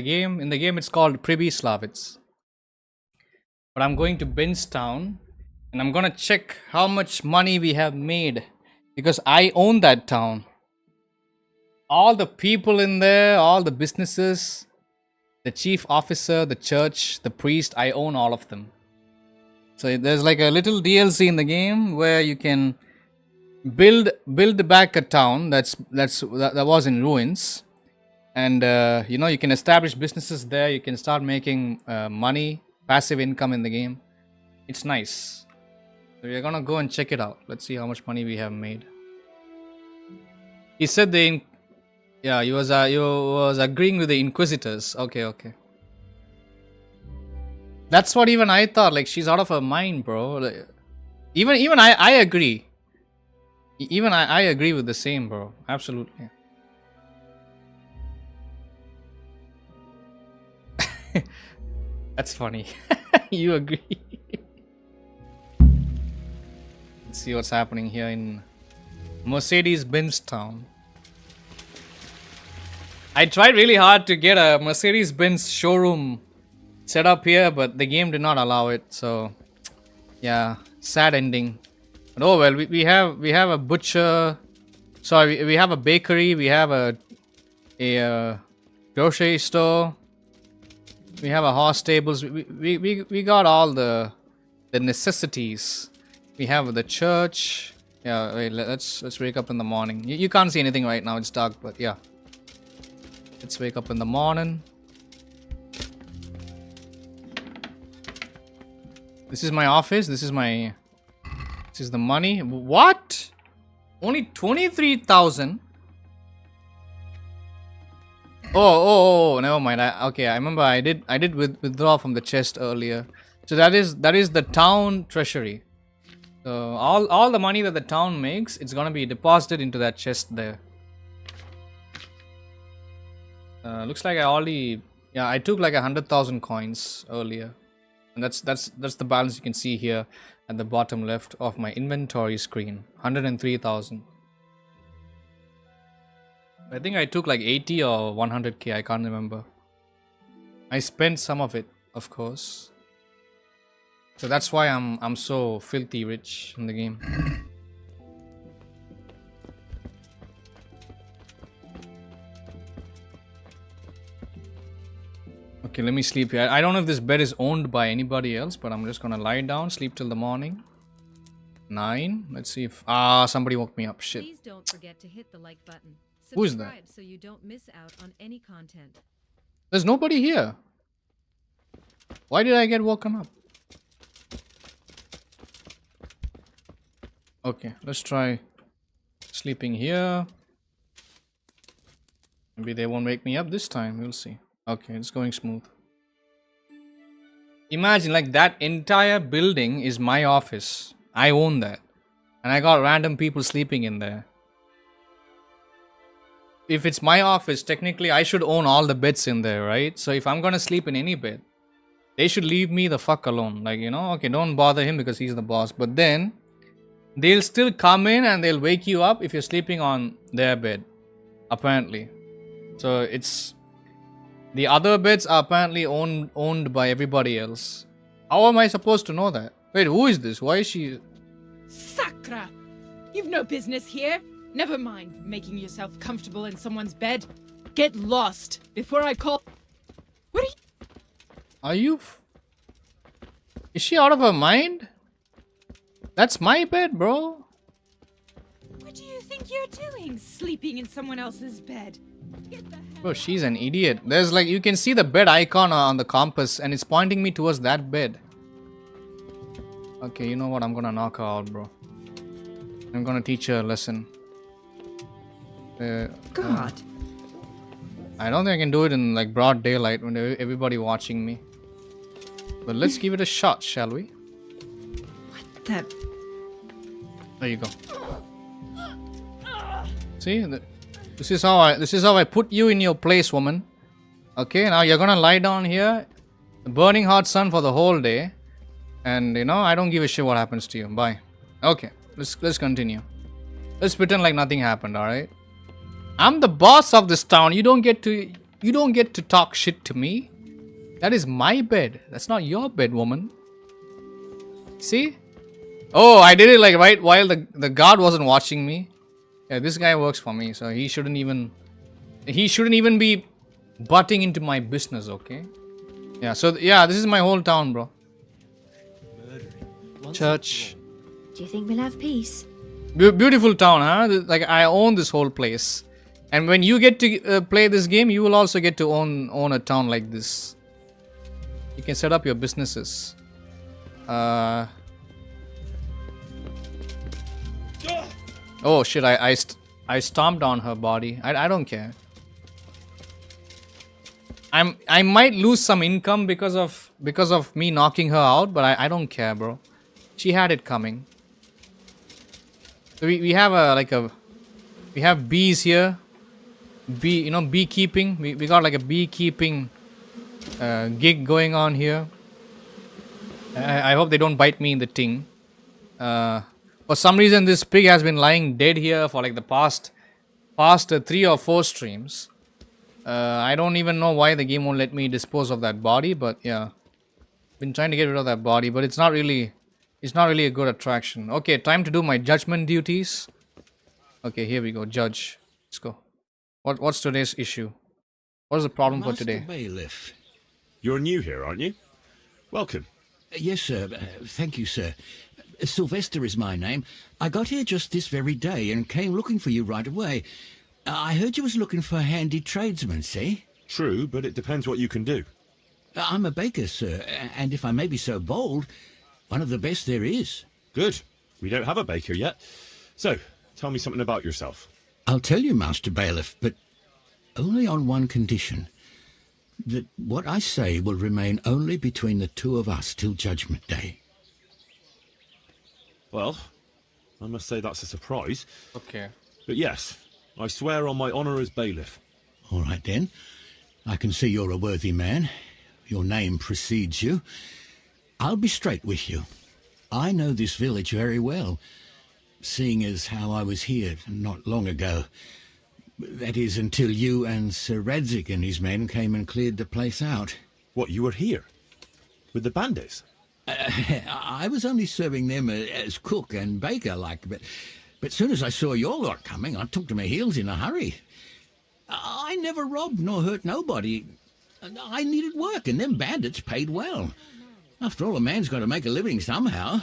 game in the game it's called Pribyslavitz. But I'm going to Benstown, and I'm gonna check how much money we have made because I own that town. All the people in there, all the businesses, the chief officer, the church, the priest, I own all of them. So there's like a little DLC in the game where you can build back a town that was in ruins, and you know, you can establish businesses there. You can start making money, passive income in the game. It's nice. So we're gonna go and check it out. Let's see how much money we have made. He said he was agreeing with the Inquisitors. Okay. That's what even I thought. Like, she's out of her mind, bro. Like, even I agree. Even I agree with the same, bro. Absolutely. That's funny. You agree. Let's see what's happening here in Mercedes-Benz town. I tried really hard to get a Mercedes-Benz showroom set up here, but the game did not allow it. So, yeah, sad ending. But oh well, we have a butcher. Sorry, we have a bakery. We have a grocery store. We have a horse stables. We got all the necessities. We have the church. Yeah, wait, let's wake up in the morning. You can't see anything right now. It's dark, but yeah. Let's wake up in the morning. This is my office. This is the money. What? Only 23,000. Oh, never mind. Okay, I remember I did withdraw from the chest earlier. So that is the town treasury. So all the money that the town makes, it's gonna be deposited into that chest there. Looks like I took like 100,000 coins earlier, and that's the balance you can see here at the bottom left of my inventory screen. 103,000. I think I took like 80 or 100k. I can't remember. I spent some of it, of course. So that's why I'm so filthy rich in the game. Okay, let me sleep here. I don't know if this bed is owned by anybody else, but I'm just gonna lie down, sleep till the morning. 9. Let's see if somebody woke me up. Shit.
Please don't forget to hit the like button.
Who is that?
Subscribe so you don't miss out on any content.
There's nobody here. Why did I get woken up? Okay, let's try Sleeping here. Maybe they won't wake me up this time. We'll see. Okay, it's going smooth. Imagine, like, that entire building is my office. I own that. And I got random people sleeping in there. If it's my office, technically I should own all the beds in there, right? So if I'm gonna sleep in any bed, they should leave me the fuck alone. Like, you know, okay, don't bother him because he's the boss. But then, they'll still come in and they'll wake you up if you're sleeping on their bed. Apparently. So it's... The other beds are apparently owned by everybody else. How am I supposed to know that? Wait, who is this? Why is she...
Sakra! You've no business here. Never mind making yourself comfortable in someone's bed. Get lost before I call... What
are you... Is she out of her mind? That's my bed, bro.
What do you think you're doing, sleeping in someone else's bed?
Bro, she's an idiot. There's like, you can see the bed icon on the compass and it's pointing me towards that bed. Okay, you know what? I'm gonna knock her out, bro. I'm gonna teach her a lesson.
God.
I don't think I can do it in like broad daylight when everybody watching me. But let's give it a shot, shall we?
What the...
There you go. See? This is how I put you in your place, woman. Okay, now you're gonna lie down here, the burning hot sun for the whole day, and you know I don't give a shit what happens to you. Bye. Okay, let's continue. Let's pretend like nothing happened. All right. I'm the boss of this town. You don't get to talk shit to me. That is my bed. That's not your bed, woman. See? Oh, I did it like right while the guard wasn't watching me. Yeah, this guy works for me, so he shouldn't even be butting into my business, okay? Yeah, so yeah, this is my whole town, bro. Church.
Do you think we'll have peace?
Beautiful town, huh? Like, I own this whole place. And when you get to play this game, you will also get to own a town like this. You can set up your businesses. Oh shit, I stomped on her body. I don't care. I might lose some income because of me knocking her out, but I don't care, bro. She had it coming. So we have we have bees here. Beekeeping. We got like a beekeeping gig going on here. I hope they don't bite me in the ting. For some reason, this pig has been lying dead here for like the past 3 or 4 streams. I don't even know why the game won't let me dispose of that body, but yeah, been trying to get rid of that body, but it's not really a good attraction. Okay, time to do my judgment duties. Okay, here we go, judge. Let's go. What's today's issue? What's the problem for today?
Bailiff.
You're new here, aren't you? Welcome.
Yes, sir. Thank you, sir. Sylvester is my name. I got here just this very day and came looking for you right away. I heard you was looking for handy tradesmen, see?
True, but it depends what you can do.
I'm a baker, sir, and if I may be so bold, one of the best there is.
Good. We don't have a baker yet. So, tell me something about yourself.
I'll tell you, Master Bailiff, but only on one condition. That what I say will remain only between the two of us till Judgment Day.
Well, I must say that's a surprise.
Okay.
But yes, I swear on my honour as bailiff.
All right, then. I can see you're a worthy man. Your name precedes you. I'll be straight with you. I know this village very well, seeing as how I was here not long ago. That is, until you and Sir Radzik and his men came and cleared the place out.
What, you were here? With the bandits?
I was only serving them as cook and baker, like, but soon as I saw your lot coming, I took to my heels in a hurry. I never robbed nor hurt nobody. I needed work, and them bandits paid well. After all, a man's got to make a living somehow,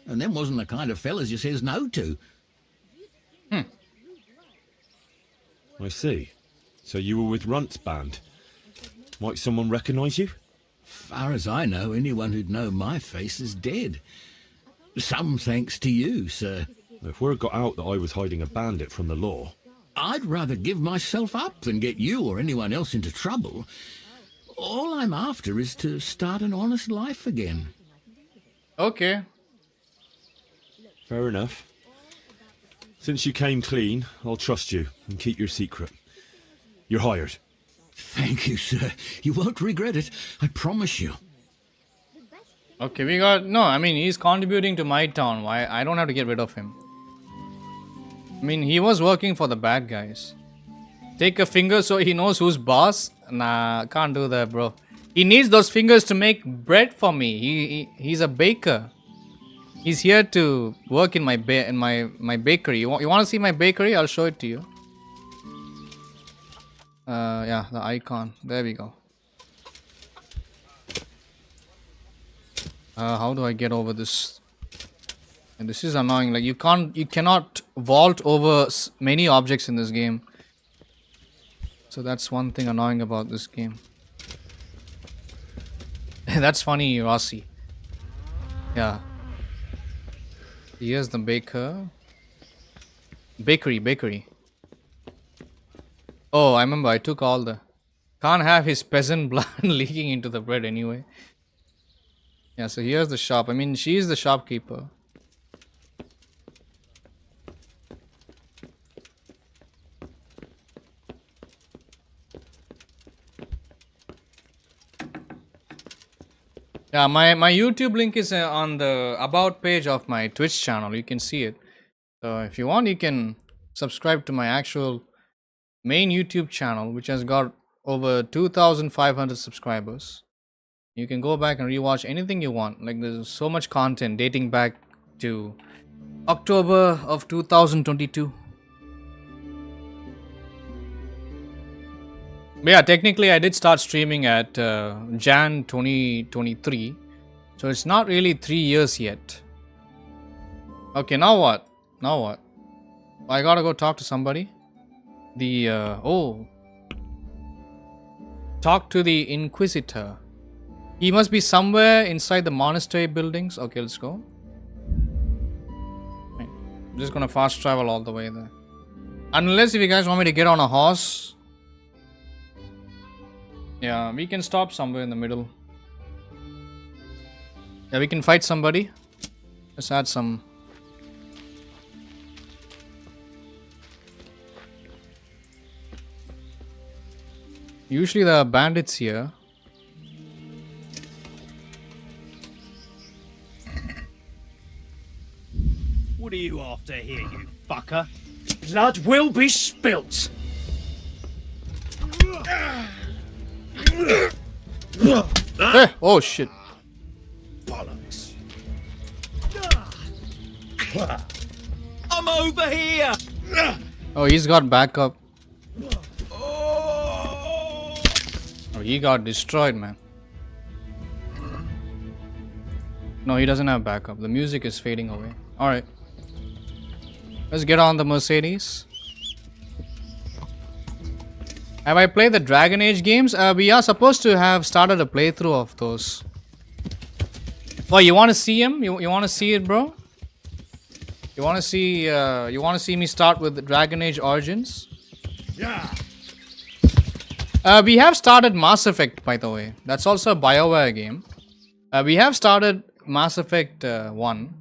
and them wasn't the kind of fellas you says no to.
I see. So you were with Runt's band. Might someone recognise you?
Far as I know, anyone who'd know my face is dead. Some thanks to you, sir.
If word got out that I was hiding a bandit from the law...
I'd rather give myself up than get you or anyone else into trouble. All I'm after is to start an honest life again.
Okay.
Fair enough. Since you came clean, I'll trust you and keep your secret. You're hired.
Thank you, sir. You won't regret it. I promise you.
Okay, we got... No, I mean, he's contributing to my town. Why? I don't have to get rid of him. I mean, he was working for the bad guys. Take a finger so he knows who's boss? Nah, can't do that, bro. He needs those fingers to make bread for me. He's a baker. He's here to work in my bakery. You want to see my bakery? I'll show it to you. Yeah, the icon. There we go. How do I get over this? And this is annoying. Like you cannot vault over many objects in this game. So that's one thing annoying about this game. That's funny, Rossi. Yeah. Here's the baker. Bakery. Oh, I remember I took all the... Can't have his peasant blood leaking into the bread anyway. Yeah, so here's the shop. I mean, she's the shopkeeper. Yeah, my YouTube link is on the about page of my Twitch channel. You can see it. So if you want, you can subscribe to my actual main YouTube channel, which has got over 2,500 subscribers. You can go back and rewatch anything you want. Like there's so much content dating back to October of 2022. But yeah, technically I did start streaming at Jan 2023. So it's not really 3 years yet. Okay, now what? I gotta go talk to somebody. Talk to the Inquisitor. He must be somewhere inside the monastery buildings. Okay, let's go. I'm just gonna fast travel all the way there. Unless if you guys want me to get on a horse. Yeah, we can stop somewhere in the middle. Yeah, we can fight somebody. Let's add some. Usually there are bandits here.
What are you after here, you fucker? Blood will be spilt!
Hey, oh shit.
Bollocks. I'm over here!
Oh, he's got backup. Oh, he got destroyed, man. No, he doesn't have backup. The music is fading away. Alright. Let's get on the Mercedes. Have I played the Dragon Age games? We are supposed to have started a playthrough of those. Oh, you want to see him? You want to see it, bro? You want to see me start with Dragon Age Origins?
Yeah.
We have started Mass Effect, by the way. That's also a BioWare game. We have started Mass Effect 1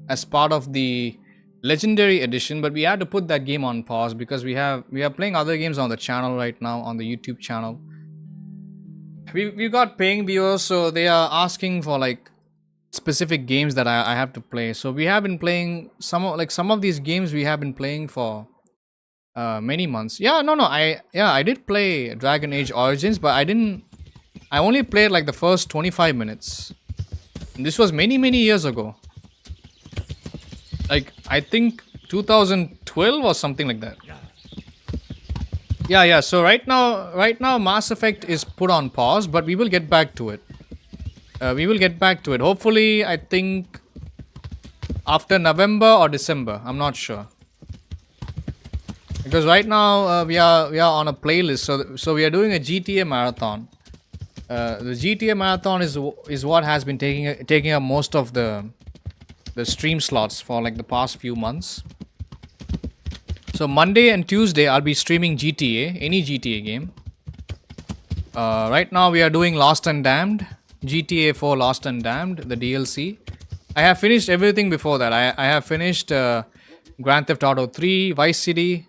as part of the Legendary Edition, but we had to put that game on pause because we are playing other games on the channel right now, on the YouTube channel. We've got paying viewers, so they are asking for like specific games that I have to play. So we have been playing some of these games we have been playing for many months. I did play Dragon Age Origins, but I only played like the first 25 minutes. And this was many years ago. Like I think 2012 or something like that. Yeah. So right now Mass Effect is put on pause, but we will get back to it. Hopefully, I think after November or December. I'm not sure. Because right now we are on a playlist, so we are doing a GTA marathon. The GTA marathon is what has been taking up most of the the stream slots for like the past few months. So Monday and Tuesday I'll be streaming GTA, any GTA game. Right now we are doing Lost and Damned, GTA 4 Lost and Damned, the DLC. I have finished everything before that. I have finished Grand Theft Auto 3, Vice City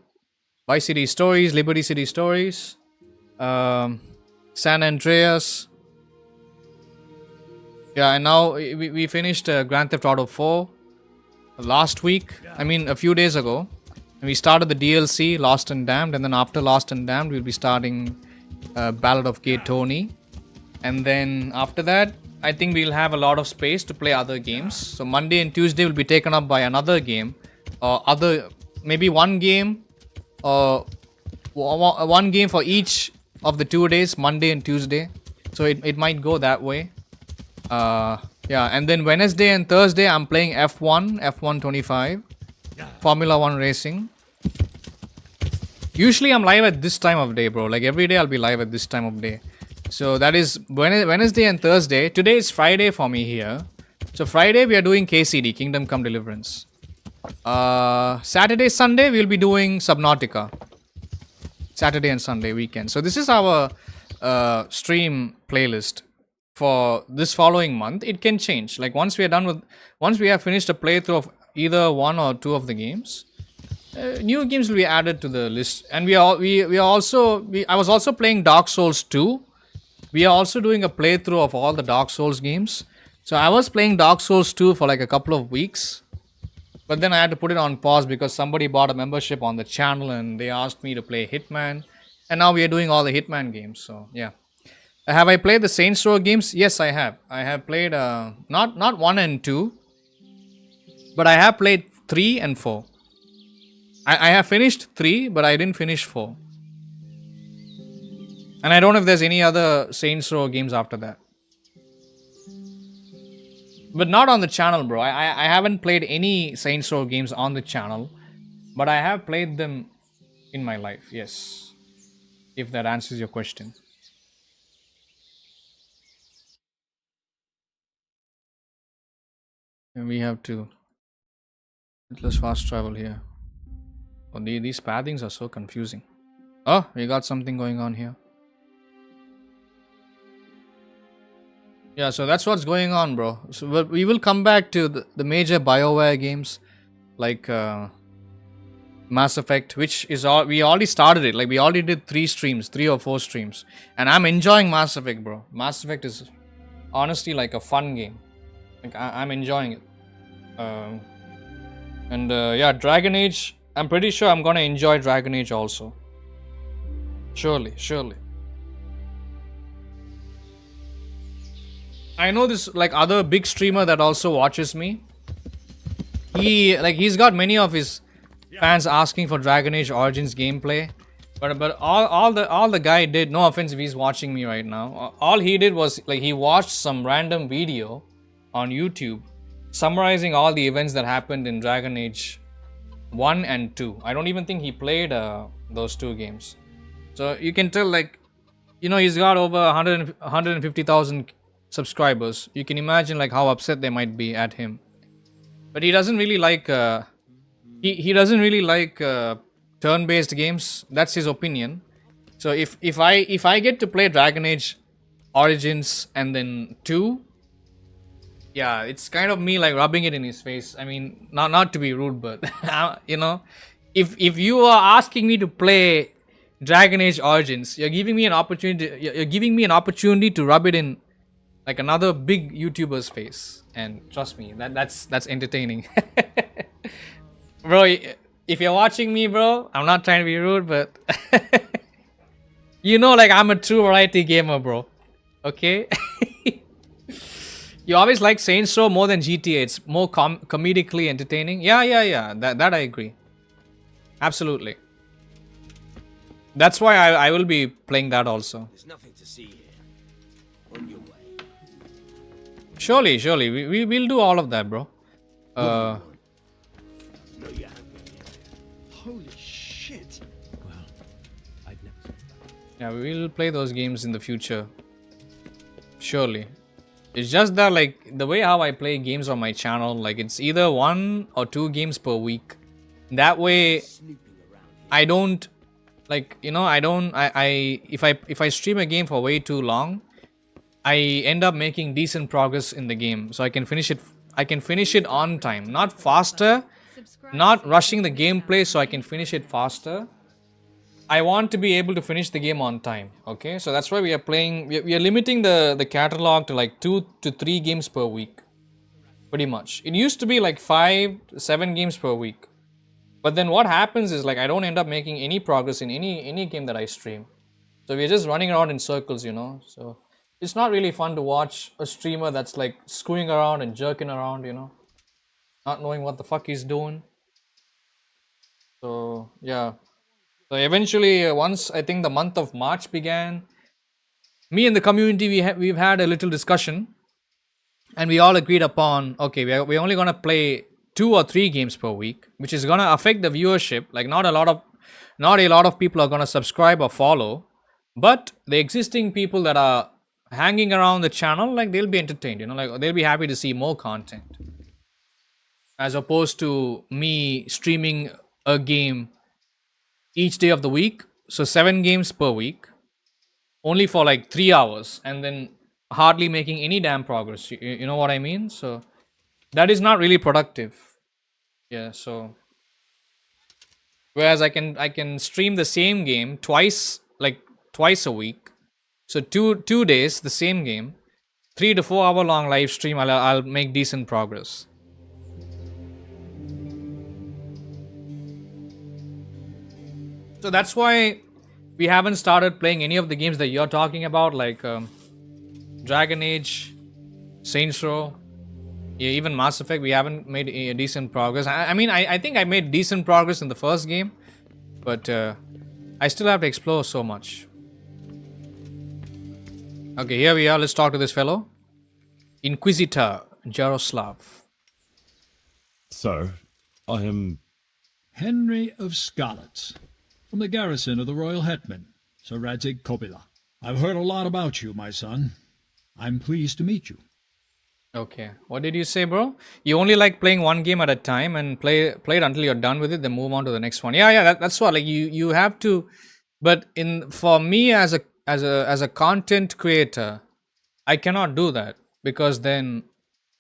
Stories, Liberty City Stories, San Andreas. Yeah, and now we finished Grand Theft Auto 4 last week. I mean, a few days ago. And we started the DLC, Lost and Damned. And then after Lost and Damned, we'll be starting Ballad of Gay Tony. And then after that, I think we'll have a lot of space to play other games. So Monday and Tuesday will be taken up by another game. Maybe one game. One game for each of the 2 days, Monday and Tuesday. So it might go that way. Yeah, and then Wednesday and Thursday I'm playing F1 25, Formula 1 racing. Usually I'm live at this time of day, bro. Like every day I'll be live at this time of day. So that is Wednesday and Thursday. Today is Friday for me here. So Friday we are doing KCD, Kingdom Come Deliverance. Saturday, Sunday we'll be doing Subnautica. Saturday and Sunday weekend. So this is our stream playlist for this following month. It can change. Like once we have finished a playthrough of either one or two of the games, new games will be added to the list. And I was also playing Dark Souls 2. We are also doing a playthrough of all the Dark Souls games. So I was playing Dark Souls 2 for like a couple of weeks. But then I had to put it on pause because somebody bought a membership on the channel and they asked me to play Hitman. And now we are doing all the Hitman games. So yeah. Have I played the Saints Row games? Yes, I have. I have played not 1 and 2. But I have played 3 and 4. I have finished 3, but I didn't finish 4. And I don't know if there's any other Saints Row games after that. But not on the channel, bro. I haven't played any Saints Row games on the channel. But I have played them in my life, yes. If that answers your question. And we have to... Let's fast travel here. Oh, these pathings are so confusing. Oh, we got something going on here. Yeah, so that's what's going on, bro. So we will come back to the major BioWare games like Mass Effect, which is all we already started it. Like we already did 3 or 4 streams, and I'm enjoying Mass Effect, bro. Mass Effect is honestly like a fun game. Like I'm enjoying it. Yeah, Dragon Age. I'm pretty sure I'm gonna enjoy Dragon Age also. Surely. I know this like other big streamer that also watches me. He's got many of his fans asking for Dragon Age Origins gameplay. But all the guy did, no offense if he's watching me right now, all he did was like he watched some random video on YouTube summarizing all the events that happened in Dragon Age 1 and 2. I don't even think he played those 2 games. So you can tell, like, you know, he's got over 150,000 subscribers. You can imagine like how upset they might be at him. But he doesn't really like he doesn't really like turn-based games. That's his opinion. So if I get to play Dragon Age Origins and then 2, yeah, it's kind of me like rubbing it in his face. I mean, not to be rude, but you know, if you are asking me to play Dragon Age Origins, you're giving me an opportunity. You're giving me an opportunity to rub it in like another big YouTuber's face. And trust me, that's entertaining. Bro, if you're watching me, bro, I'm not trying to be rude, but you know, like I'm a true variety gamer, bro. Okay. You always like Saints Row more than GTA. It's more comedically entertaining. Yeah. That I agree. Absolutely. That's why I will be playing that also.
There's nothing to see here. On your way.
Surely. We'll do all of that, bro.
No, you haven't. Holy shit.
Well, I'd never.
Yeah, we will play those games in the future. Surely. It's just that like the way how I play games on my channel, like it's either 1 or 2 games per week. That way I don't like, you know, if I stream a game for way too long, I end up making decent progress in the game. So I can finish it on time, not faster, not rushing the gameplay so I can finish it faster. I want to be able to finish the game on time. Okay, so that's why we are playing. We are limiting the catalog to like 2 to 3 games per week, pretty much. It used to be like 5, 7 games per week, but then what happens is like I don't end up making any progress in any game that I stream. So we're just running around in circles, you know. So it's not really fun to watch a streamer that's like screwing around and jerking around, you know, not knowing what the fuck he's doing. So yeah. So eventually, once I think the month of March began, me and the community we've had a little discussion, and we all agreed upon, okay, we're only gonna play 2 or 3 games per week, which is gonna affect the viewership. Like not a lot of people are gonna subscribe or follow, but the existing people that are hanging around the channel, like they'll be entertained, you know, like they'll be happy to see more content, as opposed to me streaming a game each day of the week. So 7 games per week, only for like 3 hours, and then hardly making any damn progress. You know what I mean? So that is not really productive. Yeah, so whereas I can stream the same game twice a week. So two days the same game, 3 to 4 hour long live stream, I'll make decent progress. So that's why we haven't started playing any of the games that you're talking about, like Dragon Age, Saints Row, yeah, even Mass Effect. We haven't made a decent progress. I mean, I think I made decent progress in the first game, but I still have to explore so much. Okay, here we are. Let's talk to this fellow. Inquisitor Jaroslav.
Sir, I am
Henry of Scarlet, from the garrison of the Royal Hetman, Sir Radzig Kobyla. I've heard a lot about you, my son. I'm pleased to meet you.
Okay, what did you say, bro? You only like playing one game at a time and play it until you're done with it, then move on to the next one. Yeah, that's what, like you have to. But for me as a content creator, I cannot do that, because then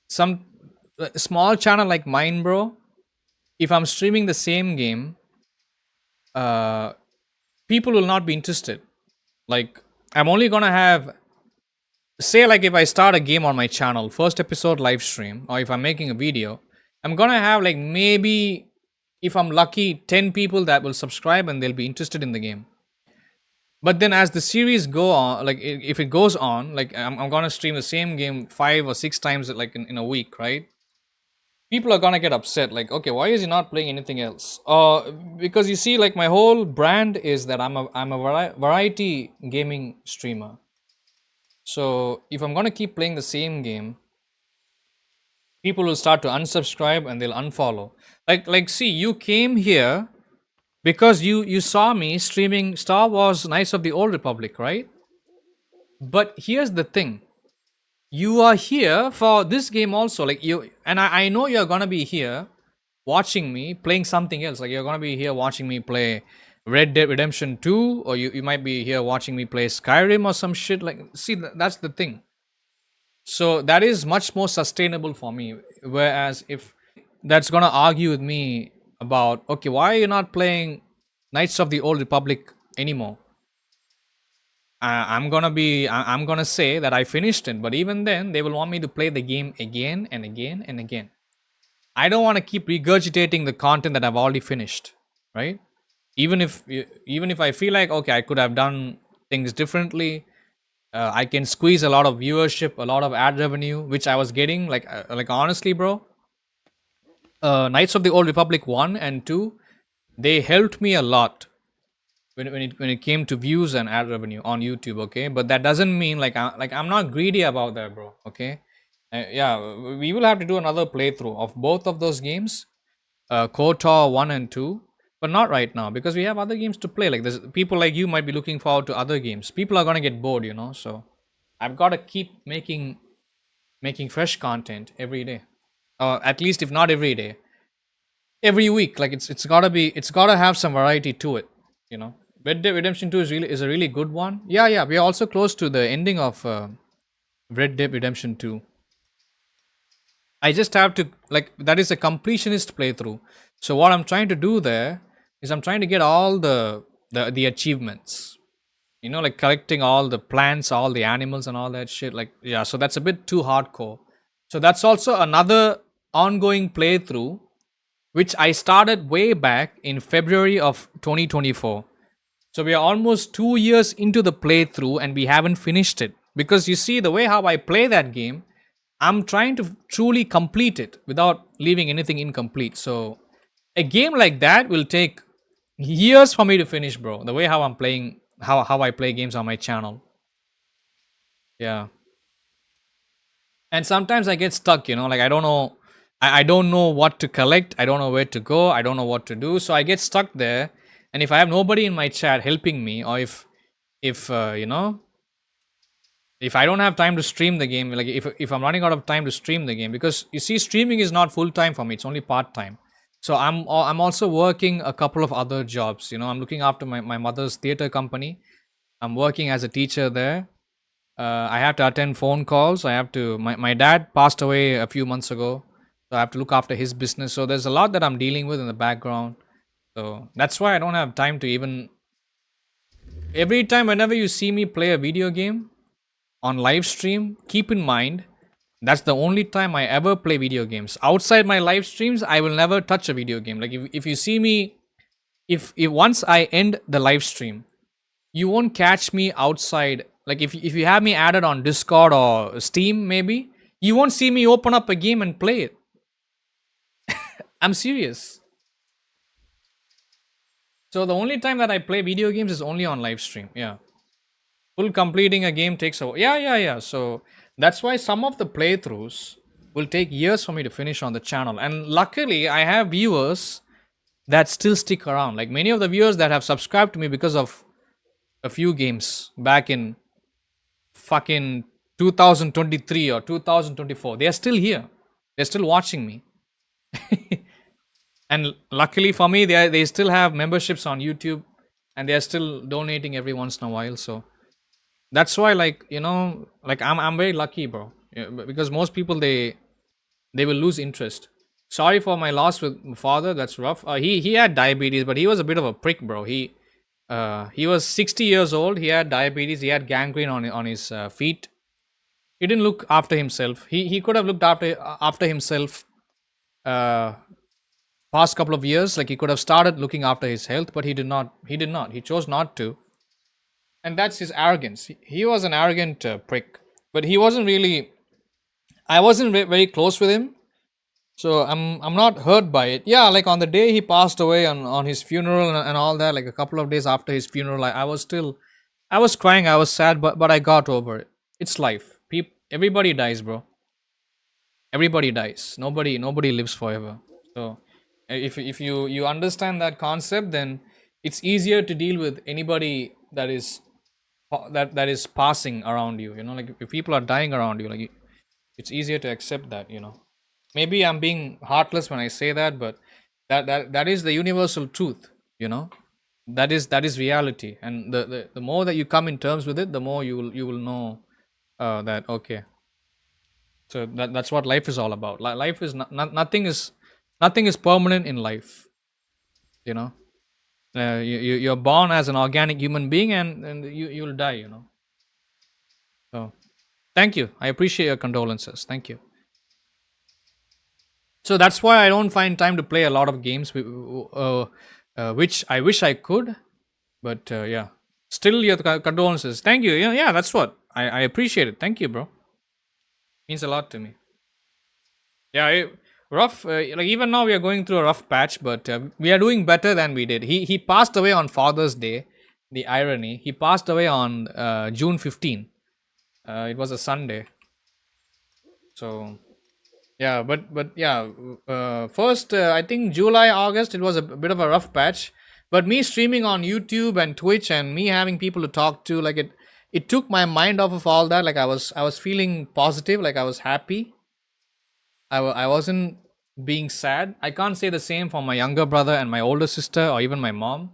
some small channel like mine, bro, if I'm streaming the same game, people will not be interested. Like I'm only gonna have, say, like if I start a game on my channel, first episode live stream, or if I'm making a video, I'm gonna have like maybe, if I'm lucky, 10 people that will subscribe and they'll be interested in the game. But then as the series go on, like if it goes on, like I'm gonna stream the same game 5 or 6 times like in a week, right? People are gonna get upset, like, okay, why is he not playing anything else? Because you see, like my whole brand is that I'm a variety gaming streamer. So if I'm gonna keep playing the same game, people will start to unsubscribe and they'll unfollow. Like see, you came here because you saw me streaming Star Wars Knights of the Old Republic, right? But here's the thing. You are here for this game also, like you, and I know you're gonna be here watching me playing something else. Like you're gonna be here watching me play Red Dead Redemption 2, or you might be here watching me play Skyrim or some shit. Like, see, that's the thing. So that is much more sustainable for me. Whereas if that's gonna argue with me about, okay, why are you not playing Knights of the Old Republic anymore? I'm gonna say that I finished it, but even then they will want me to play the game again and again and again. I don't want to keep regurgitating the content that I've already finished, right? Even if I feel like, okay, I could have done things differently, I can squeeze a lot of viewership, a lot of ad revenue, which I was getting. Like honestly, bro, Knights of the Old Republic 1 and 2, they helped me a lot when it came to views and ad revenue on YouTube, okay? But that doesn't mean like I'm not greedy about that, bro, okay? Yeah, we will have to do another playthrough of both of those games, KOTOR 1 and 2, but not right now because we have other games to play. Like there's people like you might be looking forward to other games. People are gonna get bored, you know. So I've got to keep making making fresh content every day, or at least if not every day, every week. Like it's gotta have some variety to it, you know. Red Dead Redemption 2 is a really good one. Yeah, we are also close to the ending of Red Dead Redemption 2. I just have to, like, that is a completionist playthrough. So what I'm trying to do there is I'm trying to get all the achievements. You know, like collecting all the plants, all the animals and all that shit. Like, yeah, so that's a bit too hardcore. So that's also another ongoing playthrough which I started way back in February of 2024. So we are almost 2 years into the playthrough and we haven't finished it. Because you see, the way how I play that game, I'm trying to truly complete it without leaving anything incomplete. So a game like that will take years for me to finish, bro. The way how I'm playing, how I play games on my channel. Yeah. And sometimes I get stuck, you know, like I don't know, I don't know what to collect. I don't know where to go. I don't know what to do. So I get stuck there. And if I have nobody in my chat helping me, or if you know, if I don't have time to stream the game, like if I'm running out of time to stream the game, because you see, streaming is not full time for me; it's only part time. So I'm also working a couple of other jobs. You know, I'm looking after my mother's theater company. I'm working as a teacher there. I have to attend phone calls. I have to. My dad passed away a few months ago, so I have to look after his business. So there's a lot that I'm dealing with in the background. So that's why I don't have time to even. Every time, whenever you see me play a video game on live stream, keep in mind that's the only time I ever play video games. Outside my live streams, I will never touch a video game. Like if you see me, if once I end the live stream, you won't catch me outside. Like if you have me added on Discord or Steam, maybe you won't see me open up a game and play it. I'm serious. So the only time that I play video games is only on live stream. Yeah. Full completing a game takes a yeah. So that's why some of the playthroughs will take years for me to finish on the channel. And luckily, I have viewers that still stick around. Like many of the viewers that have subscribed to me because of a few games back in fucking 2023 or 2024. They are still here. They're still watching me. And luckily for me, they still have memberships on YouTube and they are still donating every once in a while. So that's why, like, you know, like I'm very lucky, bro. Yeah, because most people they will lose interest. Sorry for my loss with my father. That's rough. He had diabetes, but he was a bit of a prick, bro. He was 60 years old. He had diabetes. He had gangrene on his feet. He didn't look after himself. He could have looked after himself. Past couple of years, like he could have started looking after his health, but he did not. He chose not to. And that's his arrogance. He was an arrogant prick, but he wasn't really. I wasn't very close with him, so I'm not hurt by it. Yeah, like on the day he passed away on his funeral and all that, like a couple of days after his funeral, I was crying. I was sad, but I got over it. It's life. Everybody dies, bro. Everybody dies. Nobody lives forever. So if you understand that concept, then it's easier to deal with anybody that is passing around you. You know, like if people are dying around you, like it's easier to accept that. You know, maybe I'm being heartless when I say that, but that is the universal truth. You know, that is reality, and the more that you come in terms with it, the more you will know that okay. So that's what life is all about. Life is nothing is permanent in life. You know, you're born as an organic human being, and you'll die. You know. So, thank you. I appreciate your condolences. Thank you. So that's why I don't find time to play a lot of games, which I wish I could. But yeah, still your condolences. Thank you. Yeah, that's what I appreciate it. Thank you, bro. Means a lot to me. Yeah, rough. Like even now we are going through a rough patch, but we are doing better than we did. He passed away on Father's Day. The irony, he passed away on June 15. It was a Sunday. So yeah, but yeah, first I think July, August it was a bit of a rough patch. But me streaming on YouTube and Twitch and me having people to talk to, like it took my mind off of all that. Like I was feeling positive, like I was happy. I wasn't being sad. I can't say the same for my younger brother and my older sister or even my mom.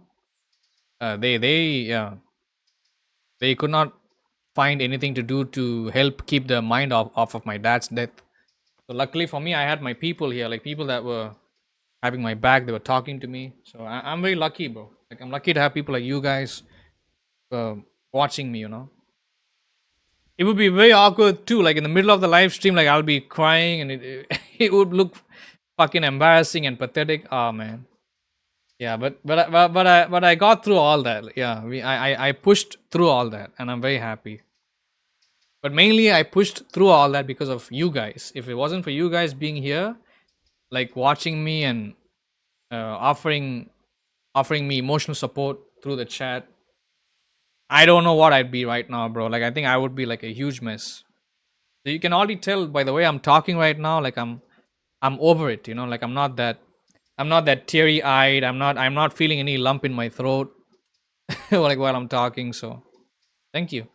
They could not find anything to do to help keep the mind off of my dad's death. So luckily for me, I had my people here, like people that were having my back. They were talking to me. So I'm very lucky, bro. Like I'm lucky to have people like you guys watching me. It would be very awkward too. Like in the middle of the live stream, like I'll be crying and it would look fucking embarrassing and pathetic. Oh man. Yeah, but I got through all that. Yeah, I pushed through all that, and I'm very happy. But mainly, I pushed through all that because of you guys. If it wasn't for you guys being here, like watching me and offering me emotional support through the chat, I don't know what I'd be right now, bro. Like I think I would be like a huge mess. So you can already tell by the way I'm talking right now. Like I'm over it. Like I'm not that teary-eyed. I'm not feeling any lump in my throat like while I'm talking. So thank you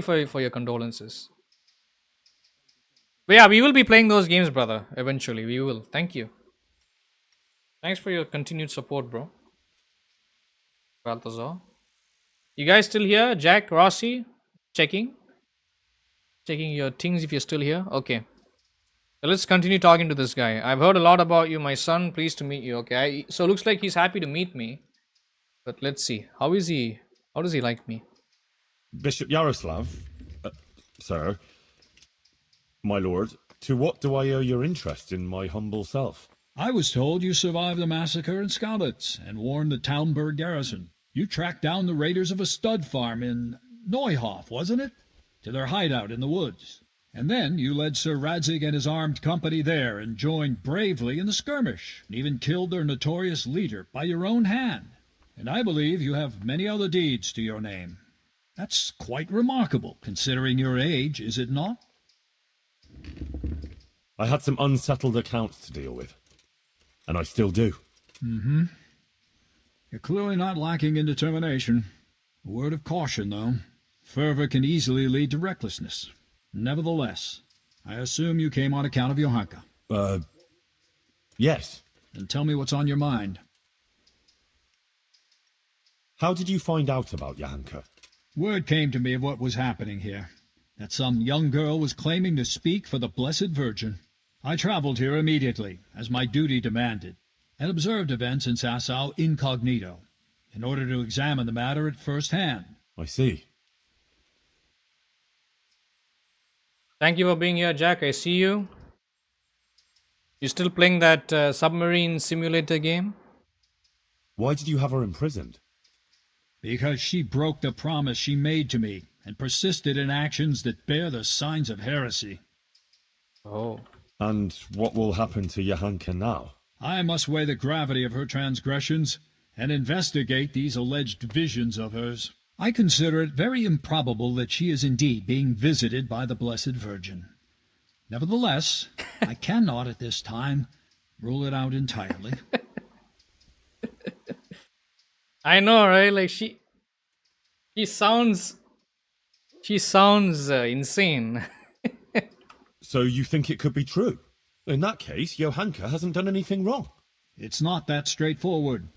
for your condolences. But yeah, we will be playing those games, brother. Eventually we will. Thank you. Thanks for your continued support, bro. Balthazar, you guys still here? Jack, Rossi, checking your things if you're still here. Okay, so let's continue talking to this guy. I've heard a lot about you, my son. Pleased to meet you. Okay, so looks like he's happy to meet me. But let's see. How is he? How does he like me?
Bishop Yaroslav, sir, my lord, to what do I owe your interest in my humble self?
I was told you survived the massacre in Skalitz and warned the Talmberg garrison. You tracked down the raiders of a stud farm in Neuhof, wasn't it? To their hideout in the woods. And then you led Sir Radzig and his armed company there and joined bravely in the skirmish, and even killed their notorious leader by your own hand. And I believe you have many other deeds to your name. That's quite remarkable, considering your age, is it not?
I had some unsettled accounts to deal with. And I still do.
Mm-hmm. You're clearly not lacking in determination. A word of caution, though. Fervor can easily lead to recklessness. Nevertheless, I assume you came on account of Johanka.
Yes.
Then tell me what's on your mind.
How did you find out about Johanka?
Word came to me of what was happening here. That some young girl was claiming to speak for the Blessed Virgin. I traveled here immediately, as my duty demanded, and observed events in Sasau incognito, in order to examine the matter at first hand.
I see.
Thank you for being here, Jack. I see you. You still playing that submarine simulator game?
Why did you have her imprisoned?
Because she broke the promise she made to me, and persisted in actions that bear the signs of heresy.
Oh.
And what will happen to Johanka now?
I must weigh the gravity of her transgressions, and investigate these alleged visions of hers. I consider it very improbable that she is indeed being visited by the Blessed Virgin. Nevertheless, I cannot at this time rule it out entirely.
I know, right? Like she sounds insane.
So you think it could be true? In that case, Johanka hasn't done anything wrong.
It's not that straightforward.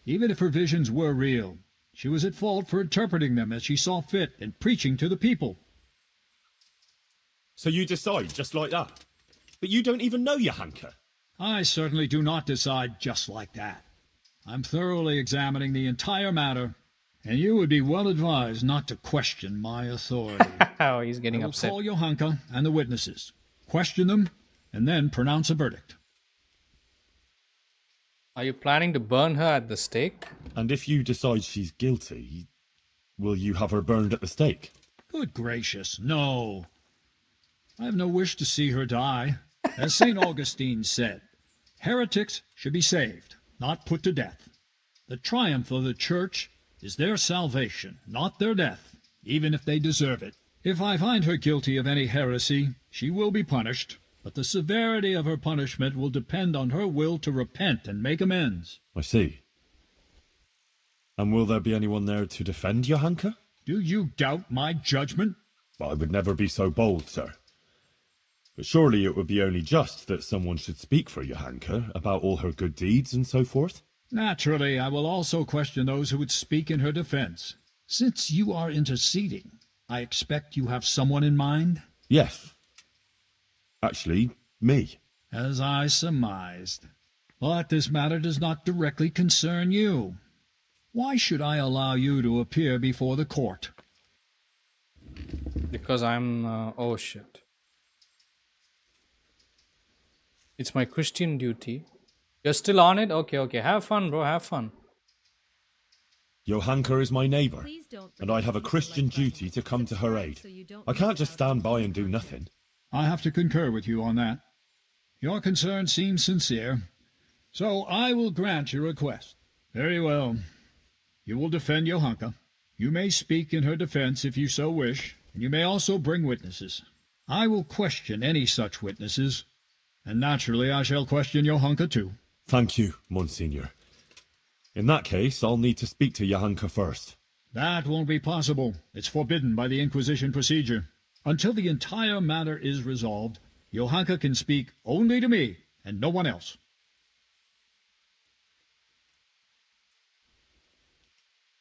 Even if her visions were real, she was at fault for interpreting them as she saw fit and preaching to the people.
So you decide just like that? But you don't even know Johanka.
I certainly do not decide just like that. I'm thoroughly examining the entire matter, and you would be well advised not to question my authority.
Oh, he's getting upset.
I will call Johanka and the witnesses, question them, and then pronounce a verdict.
Are you planning to burn her at the stake?
And if you decide she's guilty, will you have her burned at the stake?
Good gracious, no. I have no wish to see her die. As St. Augustine said, heretics should be saved, not put to death. The triumph of the Church is their salvation, not their death, even if they deserve it. If I find her guilty of any heresy, she will be punished, but the severity of her punishment will depend on her will to repent and make amends.
I see. And will there be anyone there to defend Johanka?
Do you doubt my judgment?
I would never be so bold, sir. But surely it would be only just that someone should speak for Johanka about all her good deeds and so forth?
Naturally, I will also question those who would speak in her defense. Since you are interceding, I expect you have someone in mind?
Yes. Actually, me.
As I surmised. But this matter does not directly concern you. Why should I allow you to appear before the court?
Because I'm... oh shit. It's my Christian duty. You're still on it? Okay, okay. Have fun, bro. Have fun.
Johanka is my neighbour, and I have a Christian duty to come to her aid. I can't just stand by and do nothing.
I have to concur with you on that. Your concern seems sincere, so I will grant your request. Very well. You will defend Johanka. You may speak in her defense if you so wish, and you may also bring witnesses. I will question any such witnesses, and naturally I shall question Johanka too.
Thank you, Monsignor. In that case, I'll need to speak to Johanka first.
That won't be possible. It's forbidden by the Inquisition procedure. Until the entire matter is resolved, Johanka can speak only to me and no one else.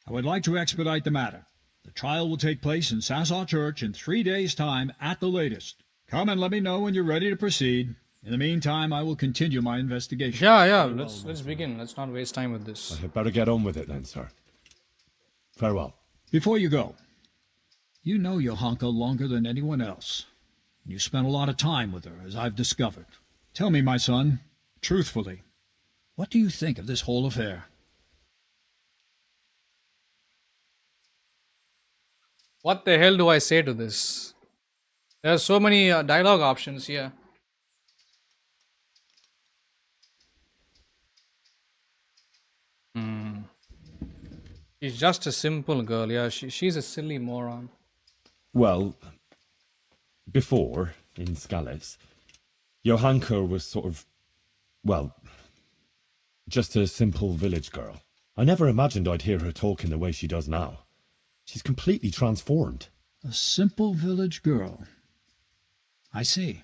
I would like to expedite the matter. The trial will take place in Sasau Church in 3 days' time at the latest. Come and let me know when you're ready to proceed. In the meantime, I will continue my investigation.
Yeah, let's begin. Let's not waste time with this.
I had better get on with it then, sir. Farewell.
Before you go, you know Johanka longer than anyone else. You spent a lot of time with her, as I've discovered. Tell me, my son, truthfully, what do you think of this whole affair?
What the hell do I say to this? There are so many dialogue options here. She's just a simple girl, yeah. She's a silly moron.
Well, before, in Skalitz, Johanka was sort of, well, just a simple village girl. I never imagined I'd hear her talking the way she does now. She's completely transformed.
A simple village girl. I see.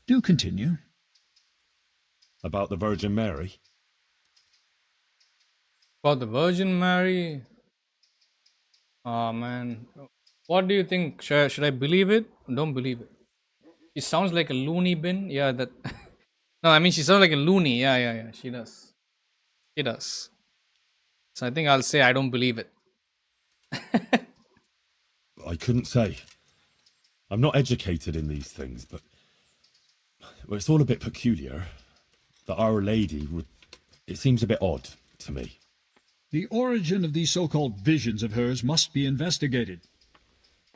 Do continue.
About the Virgin Mary?
About the Virgin Mary? Oh man. What do you think? Should I believe it? Don't believe it. She sounds like a loony bin. Yeah, that... No, I mean she sounds like a loony. Yeah. She does. She does. So I think I'll say I don't believe it.
I couldn't say. I'm not educated in these things, but... Well, it's all a bit peculiar. That Our Lady would... It seems a bit odd to me.
The origin of these so-called visions of hers must be investigated.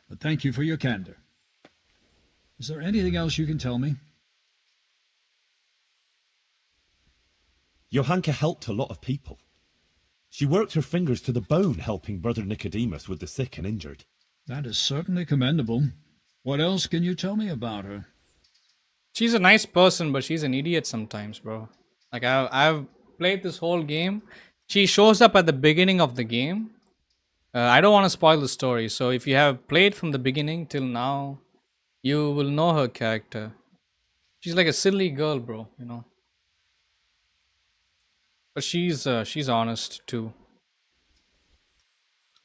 But thank you for your candor. Is there anything else you can tell me?
Johanka helped a lot of people. She worked her fingers to the bone helping Brother Nicodemus with the sick and injured.
That is certainly commendable. What else can you tell me about her?
She's a nice person, but she's an idiot sometimes, bro. Like, I've played this whole game. She shows up at the beginning of the game. I don't want to spoil the story, so if you have played from the beginning till now, you will know her character. She's like a silly girl, bro, you know. But she's honest too.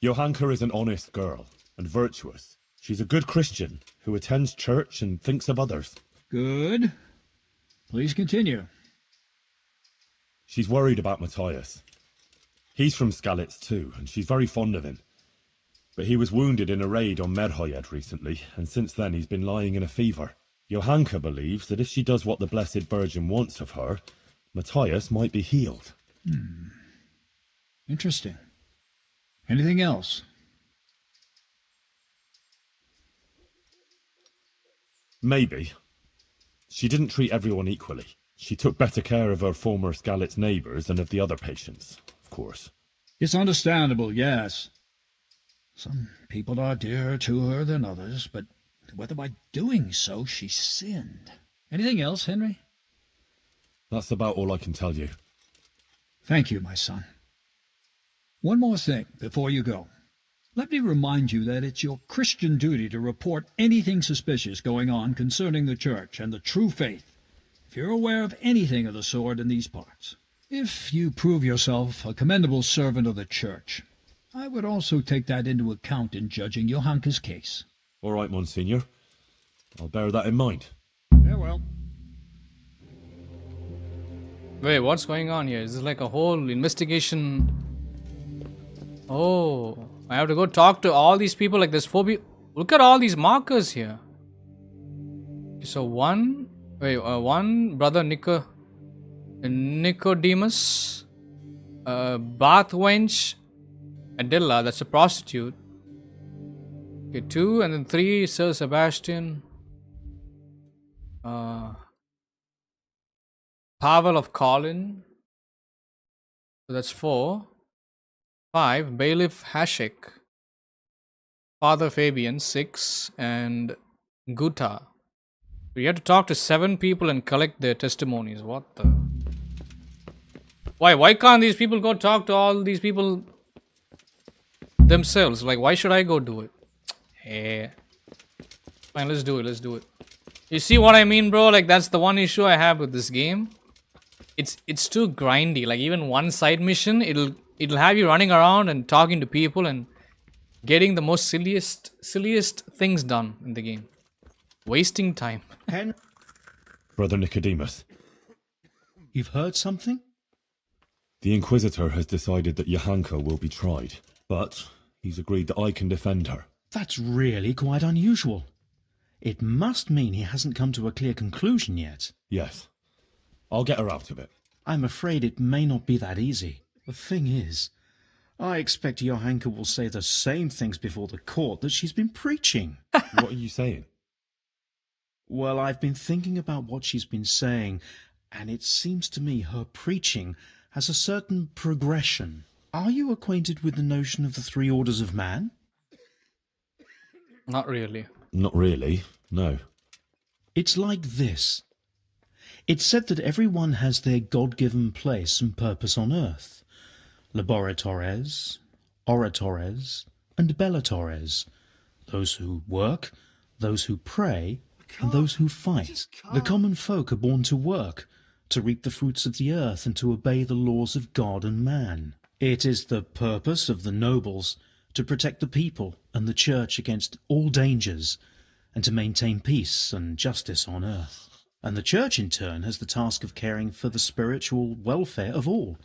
Johanka is an honest girl and virtuous. She's a good Christian who attends church and thinks of others.
Good. Please continue.
She's worried about Matthias. He's from Skalitz too, and she's very fond of him. But he was wounded in a raid on Merhojed recently, and since then he's been lying in a fever. Johanka believes that if she does what the Blessed Virgin wants of her, Matthias might be healed.
Interesting. Anything else?
Maybe. She didn't treat everyone equally. She took better care of her former Skalitz neighbours than of the other patients, of course.
It's understandable, yes. Some people are dearer to her than others, but whether by doing so she sinned. Anything else, Henry?
That's about all I can tell you.
Thank you, my son. One more thing before you go. Let me remind you that it's your Christian duty to report anything suspicious going on concerning the Church and the true faith, if you're aware of anything of the sort in these parts. If you prove yourself a commendable servant of the Church, I would also take that into account in judging Johanka's case.
All right, Monsignor. I'll bear that in mind.
Farewell.
Wait, what's going on here? Is this like a whole investigation? Oh, I have to go talk to all these people. Like, there's 4 people. Look at all these markers here. So one brother Nicodemus, bath wench, Adela, that's a prostitute. Okay, 2, and then 3, Sir Sebastian. Pavel of Colin. So that's 4. 5, Bailiff Hashek. Father Fabian, 6, and Guta. We have to talk to 7 people and collect their testimonies. What the? Why can't these people go talk to all these people themselves? Like, why should I go do it? Hey. Fine, let's do it. You see what I mean, bro? Like, that's the one issue I have with this game. It's too grindy. Like, even one side mission, it'll have you running around and talking to people and getting the most silliest things done in the game. Wasting time.
Brother Nicodemus.
You've heard something?
The Inquisitor has decided that Johanka will be tried, but he's agreed that I can defend her.
That's really quite unusual. It must mean he hasn't come to a clear conclusion yet.
Yes. I'll get her out of it.
I'm afraid it may not be that easy. The thing is, I expect Johanka will say the same things before the court that she's been preaching.
What are you saying?
Well, I've been thinking about what she's been saying, and it seems to me her preaching has a certain progression. Are you acquainted with the notion of the 3 orders of man?
Not really.
Not really, no.
It's like this. It's said that everyone has their God-given place and purpose on earth. Laboratores, oratores, and bellatores. Those who work, those who pray, and those who fight. The common folk are born to work, to reap the fruits of the earth, and to obey the laws of God and man. It is the purpose of the nobles to protect the people and the church against all dangers, and to maintain peace and justice on earth. And the church, in turn, has the task of caring for the spiritual welfare of all,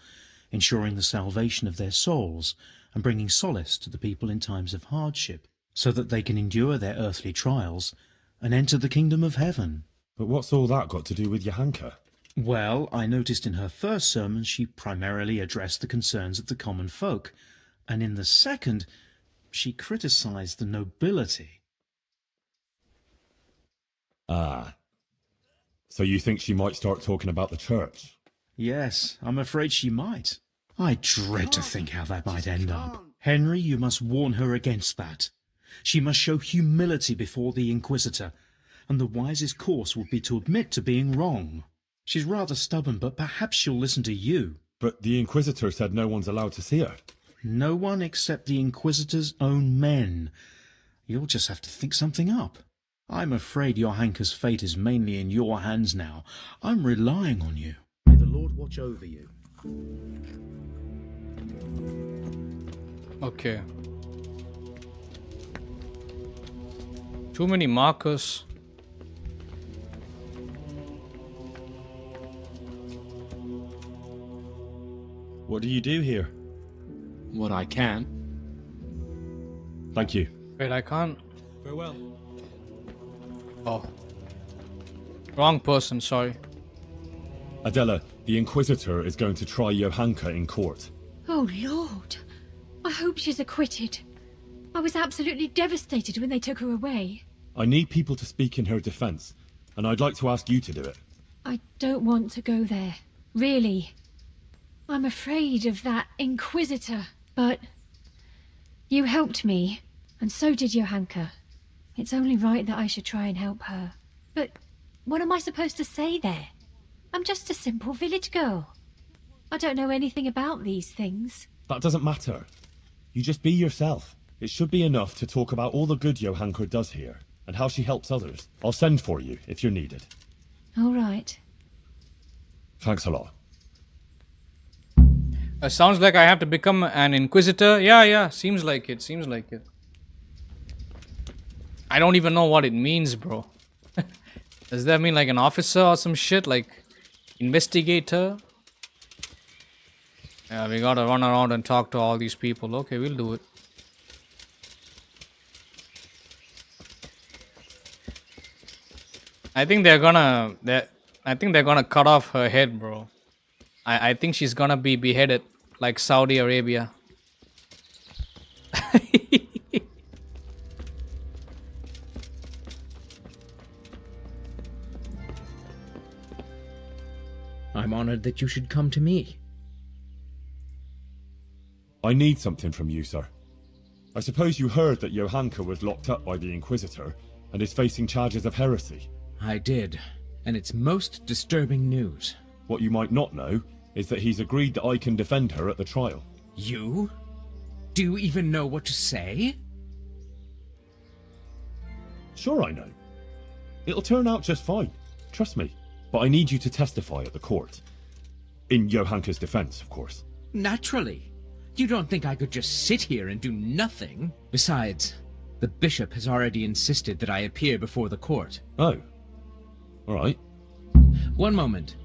ensuring the salvation of their souls, and bringing solace to the people in times of hardship, so that they can endure their earthly trials and enter the kingdom of heaven.
But what's all that got to do with Johanka?
Well, I noticed in her first sermon she primarily addressed the concerns of the common folk, and in the second she criticised the nobility.
Ah. So you think she might start talking about the church?
Yes, I'm afraid she might. I dread to think how that might end up. Henry, you must warn her against that. She must show humility before the Inquisitor, and the wisest course would be to admit to being wrong. She's rather stubborn, but perhaps she'll listen to you.
But the Inquisitor said no one's allowed to see her.
No one except the Inquisitor's own men. You'll just have to think something up. I'm afraid Johanka's fate is mainly in your hands now. I'm relying on you.
May the Lord watch over you.
Okay. Too many markers.
What do you do here?
What I can.
Thank you.
Wait, I can't.
Farewell.
Oh. Wrong person, sorry.
Adela, the Inquisitor is going to try Johanka in court.
Oh, Lord. I hope she's acquitted. I was absolutely devastated when they took her away.
I need people to speak in her defence, and I'd like to ask you to do it.
I don't want to go there. Really. I'm afraid of that Inquisitor. But you helped me, and so did Johanka. It's only right that I should try and help her. But what am I supposed to say there? I'm just a simple village girl. I don't know anything about these things.
That doesn't matter. You just be yourself. It should be enough to talk about all the good Johanka does here, and how she helps others. I'll send for you if you're needed.
All right.
Thanks a lot.
Sounds like I have to become an inquisitor. Yeah, seems like it. I don't even know what it means, bro. Does that mean like an officer or some shit? Like investigator? Yeah, we gotta run around and talk to all these people. Okay, we'll do it. I think they're gonna cut off her head, bro. I think she's gonna be beheaded like Saudi Arabia.
I'm honored that you should come to me.
I need something from you, sir. I suppose you heard that Johanka was locked up by the Inquisitor and is facing charges of heresy.
I did, and it's most disturbing news.
What you might not know is that he's agreed that I can defend her at the trial.
You? Do you even know what to say?
Sure I know. It'll turn out just fine. Trust me. But I need you to testify at the court. In Johanka's defense, of course.
Naturally. You don't think I could just sit here and do nothing? Besides, the bishop has already insisted that I appear before the court.
Oh. All right.
One moment.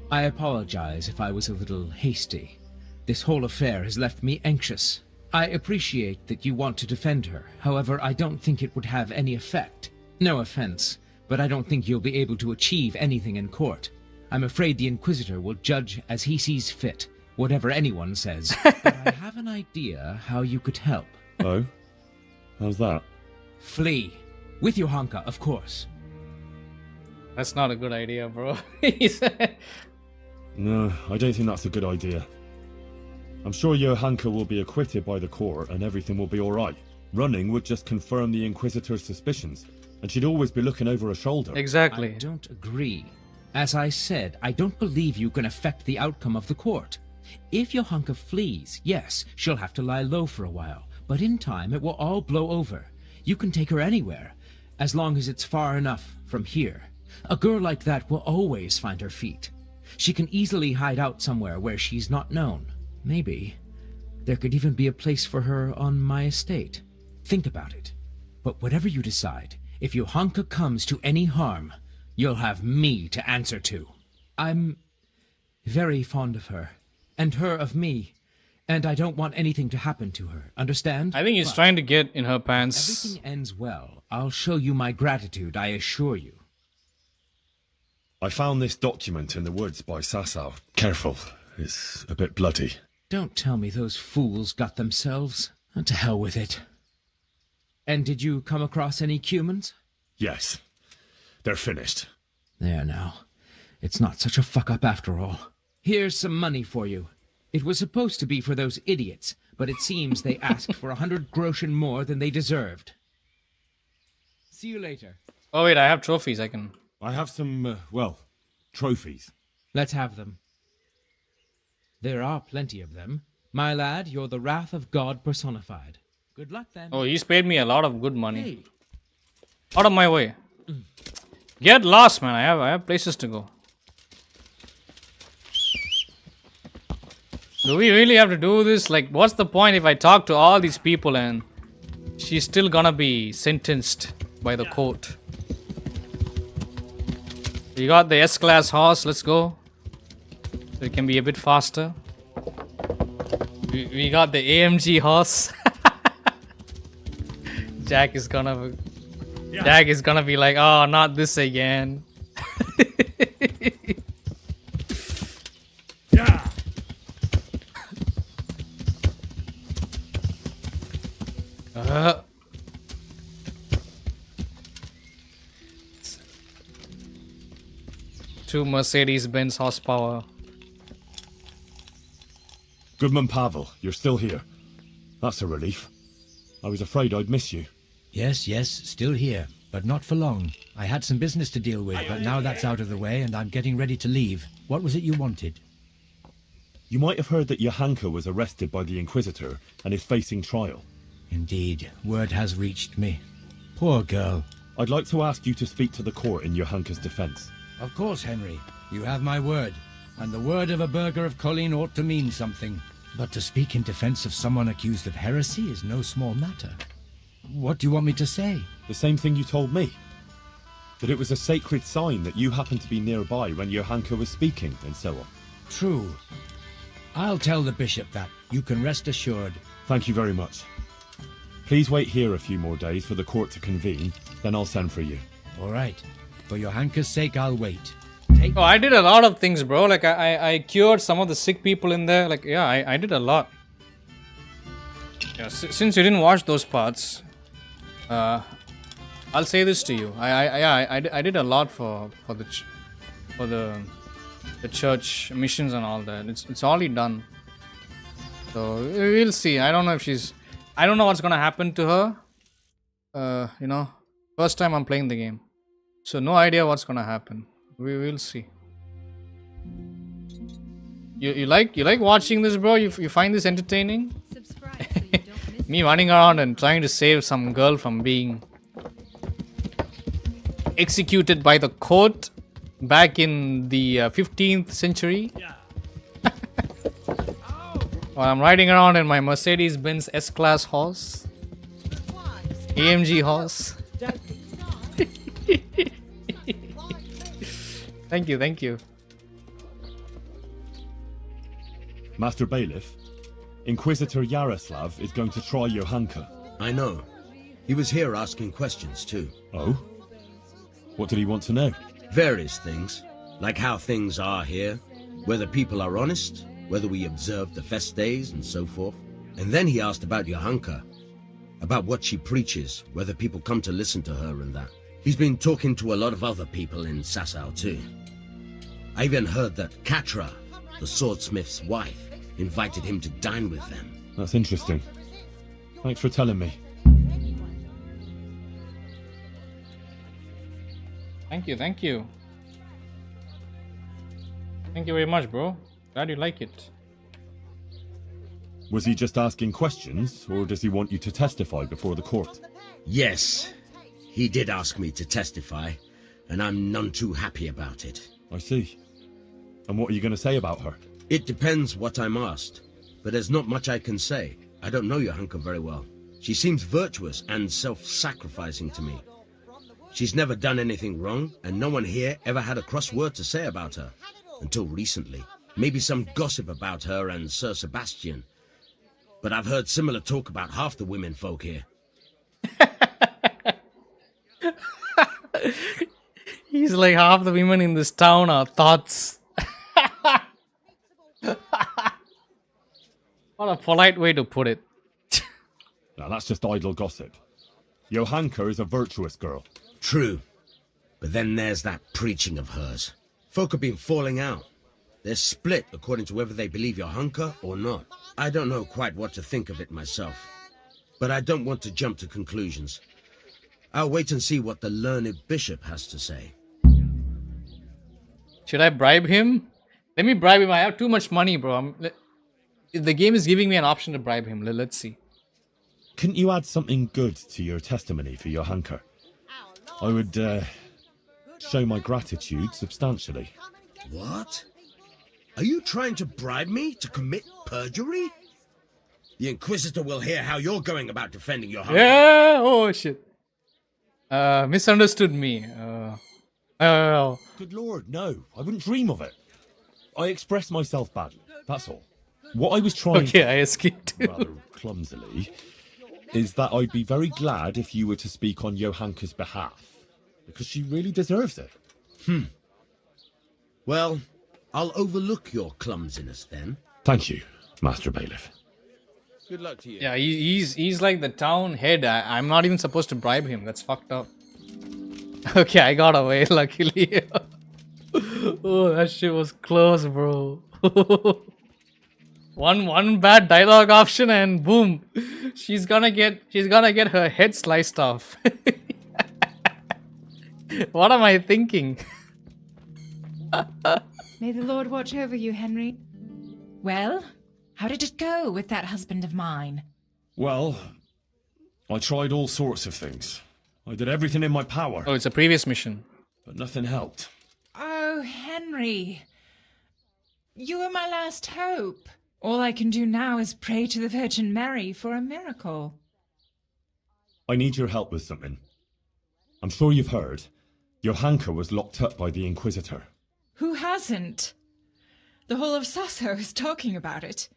I apologize if I was a little hasty. This whole affair has left me anxious. I appreciate that you want to defend her. However, I don't think it would have any effect. No offense, but I don't think you'll be able to achieve anything in court. I'm afraid the Inquisitor will judge as he sees fit, whatever anyone says. But I have an idea how you could help.
Oh? How's that?
Flee. With Johanka, of course.
That's not a good idea, bro.
No, I don't think that's a good idea. I'm sure Johanka will be acquitted by the court and everything will be alright. Running would just confirm the Inquisitor's suspicions, and she'd always be looking over her shoulder.
Exactly.
I don't agree. As I said, I don't believe you can affect the outcome of the court. If Johanka flees, yes, she'll have to lie low for a while, but in time it will all blow over. You can take her anywhere, as long as it's far enough from here. A girl like that will always find her feet. She can easily hide out somewhere where she's not known. Maybe there could even be a place for her on my estate. Think about it. But whatever you decide, if Johanka comes to any harm, you'll have me to answer to. I'm very fond of her, and her of me, and I don't want anything to happen to her, understand?
I think he's trying to get in her pants.
Everything ends well. I'll show you my gratitude, I assure you.
I found this document in the woods by Sasau. Careful, it's a bit bloody.
Don't tell me those fools got themselves. To hell with it. And did you come across any Cumans?
Yes. They're finished.
There now. It's not such a fuck-up after all. Here's some money for you. It was supposed to be for those idiots, but it seems they asked for 100 groschen more than they deserved. See you later.
Oh wait, I have trophies I can...
I have some, trophies.
Let's have them. There are plenty of them. My lad, you're the wrath of God personified. Good luck then.
Oh, he's paid me a lot of good money. Hey. Out of my way. Get lost, man. I have places to go. Do we really have to do this? Like, what's the point if I talk to all these people and she's still gonna be sentenced by the court? We got the S-Class horse. Let's go. So it can be a bit faster. We got the AMG horse. Jack is gonna be like, oh, not this again.
Yeah.
Two Mercedes-Benz horsepower.
Goodman Pavel, you're still here. That's a relief. I was afraid I'd miss you.
Yes, still here, but not for long. I had some business to deal with, but now that's out of the way and I'm getting ready to leave. What was it you wanted?
You might have heard that Johanka was arrested by the Inquisitor and is facing trial.
Indeed, word has reached me. Poor girl.
I'd like to ask you to speak to the court in Johanka's defense.
Of course, Henry. You have my word. And the word of a burgher of Colleen ought to mean something. But to speak in defense of someone accused of heresy is no small matter. What do you want me to say?
The same thing you told me. That it was a sacred sign that you happened to be nearby when Johanka was speaking, and so on.
True. I'll tell the bishop that. You can rest assured.
Thank you very much. Please wait here a few more days for the court to convene, then I'll send for you.
All right. For Johanka's sake, I'll wait.
Oh, I did a lot of things, bro. Like, I cured some of the sick people in there. Like, yeah, I did a lot. Yeah, since you didn't watch those parts, I'll say this to you. I did a lot for the church missions and all that. It's already done. So we'll see. I don't know if she's. I don't know what's gonna happen to her. You know, first time I'm playing the game, so no idea what's gonna happen. We will see. You like watching this, bro? You find this entertaining?
Subscribe so you don't miss
Me running around and trying to save some girl from being executed by the court back in the 15th century. While I'm riding around in my Mercedes-Benz S-Class horse. AMG horse. Thank you.
Master Bailiff, Inquisitor Yaroslav is going to try Johanka.
I know. He was here asking questions too.
Oh? What did he want to know?
Various things, like how things are here, whether people are honest, whether we observe the fest days and so forth. And then he asked about Johanka, about what she preaches, whether people come to listen to her and that. He's been talking to a lot of other people in Sasau too. I even heard that Katra, the swordsmith's wife, invited him to dine with them.
That's interesting. Thanks for telling me.
Thank you. Thank you very much, bro. Glad you like it.
Was he just asking questions, or does he want you to testify before the court?
Yes, he did ask me to testify, and I'm none too happy about it.
I see. And what are you going to say about her?
It depends what I'm asked, but there's not much I can say. I don't know Johanka very well. She seems virtuous and self-sacrificing to me. She's never done anything wrong, and no one here ever had a cross word to say about her. Until recently. Maybe some gossip about her and Sir Sebastian. But I've heard similar talk about half the women folk here.
He's like, half the women in this town are thoughts. What a polite way to put it.
Now that's just idle gossip. Johanka is a virtuous girl.
True. But then there's that preaching of hers. Folk have been falling out. They're split according to whether they believe Johanka or not. I don't know quite what to think of it myself. But I don't want to jump to conclusions. I'll wait and see what the learned bishop has to say.
Should I bribe him? Let me bribe him. I have too much money, bro. The game is giving me an option to bribe him. Let's see.
Couldn't you add something good to your testimony for Johanka? I would show my gratitude substantially.
What? Are you trying to bribe me to commit perjury? The Inquisitor will hear how you're going about defending Johanka.
Yeah, oh shit. Misunderstood me.
Good lord, no. I wouldn't dream of it. I expressed myself badly, that's all. What I was trying
to I escaped.
rather clumsily, is that I'd be very glad if you were to speak on Johanka's behalf. Because she really deserves it.
Well, I'll overlook your clumsiness then.
Thank you, Master Bailiff.
Good luck to you.
Yeah, he's like the town head. I'm not even supposed to bribe him. That's fucked up. Okay, I got away, luckily. Oh, that shit was close, bro. One bad dialogue option and boom, she's gonna get her head sliced off. What am I thinking?
May the Lord watch over you, Henry.
Well, how did it go with that husband of mine?
Well, I tried all sorts of things. I did everything in my power.
Oh, it's a previous mission.
But nothing helped.
Oh, Henry. You were my last hope. All I can do now is pray to the Virgin Mary for a miracle.
I need your help with something. I'm sure you've heard. Johanka was locked up by the Inquisitor.
Who hasn't? The whole of Sasso is talking about it.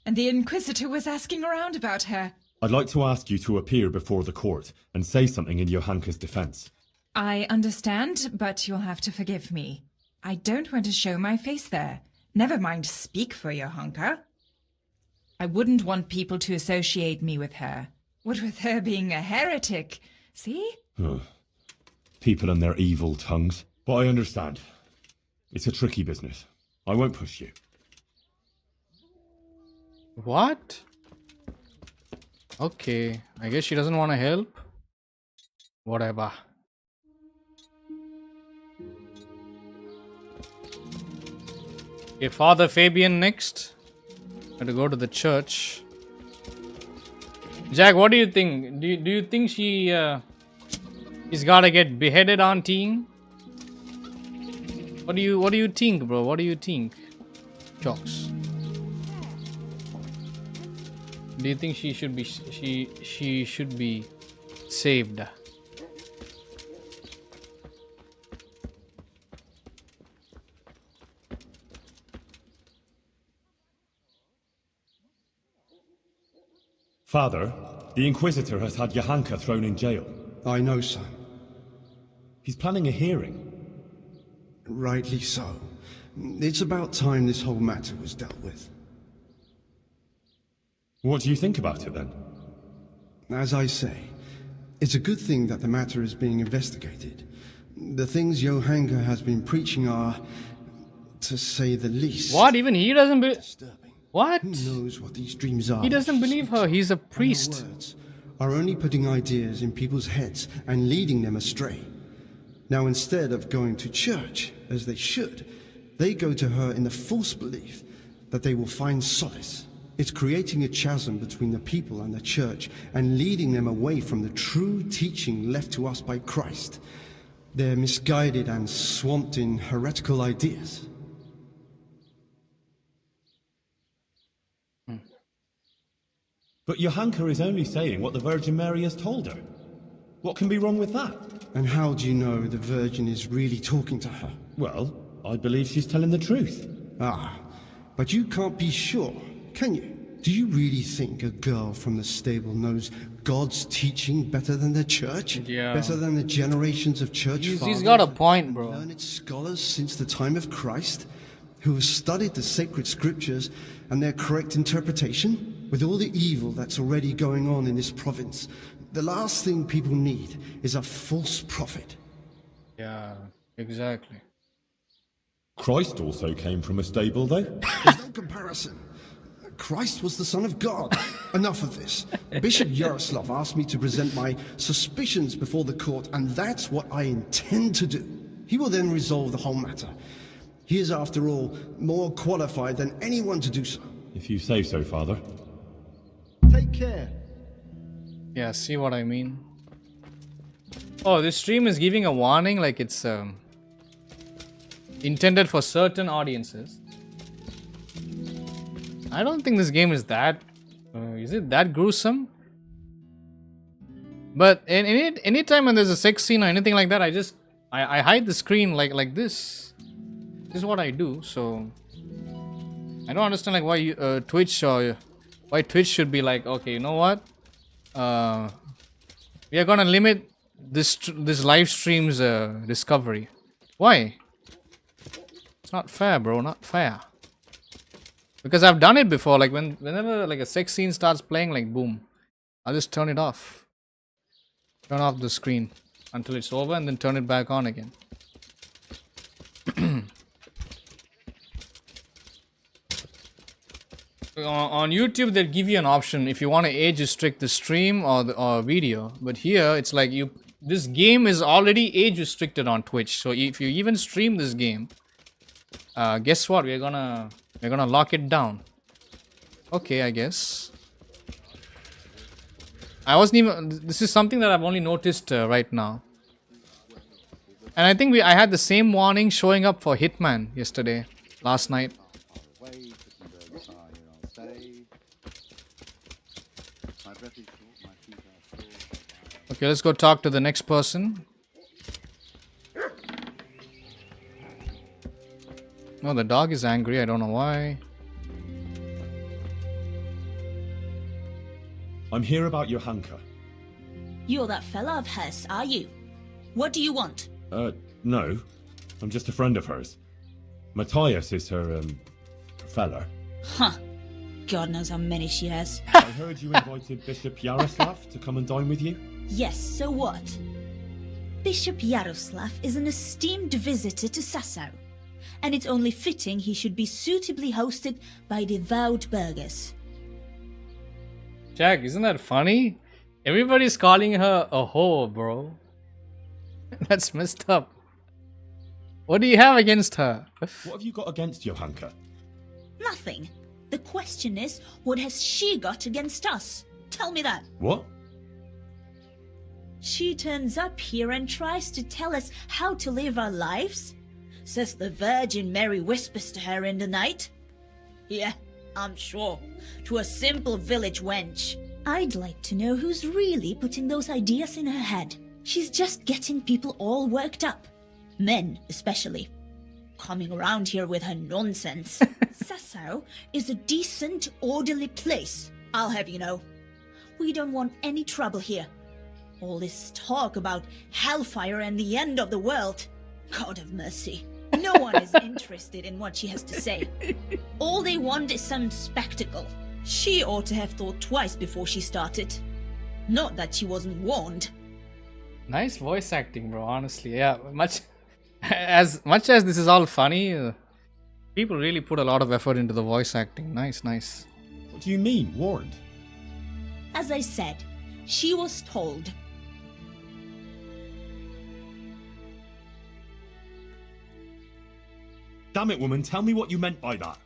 And the Inquisitor was asking around about her.
I'd like to ask you to appear before the court and say something in Johanka's defense.
I understand, but you'll have to forgive me. I don't want to show my face there. Never mind speak for Johanka. I wouldn't want people to associate me with her. What with her being a heretic, see?
People and their evil tongues. But I understand. It's a tricky business. I won't push you.
What? Okay, I guess she doesn't want to help. Whatever. Okay, Father Fabian next. Got to go to the church. Jack, what do you think? Do you think she's gotta get beheaded on teen? What do you think, bro? What do you think? Jocks. Do you think she should be she should be saved?
Father, the Inquisitor has had Johanka thrown in jail.
I know, son.
He's planning a hearing.
Rightly so. It's about time this whole matter was dealt with.
What do you think about it, then?
As I say, it's a good thing that the matter is being investigated. The things Johanka has been preaching are, to say the least...
What? Even he doesn't believe... What?
Who knows what these dreams are?
He doesn't believe her. He's a priest.
And her words are only putting ideas in people's heads and leading them astray. Now, instead of going to church, as they should, they go to her in the false belief that they will find solace. It's creating a chasm between the people and the church and leading them away from the true teaching left to us by Christ. They're misguided and swamped in heretical ideas.
But Johanka is only saying what the Virgin Mary has told her. What can be wrong with that?
And how do you know the Virgin is really talking to her?
Well, I believe she's telling the truth.
Ah, but you can't be sure, can you? Do you really think a girl from the stable knows God's teaching better than the church?
Yeah.
Better than the generations of church fathers?
He's got a point, bro.
Learned scholars since the time of Christ, who have studied the sacred scriptures and their correct interpretation? With all the evil that's already going on in this province, the last thing people need is a false prophet.
Yeah, exactly.
Christ also came from a stable, though.
There's no comparison. Christ was the Son of God. Enough of this. Bishop Yaroslav asked me to present my suspicions before the court, and that's what I intend to do. He will then resolve the whole matter. He is, after all, more qualified than anyone to do so.
If you say so, Father.
Take care.
Yeah, see what I mean? Oh, this stream is giving a warning like it's intended for certain audiences. I don't think this game is that... is it that gruesome? But any time when there's a sex scene or anything like that, I hide the screen like this. This is what I do, so... I don't understand like why why Twitch should be like, okay, you know what? We are gonna limit this live stream's discovery. Why? It's not fair, bro. Not fair. Because I've done it before. Like whenever like a sex scene starts playing, like boom, I'll just turn it off. Turn off the screen until it's over, and then turn it back on again. On YouTube, they'll give you an option if you want to age restrict the stream or video. But here, it's like this game is already age restricted on Twitch. So if you even stream this game, guess what? We're gonna lock it down. Okay, I guess. I wasn't even. This is something that I've only noticed right now. And I think I had the same warning showing up for Hitman yesterday, last night. Okay, let's go talk to the next person. Oh, the dog is angry. I don't know why.
I'm here about your hunker.
You're that fella of hers, are you? What do you want?
No. I'm just a friend of hers. Matthias is her, fella.
Huh. God knows how many she has.
I heard you invited Bishop Yaroslav to come and dine with you.
Yes, so what?
Bishop Yaroslav is an esteemed visitor to Sasau, and it's only fitting he should be suitably hosted by devout burghers.
Jack, isn't that funny? Everybody's calling her a whore, bro. That's messed up. What do you have against her?
What have you got against your hunker?
Nothing. The question is, what has she got against us? Tell me that.
What?
She turns up here and tries to tell us how to live our lives. Says the Virgin Mary whispers to her in the night.
Yeah, I'm sure. To a simple village wench.
I'd like to know who's really putting those ideas in her head. She's just getting people all worked up. Men, especially.
Coming around here with her nonsense. Sasau is a decent, orderly place, I'll have you know. We don't want any trouble here. All this talk about hellfire and the end of the world. God have mercy.
No one is interested in what she has to say.
All they want is some spectacle.
She ought to have thought twice before she started.
Not that she wasn't warned.
Nice voice acting, bro, honestly. Yeah, much as this is all funny, people really put a lot of effort into the voice acting. Nice, nice.
What do you mean, warned?
As I said, she was told.
Damn it, woman, tell me what you meant by that.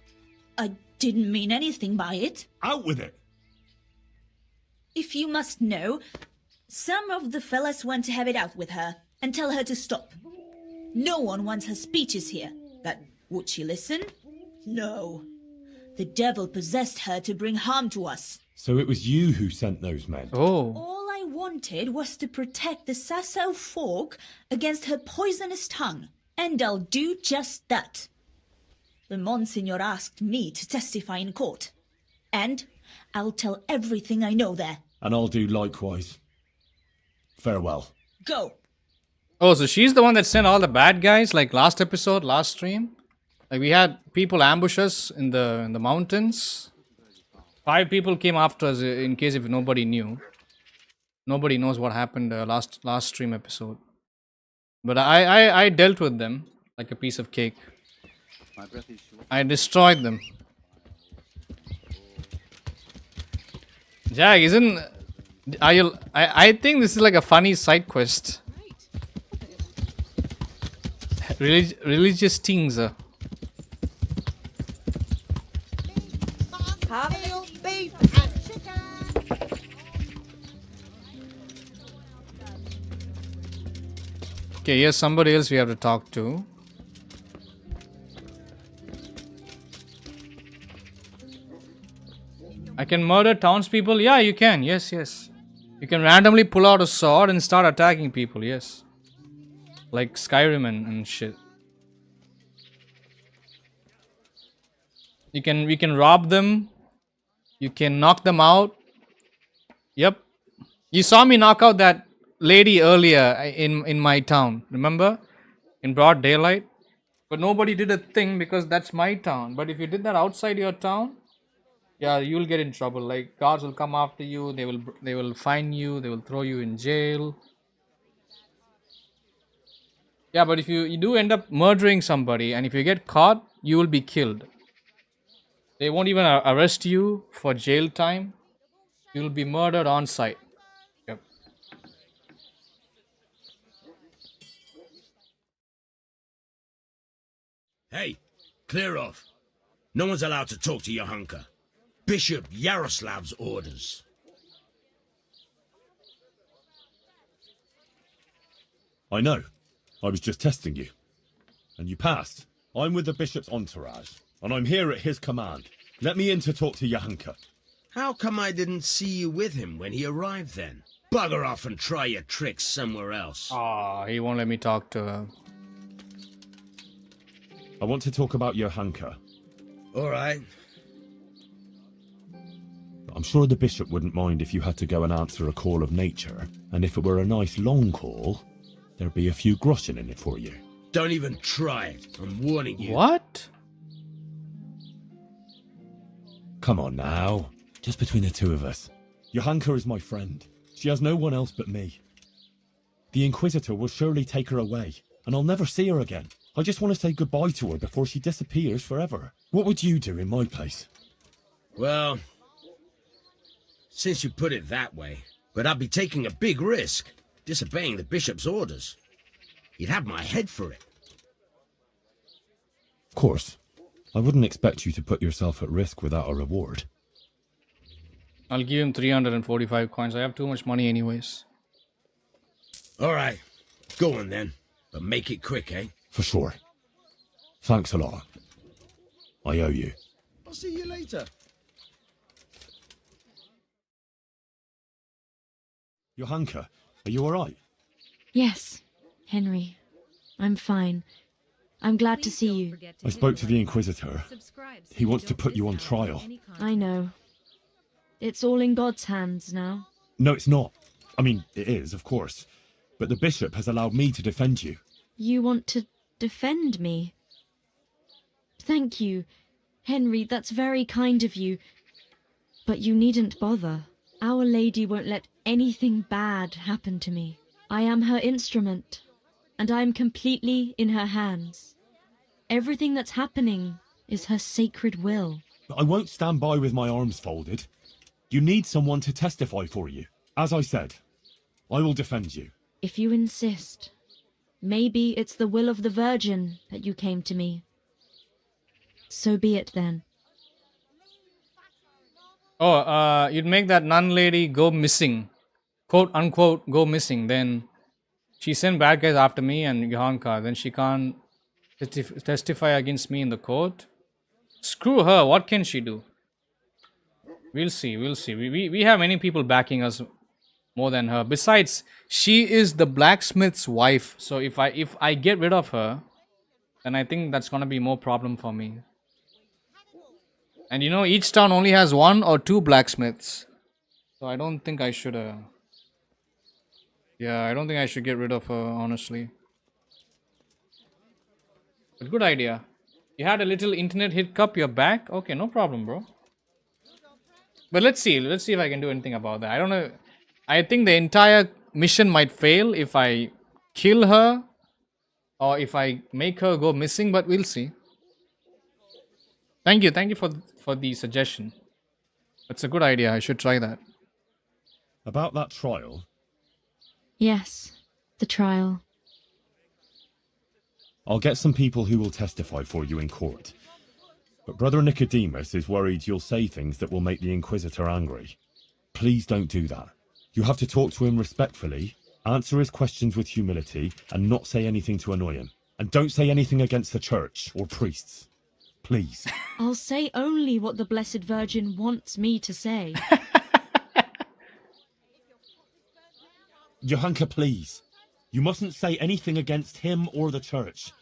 I didn't mean anything by it.
Out with it!
If you must know, some of the fellas want to have it out with her and tell her to stop. No one wants her speeches here. But would she listen? No. The devil possessed her to bring harm to us.
So it was you who sent those men?
Oh.
All I wanted was to protect the Sasau folk against her poisonous tongue. And I'll do just that. The Monsignor asked me to testify in court. And I'll tell everything I know there.
And I'll do likewise. Farewell.
Go.
Oh, so she's the one that sent all the bad guys, like last episode, last stream? Like we had people ambush us in the mountains. 5 people came after us in case if nobody knew. Nobody knows what happened last stream episode. But I dealt with them like a piece of cake. I destroyed them. Jack, I think this is like a funny side quest. Religious things.
Beef and chicken.
Okay, here's somebody else we have to talk to. I can murder townspeople? Yeah, you can. Yes, yes. You can randomly pull out a sword and start attacking people. Yes. Like Skyrim and shit. We can rob them. You can knock them out. Yep. You saw me knock out that lady earlier in my town. Remember? In broad daylight. But nobody did a thing because that's my town. But if you did that outside your town, yeah, you'll get in trouble. Like guards will come after you. They will fine you. They will throw you in jail. Yeah, but if you do end up murdering somebody and if you get caught, you will be killed. They won't even arrest you for jail time. You will be murdered on site. Yep.
Hey, clear off. No one's allowed to talk to your hunker. Bishop Yaroslav's orders.
I know. I was just testing you. And you passed. I'm with the bishop's entourage, and I'm here at his command. Let me in to talk to Johanka.
How come I didn't see you with him when he arrived then? Bugger off and try your tricks somewhere else.
Ah, he won't let me talk to her.
I want to talk about Johanka.
All right.
I'm sure the bishop wouldn't mind if you had to go and answer a call of nature, and if it were a nice long call, there'd be a few groschen in it for you.
Don't even try it. I'm warning you.
What?
Come on now. Just between the two of us. Johanka is my friend. She has no one else but me. The Inquisitor will surely take her away, and I'll never see her again. I just want to say goodbye to her before she disappears forever. What would you do in my place?
Well, since you put it that way, but I'd be taking a big risk, disobeying the bishop's orders. You'd have my head for it.
Of course. I wouldn't expect you to put yourself at risk without a reward.
I'll give him 345 coins. I have too much money anyways.
All right. Go on then. But make it quick, eh?
For sure. Thanks a lot. I owe you.
I'll see you later.
Johanka, are you alright?
Yes, Henry. I'm fine. I'm glad to see you.
I spoke to the Inquisitor. He wants to put you on trial.
I know. It's all in God's hands now.
No, it's not. I mean, it is, of course. But the bishop has allowed me to defend you.
You want to defend me? Thank you, Henry, that's very kind of you. But you needn't bother. Our Lady won't let anything bad happen to me. I am her instrument, and I am completely in her hands. Everything that's happening is her sacred will.
I won't stand by with my arms folded. You need someone to testify for you. As I said, I will defend you.
If you insist. Maybe it's the will of the Virgin that you came to me. So be it then.
Oh, you'd make that nun lady go missing. Quote unquote, go missing. Then she sent bad guys after me and Johanka. Then she can't testify against me in the court. Screw her. What can she do? We'll see. We'll see. We have many people backing us more than her. Besides, she is the blacksmith's wife. So if I get rid of her, then I think that's gonna be more problem for me. And you know, each town only has 1 or 2 blacksmiths. So I don't think I should yeah, I don't think I should get rid of her, honestly. But good idea. You had a little internet hiccup, you're back? Okay, no problem, bro. But let's see if I can do anything about that. I don't know. I think the entire mission might fail if I kill her or if I make her go missing, but we'll see. Thank you for the suggestion. That's a good idea. I should try that.
About that trial?
Yes, the trial.
I'll get some people who will testify for you in court. But Brother Nicodemus is worried you'll say things that will make the Inquisitor angry. Please don't do that. You have to talk to him respectfully, answer his questions with humility, and not say anything to annoy him. And don't say anything against the church or priests. Please.
I'll say only what the Blessed Virgin wants me to say.
Johanka, please. You mustn't say anything against him or the church.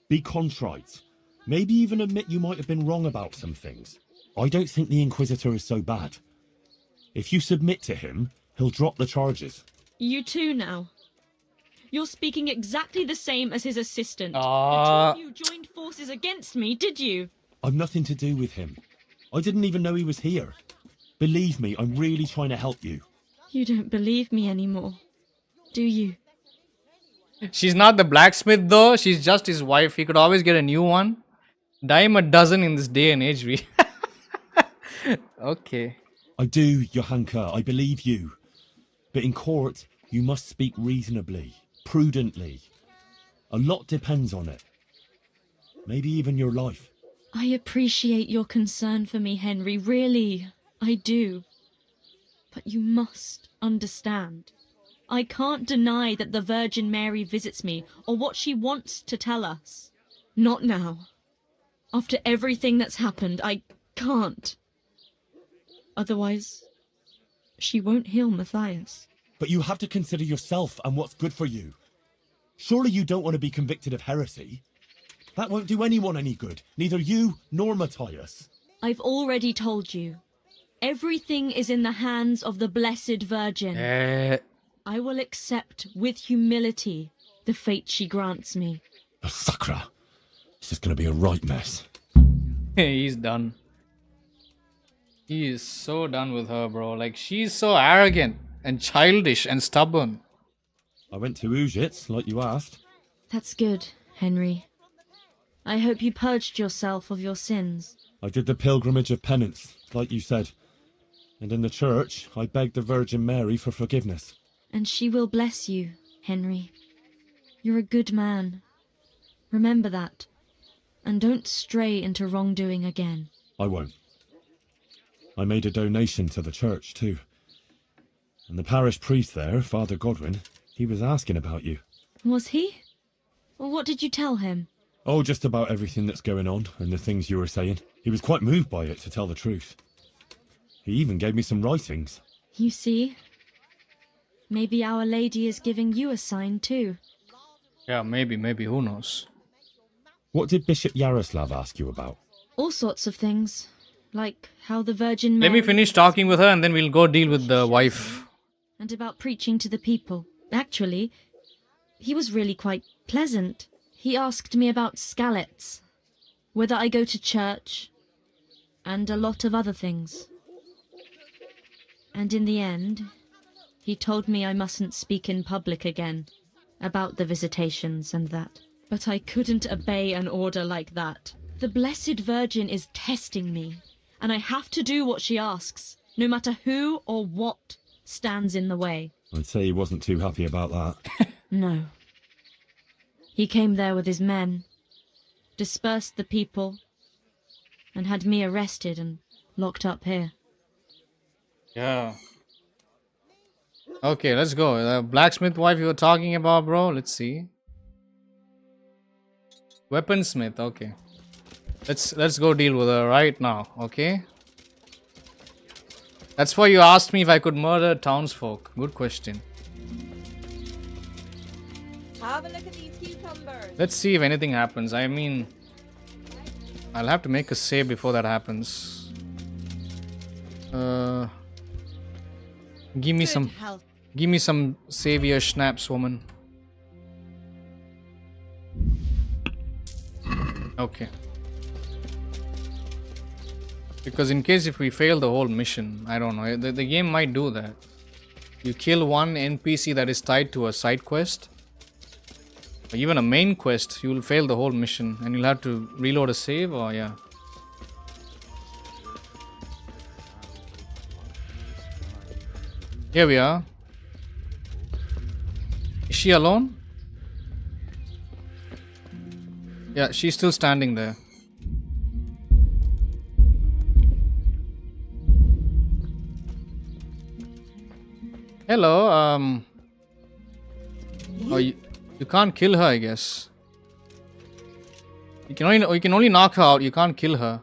Be contrite. Maybe even admit you might have been wrong about some things. I don't think the Inquisitor is so bad. If you submit to him, he'll drop the charges.
You too now. You're speaking exactly the same as his assistant. The two of you joined forces against me, did you?
I've nothing to do with him. I didn't even know he was here. Believe me, I'm really trying to help you.
You don't believe me anymore, do you?
She's not the blacksmith though. She's just his wife. He could always get a new one. Dime a dozen in this day and age. Okay.
I do, Johanka. I believe you. But in court, you must speak reasonably, prudently. A lot depends on it. Maybe even your life.
I appreciate your concern for me, Henry. Really, I do. But you must understand. I can't deny that the Virgin Mary visits me, or what she wants to tell us. Not now. After everything that's happened, I can't. Otherwise, she won't heal Matthias.
But you have to consider yourself and what's good for you. Surely you don't want to be convicted of heresy? That won't do anyone any good, neither you nor Matthias.
I've already told you. Everything is in the hands of the Blessed Virgin. I will accept with humility the fate she grants me.
Oh, Sakra. This is going to be a right mess.
He's done. He is so done with her, bro. Like, she's so arrogant and childish and stubborn.
I went to Ujits, like you asked.
That's good, Henry. I hope you purged yourself of your sins.
I did the pilgrimage of penance, like you said. And in the church, I begged the Virgin Mary for forgiveness.
And she will bless you, Henry. You're a good man. Remember that. And don't stray into wrongdoing again.
I won't. I made a donation to the church, too. And the parish priest there, Father Godwin, he was asking about you.
Was he? Well, what did you tell him?
Oh, just about everything that's going on and the things you were saying. He was quite moved by it, to tell the truth. He even gave me some writings.
You see? Maybe Our Lady is giving you a sign too.
Yeah, maybe, who knows?
What did Bishop Yaroslav ask you about?
All sorts of things. Like how the Virgin Mary...
Let me finish talking with her and then we'll go deal with the wife.
And about preaching to the people. Actually, he was really quite pleasant. He asked me about Skalitz, whether I go to church, and a lot of other things. And in the end, he told me I mustn't speak in public again about the visitations and that. But I couldn't obey an order like that. The Blessed Virgin is testing me, and I have to do what she asks, no matter who or what stands in the way.
I'd say he wasn't too happy about that.
No. He came there with his men, dispersed the people, and had me arrested and locked up here.
Yeah. Okay, let's go. The blacksmith wife you were talking about, bro. Let's see. Weaponsmith, okay. Let's go deal with her right now, okay? That's why you asked me if I could murder townsfolk. Good question.
Have a look at these cucumbers.
Let's see if anything happens. I mean, I'll have to make a save before that happens. Give me some savior schnapps, woman. Okay. Because in case if we fail the whole mission, I don't know, the game might do that. You kill one NPC that is tied to a side quest, or even a main quest, you will fail the whole mission and you'll have to reload a save, or yeah. Here we are. Is she alone? Yeah, she's still standing there. Hello, oh, you can't kill her, I guess. You can only knock her out, you can't kill her.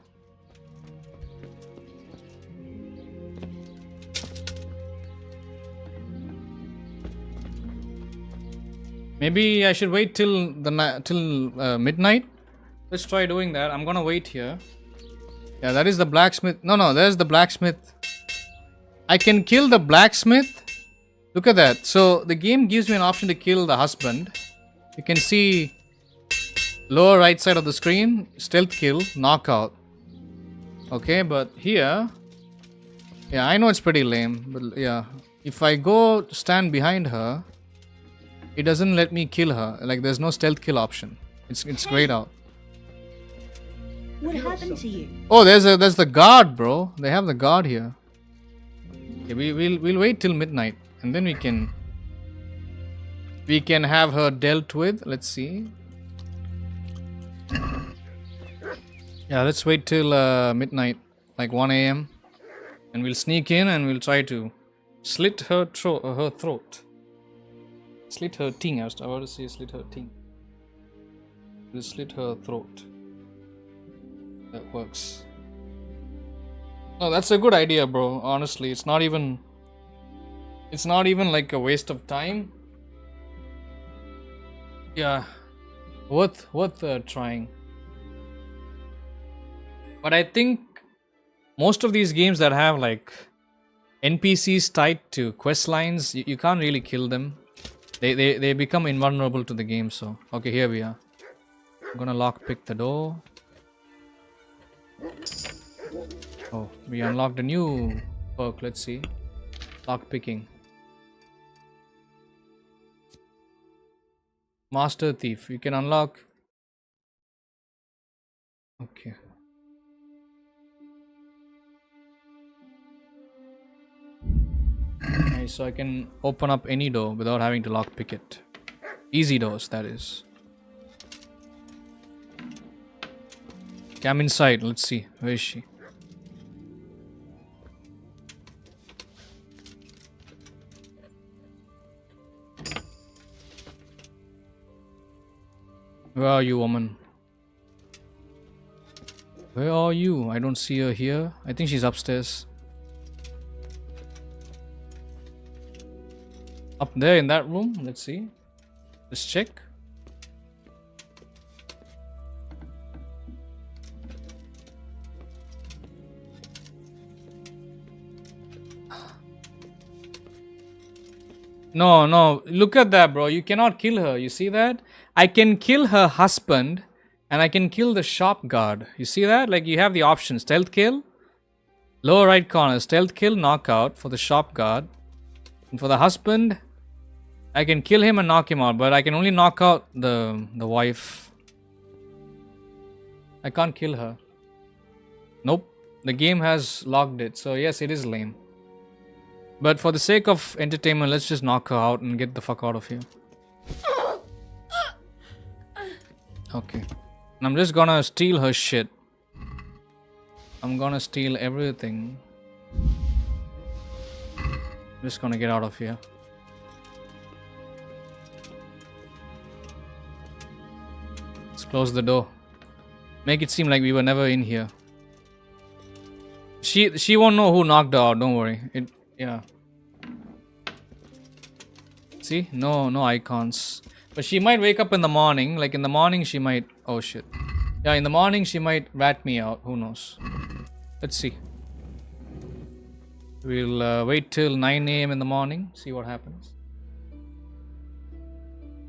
Maybe I should wait till midnight. Let's try doing that. I'm gonna wait here. Yeah, that is the blacksmith. No, there's the blacksmith. I can kill the blacksmith. Look at that. So the game gives me an option to kill the husband. You can see lower right side of the screen, stealth kill, knockout. Okay, but here, yeah, I know it's pretty lame, but yeah, if I go stand behind her, it doesn't let me kill her. Like, there's no stealth kill option. It's grayed out.
What happened to you?
Oh, there's the guard, bro. They have the guard here. Okay, we'll wait till midnight, and then we can have her dealt with. Let's see. Yeah, let's wait till midnight, like 1 a.m. and we'll sneak in and we'll try to slit her throat. Slit her tongue. I was about to say slit her tongue. We'll slit her throat. That works. Oh, that's a good idea, bro. Honestly, it's not even like a waste of time. Yeah, worth trying. But I think most of these games that have like NPCs tied to quest lines, you can't really kill them. They become invulnerable to the game. So okay, here we are. I'm gonna lockpick the door. Oh, we unlocked a new perk. Let's see. Lockpicking. Master Thief. You can unlock. Okay. Nice, so I can open up any door without having to lockpick it. Easy doors, that is. Okay, I'm inside. Let's see. Where is she? Where are you, woman? Where are you? I don't see her here. I think she's upstairs. Up there in that room. Let's see. Let's check. No. Look at that, bro. You cannot kill her. You see that? I can kill her husband and I can kill the shop guard. You see that? Like you have the option. Stealth kill. Lower right corner. Stealth kill, knockout for the shop guard. And for the husband, I can kill him and knock him out. But I can only knock out the wife. I can't kill her. Nope. The game has locked it. So yes, it is lame. But for the sake of entertainment, let's just knock her out and get the fuck out of here. Okay. And I'm just gonna steal her shit. I'm gonna steal everything. Just gonna get out of here. Let's close the door. Make it seem like we were never in here. She won't know who knocked her out, don't worry. Yeah. See? No icons. But she might wake up in the morning. Like in the morning she might... Oh shit. Yeah, in the morning she might rat me out. Who knows? Let's see. We'll wait till 9 AM in the morning. See what happens.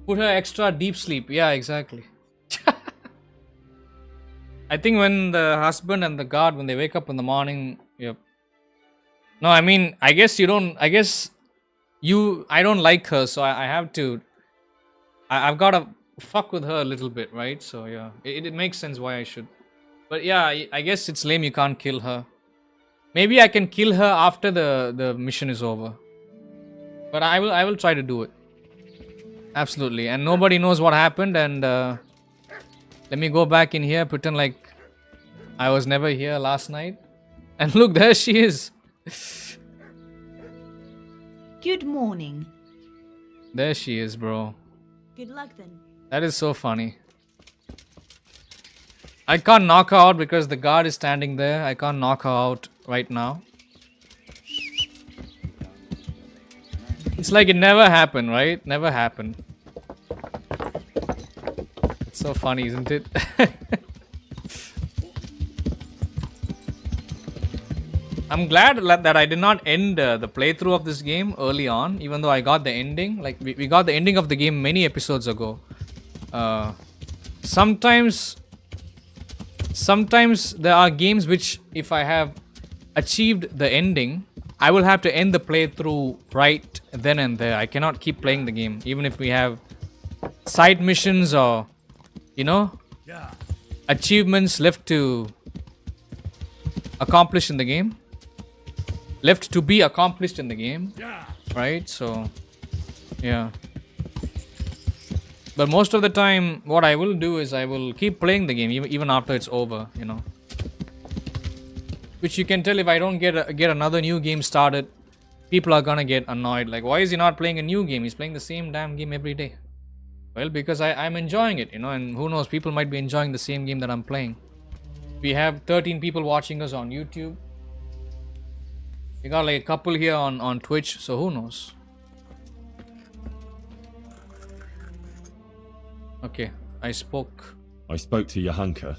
Put her extra deep sleep. Yeah, exactly. I think when the husband and the guard, when they wake up in the morning... Yep. No, I mean, I guess you don't... I don't like her, so I have to... I've got to fuck with her a little bit, right? So, yeah. It makes sense why I should. But, yeah, I guess it's lame you can't kill her. Maybe I can kill her after the mission is over. But I will try to do it. Absolutely. And nobody knows what happened, and... let me go back in here, pretend like I was never here last night. And look, there she is.
Good morning.
There she is, bro.
Good luck then.
That is so funny. I can't knock her out because the guard is standing there. I can't knock her out right now. It's like it never happened, right? Never happened. It's so funny, isn't it? I'm glad that I did not end the playthrough of this game early on, even though I got the ending. Like, we got the ending of the game many episodes ago. Sometimes there are games which, if I have achieved the ending, I will have to end the playthrough right then and there. I cannot keep playing the game, even if we have side missions or, you know, achievements left to accomplish in the game. Left to be accomplished in the game. Right? So, yeah. But most of the time, what I will do is I will keep playing the game even after it's over, you know. Which you can tell if I don't get another new game started people are gonna get annoyed. Like, why is he not playing a new game? He's playing the same damn game every day. Well, because I'm enjoying it, and who knows, people might be enjoying the same game that I'm playing. We have 13 people watching us on YouTube. We got like a couple here on Twitch, so who knows? Okay, I spoke
to Johanka.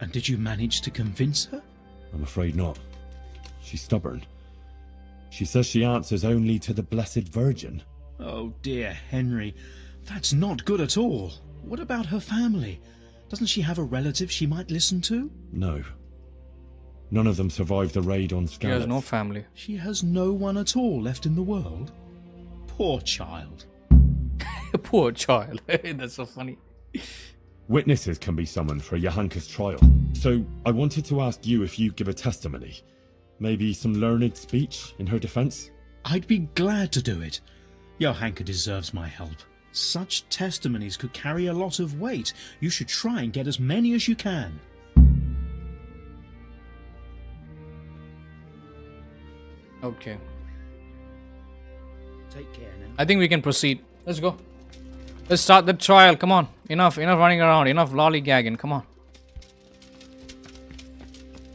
And did you manage to convince her?
I'm afraid not. She's stubborn. She says she answers only to the Blessed Virgin.
Oh dear, Henry. That's not good at all. What about her family? Doesn't she have a relative she might listen to?
No. None of them survived the raid on Scarlet.
She has no family.
She has no one at all left in the world? Poor child.
Poor child. That's so funny.
Witnesses can be summoned for Johanka's trial. So I wanted to ask you if you'd give a testimony. Maybe some learned speech in her defense?
I'd be glad to do it. Johanka deserves my help. Such testimonies could carry a lot of weight. You should try and get as many as you can.
Okay.
Take care now.
I think we can proceed. Let's go. Let's start the trial. Come on. Enough running around. Enough lollygagging. Come on.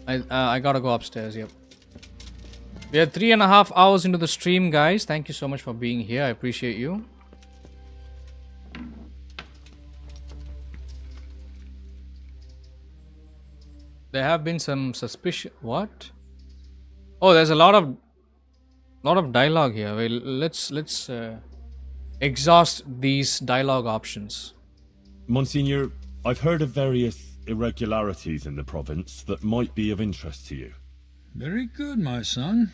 I gotta go upstairs. Yep. We are 3.5 hours into the stream, guys. Thank you so much for being here. I appreciate you. There have been some suspicion. What? Oh, there's a lot of dialogue here. Well, let's exhaust these dialogue options.
Monsignor, I've heard of various irregularities in the province that might be of interest to you.
Very good, my son.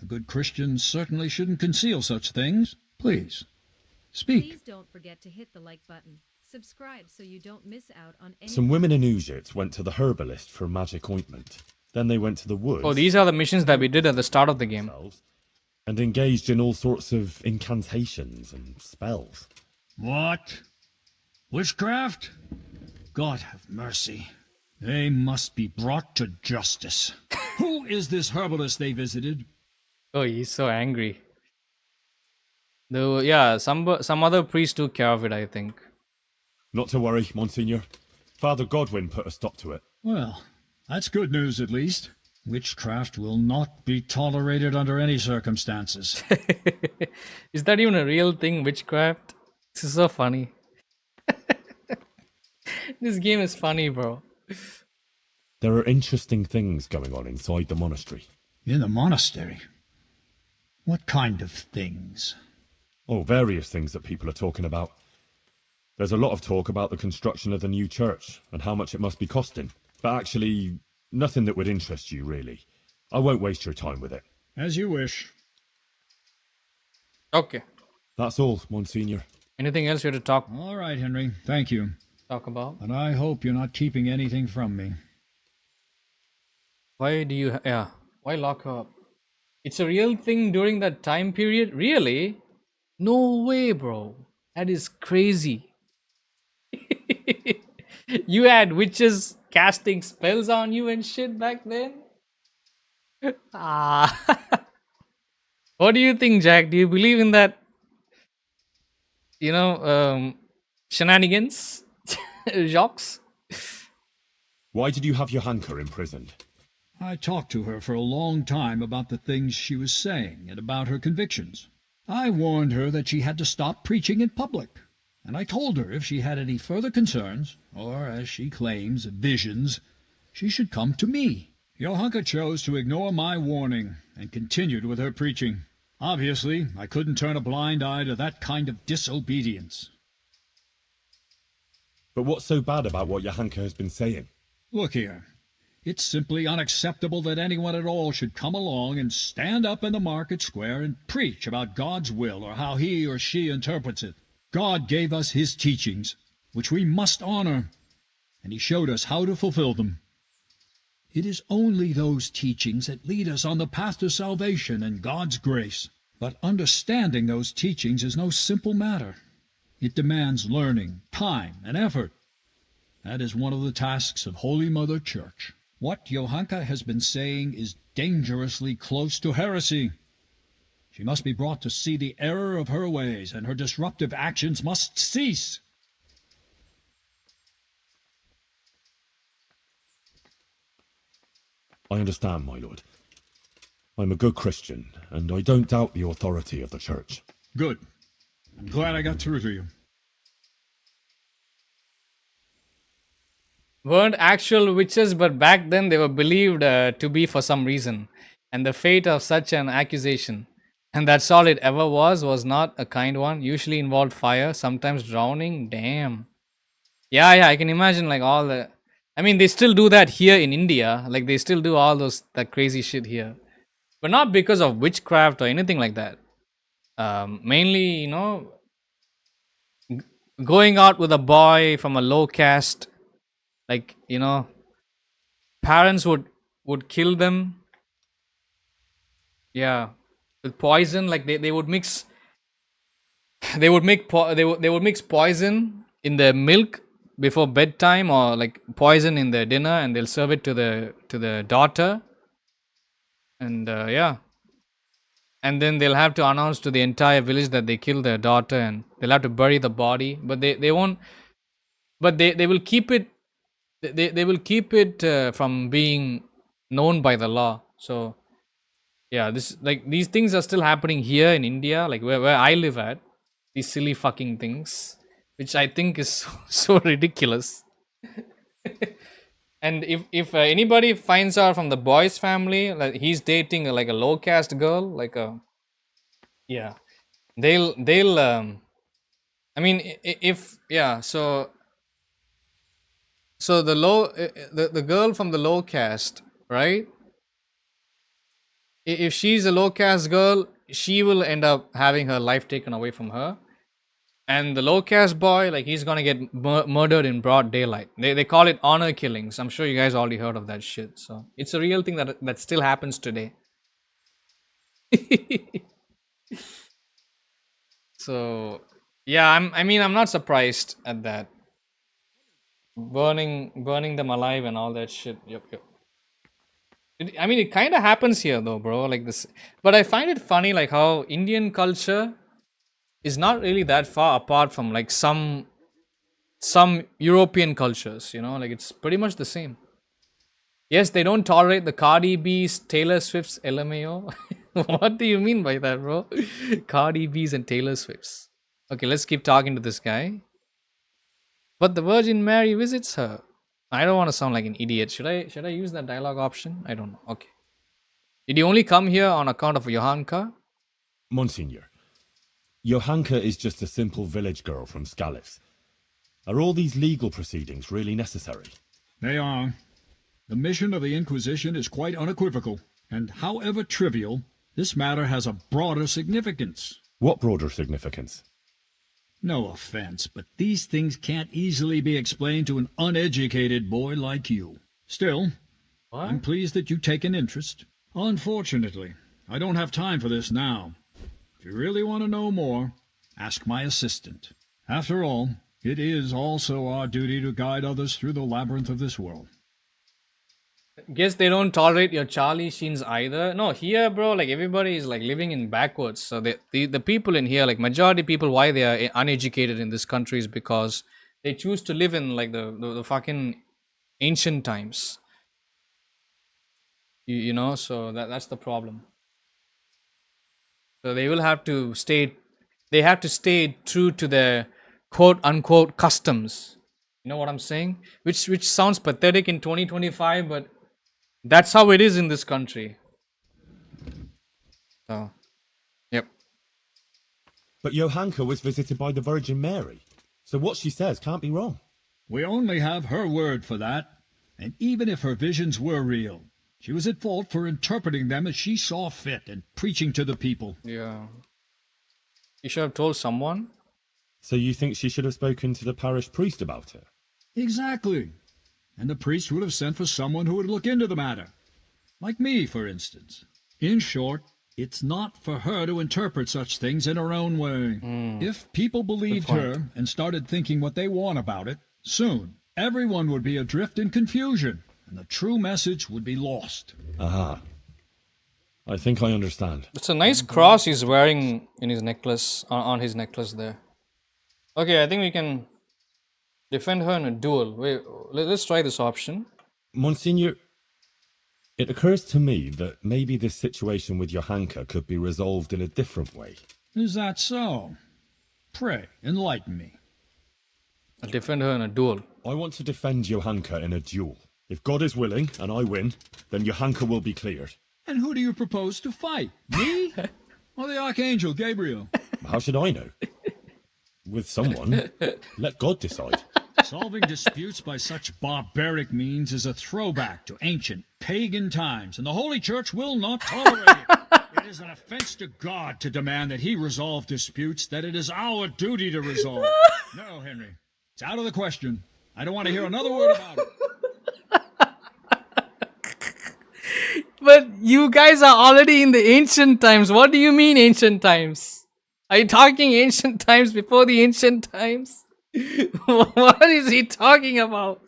A good Christian certainly shouldn't conceal such things. Please, speak.
Please don't forget to hit the like button. Subscribe so you don't miss out on any...
Some women in Ujit went to the herbalist for magic ointment. Then they went to the woods.
Oh, these are the missions that we did at the start of the game.
And engaged in all sorts of incantations and spells.
What? Witchcraft? God have mercy. They must be brought to justice. Who is this herbalist they visited?
Oh, he's so angry. Though, yeah, some other priest took care of it, I think.
Not to worry, Monsignor. Father Godwin put a stop to it.
Well, that's good news at least. Witchcraft will not be tolerated under any circumstances.
Is that even a real thing, witchcraft? This is so funny. This game is funny, bro.
There are interesting things going on inside the monastery.
In the monastery? What kind of things?
Oh, various things that people are talking about. There's a lot of talk about the construction of the new church and how much it must be costing. But actually, nothing that would interest you, really. I won't waste your time with it.
As you wish.
Okay.
That's all, Monsignor.
Anything else you have to talk?
All right, Henry. Thank you.
Talk about?
But I hope you're not keeping anything from me.
Why do you... Yeah. Why lock her up? It's a real thing during that time period? Really? No way, bro. That is crazy. You had witches casting spells on you and shit back then? What do you think, Jack? Do you believe in that? Shenanigans? Jacques?
Why did you have Johanka imprisoned?
I talked to her for a long time about the things she was saying and about her convictions. I warned her that she had to stop preaching in public. And I told her if she had any further concerns, or, as she claims, visions, she should come to me. Johanka chose to ignore my warning and continued with her preaching. Obviously, I couldn't turn a blind eye to that kind of disobedience.
But what's so bad about what Johanka has been saying?
Look here. It's simply unacceptable that anyone at all should come along and stand up in the market square and preach about God's will or how he or she interprets it. God gave us his teachings, which we must honor, and he showed us how to fulfill them. It is only those teachings that lead us on the path to salvation and God's grace. But understanding those teachings is no simple matter. It demands learning, time, and effort. That is one of the tasks of Holy Mother Church. What Johanka has been saying is dangerously close to heresy. She must be brought to see the error of her ways, and her disruptive actions must cease.
I understand, my lord. I'm a good Christian, and I don't doubt the authority of the church.
Good. I'm glad I got through to you.
Weren't actual witches, but back then they were believed to be for some reason. And the fate of such an accusation, and that's all it ever was not a kind one. Usually involved fire, sometimes drowning. Damn. Yeah, I can imagine like all the. I mean, they still do that here in India. Like they still do all that crazy shit here, but not because of witchcraft or anything like that. Mainly, going out with a boy from a low caste, like parents would kill them. Yeah, with poison. Like they would mix. They would mix poison in the milk before bedtime, or like poison in the dinner, and they'll serve it to the daughter. And yeah, and then they'll have to announce to the entire village that they killed their daughter, and they'll have to bury the body. But they won't. But they will keep it. They will keep it from being known by the law. So yeah, these things are still happening here in India, like where I live at. These silly fucking things, which I think is so ridiculous. And if anybody finds out from the boy's family, like he's dating like a low caste girl, like yeah, they'll I mean, if yeah, so the girl from the low caste, right? If she's a low caste girl, she will end up having her life taken away from her. And the low caste boy, like he's gonna get murdered in broad daylight. They call it honor killings. I'm sure you guys already heard of that shit. So it's a real thing that still happens today. So yeah, I'm not surprised at that. Burning them alive and all that shit. Yep. I mean, it kind of happens here though, bro. Like this, but I find it funny, like how Indian culture is not really that far apart from like some European cultures. Like it's pretty much the same. Yes, they don't tolerate the Cardi B's, Taylor Swift's, LMAO. What do you mean by that, bro? Cardi B's and Taylor Swift's. Okay, let's keep talking to this guy. But the Virgin Mary visits her. I don't want to sound like an idiot. Should I use that dialogue option? I don't know. Okay. Did you only come here on account of Johanka?
Monsignor, Johanka is just a simple village girl from Scalise. Are all these legal proceedings really necessary?
They are. The mission of the Inquisition is quite unequivocal, and however trivial, this matter has a broader significance.
What broader significance?
No offense, but these things can't easily be explained to an uneducated boy like you. Still,
what?
I'm pleased that you take an interest. Unfortunately, I don't have time for this now. If you really want to know more, ask my assistant. After all, it is also our duty to guide others through the labyrinth of this world.
Guess they don't tolerate your Charlie Sheens either. No, here, bro, like everybody is like living in backwards. So the people in here, like majority people, why they are uneducated in this country is because they choose to live in like the fucking ancient times. So that's the problem. So they will have to stay. They have to stay true to their quote unquote customs. You know what I'm saying? Which sounds pathetic in 2025, but that's how it is in this country. So, yep.
But Johanka was visited by the Virgin Mary, so what she says can't be wrong.
We only have her word for that, and even if her visions were real, she was at fault for interpreting them as she saw fit and preaching to the people.
Yeah. You should have told someone.
So you think she should have spoken to the parish priest about it?
Exactly. And the priest would have sent for someone who would look into the matter. Like me, for instance. In short, it's not for her to interpret such things in her own way. If people believed her and started thinking what they want about it, soon everyone would be adrift in confusion, and the true message would be lost.
Aha. I think I understand.
It's a nice cross he's wearing in his necklace, on his necklace there. Okay, I think we can defend her in a duel. Wait, let's try this option.
Monsignor, it occurs to me that maybe this situation with Johanka could be resolved in a different way.
Is that so? Pray, enlighten me.
I'll defend her in a duel.
I want to defend Johanka in a duel. If God is willing, and I win, then Johanka will be cleared.
And who do you propose to fight? Me? Or the Archangel Gabriel?
How should I know? With someone. Let God decide.
Solving disputes by such barbaric means is a throwback to ancient pagan times, and the Holy Church will not tolerate it. It is an offense to God to demand that he resolve disputes that it is our duty to resolve. No, Henry, it's out of the question. I don't want to hear another word about it.
But you guys are already in the ancient times. What do you mean ancient times? Are you talking ancient times before the ancient times? What is he talking about?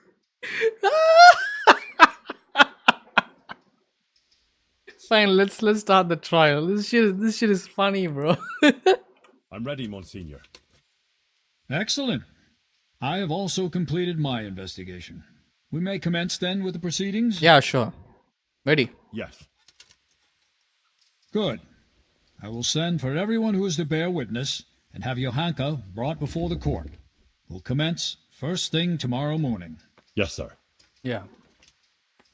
Fine, let's start the trial. This shit is funny, bro.
I'm ready, Monsignor.
Excellent. I have also completed my investigation. We may commence then with the proceedings?
Yeah, sure. Ready?
Yes.
Good. I will send for everyone who is to bear witness and have Johanka brought before the court. We'll commence first thing tomorrow morning.
Yes, sir.
Yeah.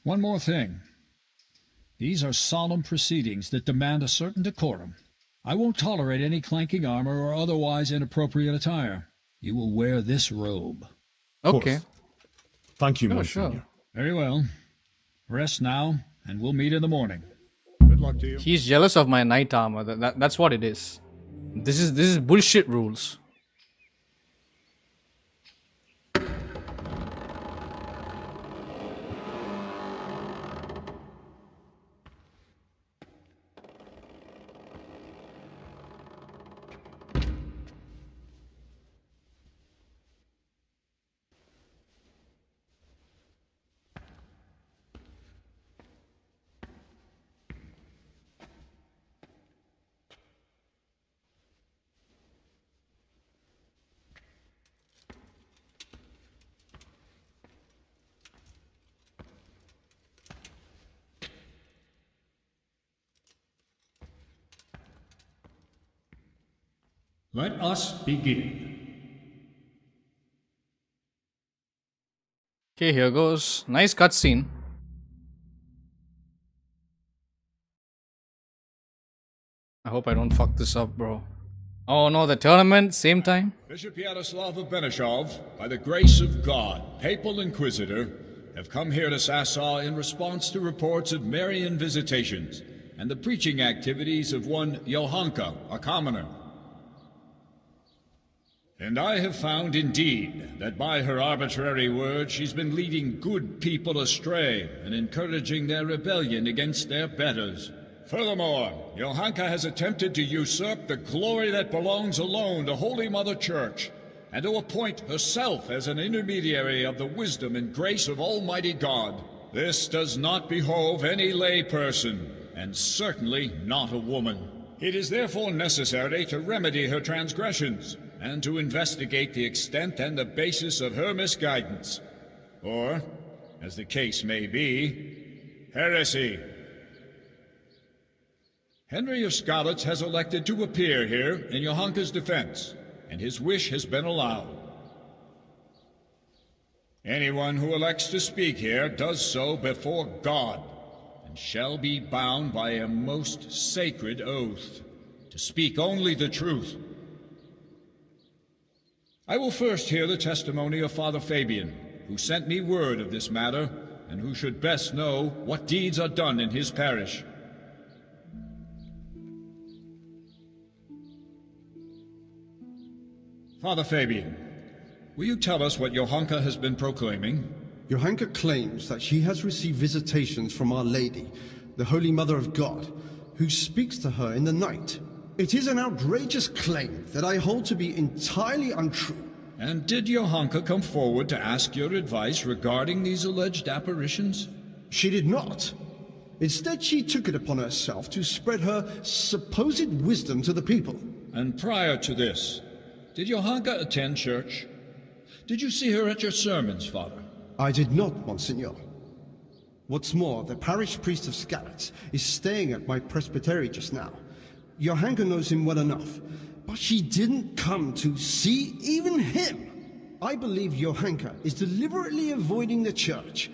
One more thing. These are solemn proceedings that demand a certain decorum. I won't tolerate any clanking armor or otherwise inappropriate attire. You will wear this robe.
Okay.
Thank you,
Oh,
Monsignor.
sure.
Very well. Rest now, and we'll meet in the morning.
Good luck to you.
He's jealous of my knight armor. That's what it is. This is bullshit rules.
Let us begin.
Okay, here goes. Nice cutscene. I hope I don't fuck this up, bro. Oh no, the tournament, same time?
Bishop Yaroslav of Benishov, by the grace of God, Papal Inquisitor, have come here to Sassaw in response to reports of Marian visitations and the preaching activities of one Johanka, a commoner. And I have found, indeed, that by her arbitrary words she's been leading good people astray and encouraging their rebellion against their betters. Furthermore, Johanka has attempted to usurp the glory that belongs alone to Holy Mother Church, and to appoint herself as an intermediary of the wisdom and grace of Almighty God. This does not behove any lay person, and certainly not a woman. It is therefore necessary to remedy her transgressions, and to investigate the extent and the basis of her misguidance. Or, as the case may be, heresy. Henry of Skalitz has elected to appear here in Johanka's defense, and his wish has been allowed. Anyone who elects to speak here does so before God, and shall be bound by a most sacred oath, to speak only the truth. I will first hear the testimony of Father Fabian, who sent me word of this matter, and who should best know what deeds are done in his parish. Father Fabian, will you tell us what Johanka has been proclaiming?
Johanka claims that she has received visitations from Our Lady, the Holy Mother of God, who speaks to her in the night. It is an outrageous claim that I hold to be entirely untrue.
And did Johanka come forward to ask your advice regarding these alleged apparitions?
She did not. Instead, she took it upon herself to spread her supposed wisdom to the people.
And prior to this, did Johanka attend church? Did you see her at your sermons, Father?
I did not, Monsignor. What's more, the parish priest of Skalitz is staying at my presbytery just now. Johanka knows him well enough, but she didn't come to see even him. I believe Johanka is deliberately avoiding the church.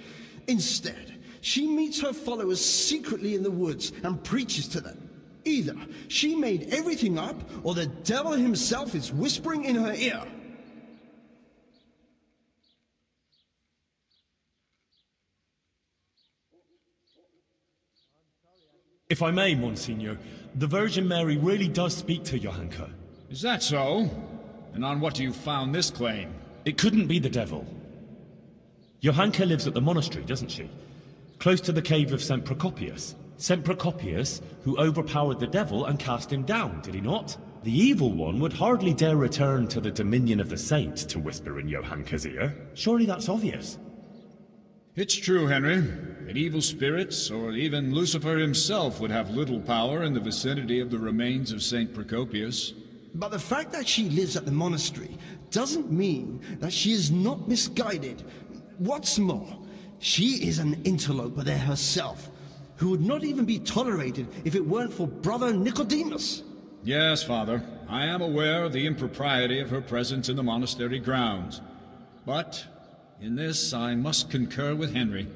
Instead, she meets her followers secretly in the woods and preaches to them. Either she made everything up, or the devil himself is whispering in her ear.
If I may, Monsignor, the Virgin Mary really does speak to Johanka.
Is that so? And on what do you found this claim?
It couldn't be the devil. Johanka lives at the monastery, doesn't she? Close to the cave of St. Procopius. St. Procopius, who overpowered the devil and cast him down, did he not? The evil one would hardly dare return to the dominion of the saints to whisper in Johanka's ear. Surely that's obvious.
It's true, Henry, that evil spirits, or even Lucifer himself, would have little power in the vicinity of the remains of St. Procopius.
But the fact that she lives at the monastery doesn't mean that she is not misguided. What's more, she is an interloper there herself, who would not even be tolerated if it weren't for Brother Nicodemus.
Yes, Father, I am aware of the impropriety of her presence in the monastery grounds. But in this I must concur with Henry.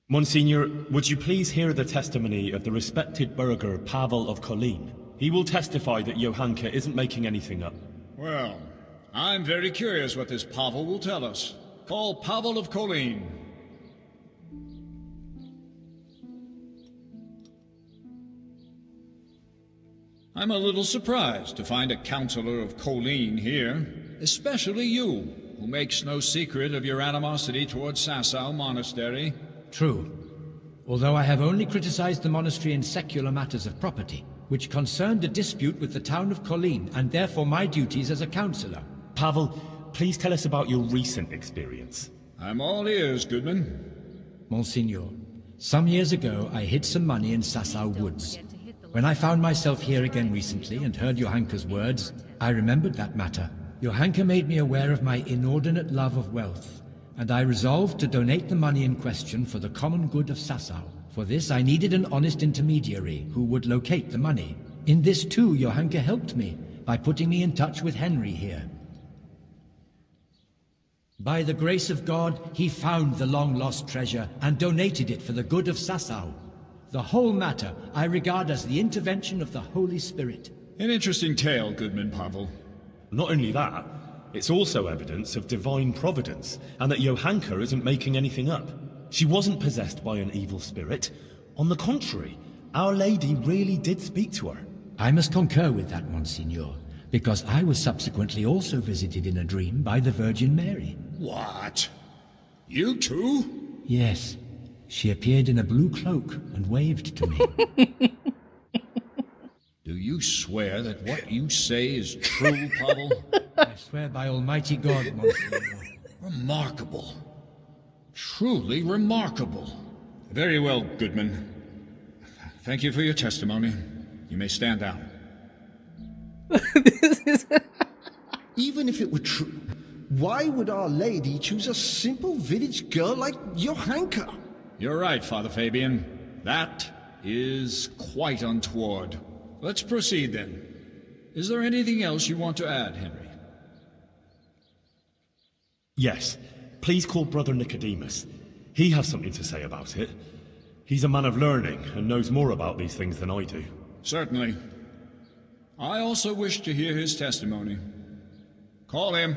Monsignor, would you please hear the testimony of the respected burgher Pavel of Kolin? He will testify that Johanka isn't making anything up.
Well, I'm very curious what this Pavel will tell us. Call Pavel of Kolin. I'm a little surprised to find a counselor of Kolin here, especially you, who makes no secret of your animosity towards Sasau Monastery.
True. Although I have only criticized the monastery in secular matters of property, which concerned a dispute with the town of Kolin, and therefore my duties as a councillor.
Pavel, please tell us about your recent experience.
I'm all ears, Goodman.
Monsignor, some years ago I hid some money in Sasau woods. When I found myself here again recently and heard Johanka's words, I remembered that matter. Johanka made me aware of my inordinate love of wealth, and I resolved to donate the money in question for the common good of Sasau. For this I needed an honest intermediary who would locate the money. In this too Johanka helped me by putting me in touch with Henry here. By the grace of God, he found the long-lost treasure and donated it for the good of Sasau. The whole matter I regard as the intervention of the Holy Spirit.
An interesting tale, Goodman Pavel.
Not only that, it's also evidence of divine providence, and that Johanka isn't making anything up. She wasn't possessed by an evil spirit. On the contrary, Our Lady really did speak to her.
I must concur with that, Monsignor, because I was subsequently also visited in a dream by the Virgin Mary.
What? You too?
Yes. She appeared in a blue cloak and waved to me.
Do you swear that what you say is true, Pavel?
I swear by Almighty God, Monsignor.
Remarkable. Truly remarkable. Very well, Goodman. Thank you for your testimony. You may stand down.
Even if it were true, why would Our Lady choose a simple village girl like Johanka?
You're right, Father Fabian. That is quite untoward. Let's proceed, then. Is there anything else you want to add, Henry?
Yes. Please call Brother Nicodemus. He has something to say about it. He's a man of learning and knows more about these things than I do.
Certainly. I also wish to hear his testimony. Call him.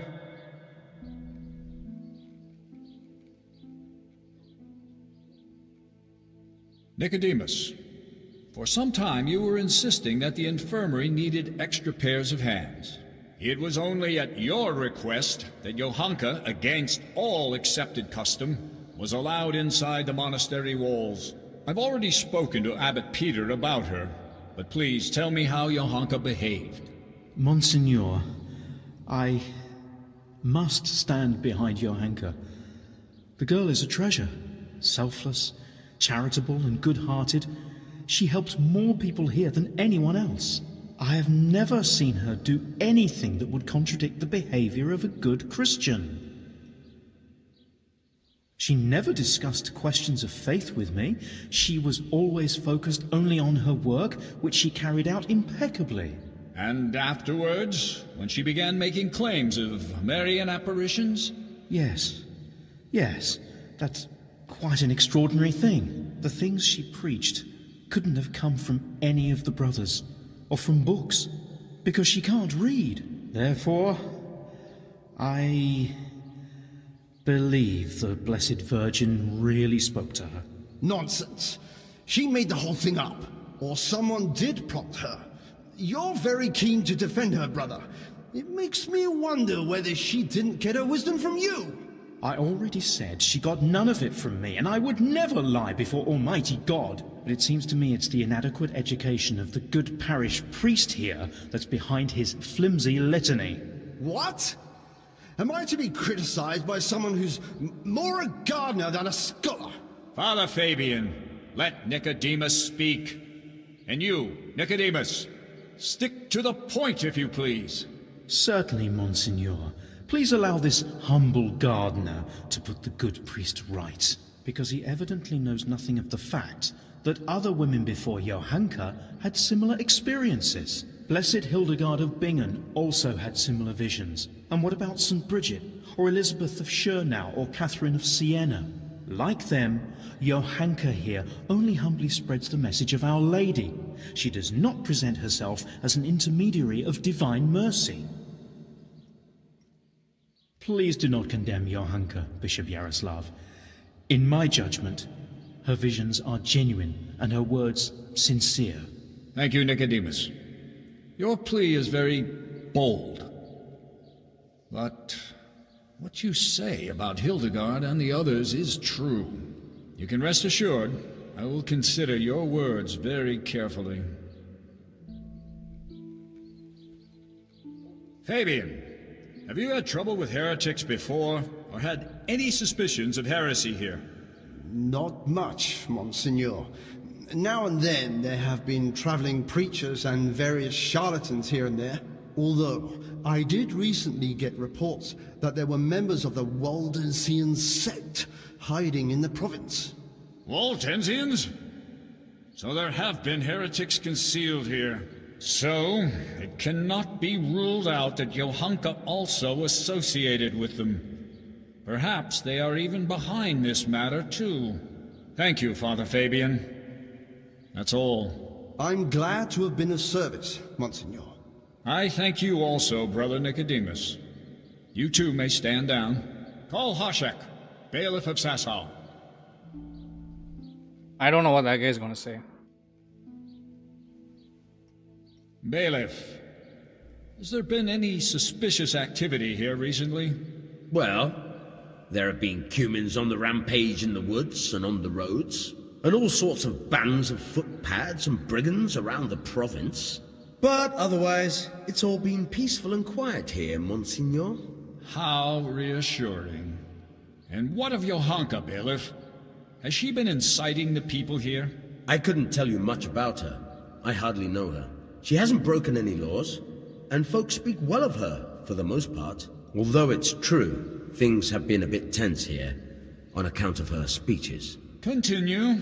Nicodemus, for some time you were insisting that the infirmary needed extra pairs of hands. It was only at your request that Johanka, against all accepted custom, was allowed inside the monastery walls. I've already spoken to Abbot Peter about her, but please tell me how Johanka behaved.
Monsignor, I must stand behind Johanka. The girl is a treasure. selfless, charitable, and good-hearted. She helped more people here than anyone else. I have never seen her do anything that would contradict the behavior of a good Christian. She never discussed questions of faith with me. She was always focused only on her work, which she carried out impeccably.
And afterwards, when she began making claims of Marian apparitions?
Yes, that's quite an extraordinary thing. The things she preached couldn't have come from any of the brothers, or from books, because she can't read. Therefore, I believe the Blessed Virgin really spoke to her.
Nonsense. She made the whole thing up. Or someone did prompt her. You're very keen to defend her, brother. It makes me wonder whether she didn't get her wisdom from you.
I already said she got none of it from me, and I would never lie before Almighty God. But it seems to me it's the inadequate education of the good parish priest here that's behind his flimsy litany.
What? Am I to be criticized by someone who's more a gardener than a scholar?
Father Fabian, let Nicodemus speak. And you, Nicodemus, stick to the point, if you please.
Certainly, Monsignor. Please allow this humble gardener to put the good priest right, because he evidently knows nothing of the fact that other women before Johanka had similar experiences. Blessed Hildegard of Bingen also had similar visions. And what about St. Bridget, or Elizabeth of Schurnau, or Catherine of Siena? Like them, Johanka here only humbly spreads the message of Our Lady. She does not present herself as an intermediary of divine mercy. Please do not condemn Johanka, Bishop Yaroslav. In my judgment, her visions are genuine and her words sincere.
Thank you, Nicodemus. Your plea is very bold. But what you say about Hildegard and the others is true. You can rest assured I will consider your words very carefully. Fabian, have you had trouble with heretics before, or had any suspicions of heresy here?
Not much, Monsignor. Now and then there have been traveling preachers and various charlatans here and there. Although, I did recently get reports that there were members of the Waldensian sect hiding in the province.
Waldensians? So there have been heretics concealed here. So, it cannot be ruled out that Johanka also associated with them. Perhaps they are even behind this matter, too. Thank you, Father Fabian. That's all.
I'm glad to have been of service, Monsignor.
I thank you also, Brother Nicodemus. You too may stand down. Call Hashek, bailiff of Sasau.
I don't know what that guy is going to say.
Bailiff, has there been any suspicious activity here recently?
Well, there have been cumins on the rampage in the woods and on the roads, and all sorts of bands of footpads and brigands around the province. But otherwise, it's all been peaceful and quiet here, Monsignor.
How reassuring. And what of Johanka, bailiff? Has she been inciting the people here?
I couldn't tell you much about her. I hardly know her. She hasn't broken any laws, and folks speak well of her, for the most part. Although it's true, things have been a bit tense here, on account of her speeches.
Continue.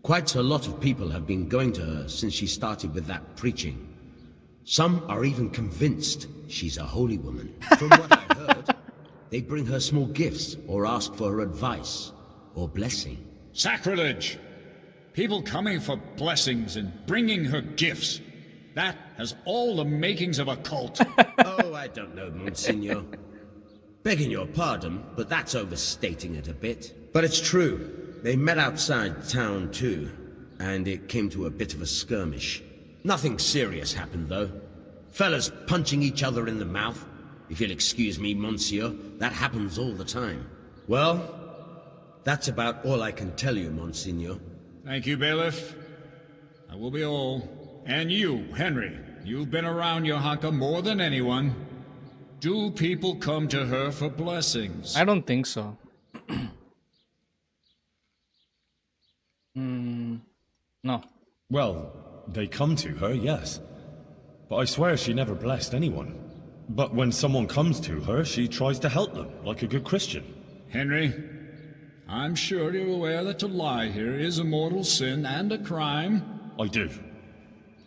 Quite a lot of people have been going to her since she started with that preaching. Some are even convinced she's a holy woman. From what I heard, they bring her small gifts or ask for her advice or blessing.
Sacrilege! People coming for blessings and bringing her gifts. That has all the makings of a cult.
Oh, I don't know, Monsignor. Begging your pardon, but that's overstating it a bit. But it's true. They met outside town, too, and it came to a bit of a skirmish. Nothing serious happened, though. Fellas punching each other in the mouth. If you'll excuse me, Monsieur, that happens all the time. Well, that's about all I can tell you, Monsignor.
Thank you, bailiff. I will be all. And you, Henry, you've been around Johanka more than anyone. Do people come to her for blessings?
I don't think so. No.
Well, they come to her, yes. But I swear she never blessed anyone. But when someone comes to her, she tries to help them, like a good Christian.
Henry, I'm sure you're aware that to lie here is a mortal sin and a crime.
I do.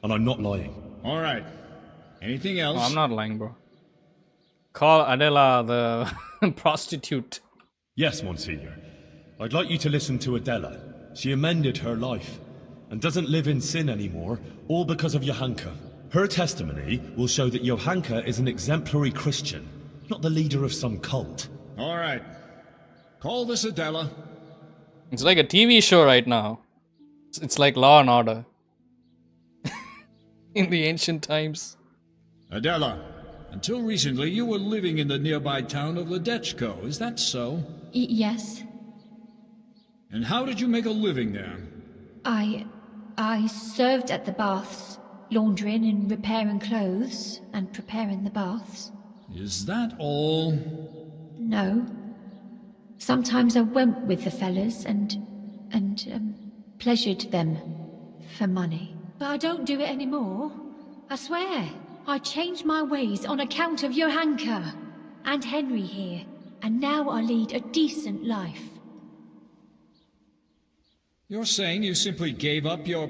And I'm not lying.
All right. Anything else?
Oh, I'm not lying, bro. Call Adela the prostitute.
Yes, Monsignor. I'd like you to listen to Adela. She amended her life and doesn't live in sin anymore, all because of Johanka. Her testimony will show that Johanka is an exemplary Christian, not the leader of some cult.
All right. Call this Adela.
It's like a TV show right now. It's like Law and Order. In the ancient times.
Adela, until recently you were living in the nearby town of Ledechko, is that so?
Yes.
And how did you make a living there?
I served at the baths, laundering and repairing clothes and preparing the baths.
Is that all?
No. Sometimes I went with the fellas and pleasured them for money. But I don't do it anymore. I swear. I changed my ways on account of Johanka and Henry here, and now I lead a decent life.
You're saying you simply gave up your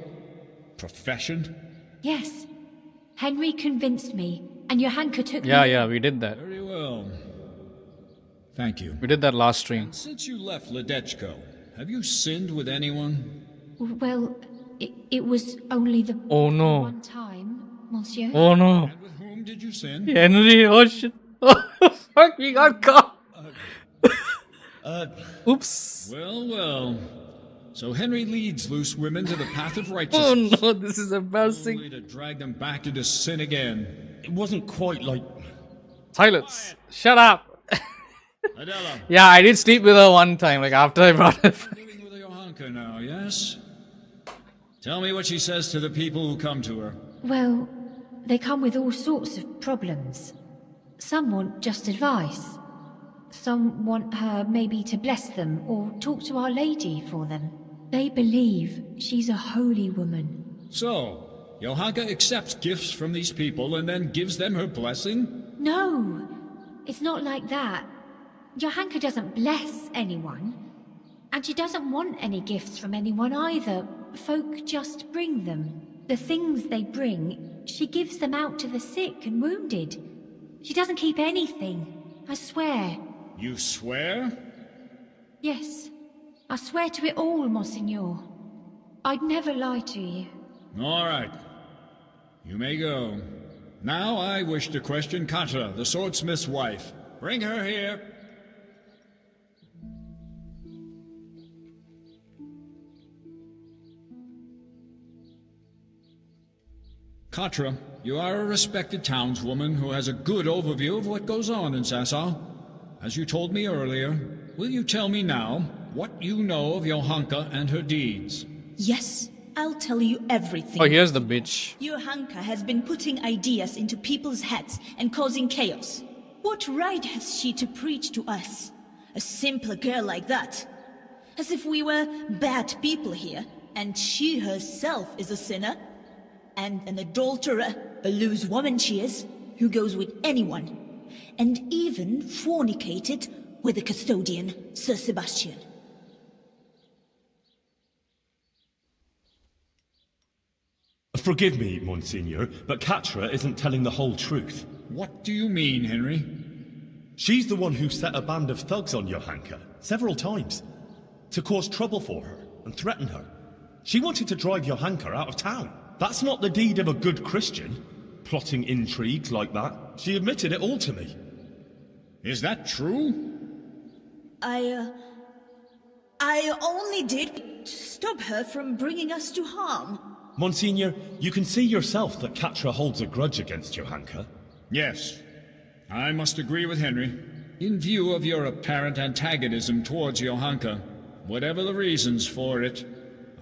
profession?
Yes. Henry convinced me, and Johanka took me.
Yeah, we did that.
Very well. Thank you.
We did that last stream.
And since you left Ledechko, have you sinned with anyone?
Well, it was only the one time, monsieur.
Oh no.
And with whom did you sin?
Henry, oh shit. Oh fuck, we got caught. Oops.
Well. So Henry leads loose women to the path of righteousness.
Oh no, this is embarrassing.
Only to drag them back into sin again.
It wasn't quite like...
Silence. Shut up.
Adela.
Yeah, I did sleep with her one time, like after I brought her.
Living with Johanka now, yes? Tell me what she says to the people who come to her.
Well, they come with all sorts of problems. Some want just advice. Some want her maybe to bless them or talk to Our Lady for them. They believe she's a holy woman.
So, Johanka accepts gifts from these people and then gives them her blessing?
No, it's not like that. Johanka doesn't bless anyone. And she doesn't want any gifts from anyone either. Folk just bring them. The things they bring, she gives them out to the sick and wounded. She doesn't keep anything. I swear.
You swear?
Yes. I swear to it all, Monsignor. I'd never lie to you.
All right. You may go. Now I wish to question Katra, the swordsmith's wife. Bring her here. Katra, you are a respected townswoman who has a good overview of what goes on in Sasau. As you told me earlier, will you tell me now what you know of Johanka and her deeds?
Yes, I'll tell you everything.
Oh, here's the bitch.
Johanka has been putting ideas into people's heads and causing chaos. What right has she to preach to us? A simple girl like that. As if we were bad people here, and she herself is a sinner. And an adulterer, a loose woman she is, who goes with anyone. And even fornicated with the custodian, Sir Sebastian.
Forgive me, Monsignor, but Katra isn't telling the whole truth.
What do you mean, Henry?
She's the one who set a band of thugs on Johanka several times to cause trouble for her and threaten her. She wanted to drive Johanka out of town. That's not the deed of a good Christian, plotting intrigues like that. She admitted it all to me.
Is that true?
I only did to stop her from bringing us to harm.
Monsignor, you can see yourself that Katra holds a grudge against Johanka.
Yes, I must agree with Henry. In view of your apparent antagonism towards Johanka, whatever the reasons for it,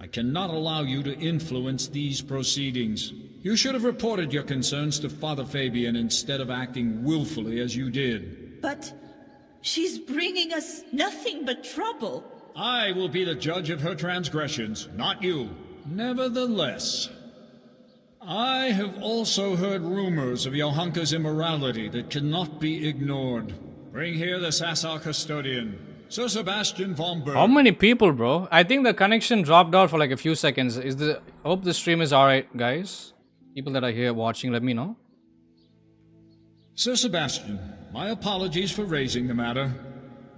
I cannot allow you to influence these proceedings. You should have reported your concerns to Father Fabian instead of acting willfully as you did.
But she's bringing us nothing but trouble.
I will be the judge of her transgressions, not you. Nevertheless, I have also heard rumors of Johanka's immorality that cannot be ignored. Bring here the Sasau custodian, Sir Sebastian von Berg.
How many people, bro? I think the connection dropped out for like a few seconds. Hope the stream is alright, guys. People that are here watching, let me know.
Sir Sebastian, my apologies for raising the matter,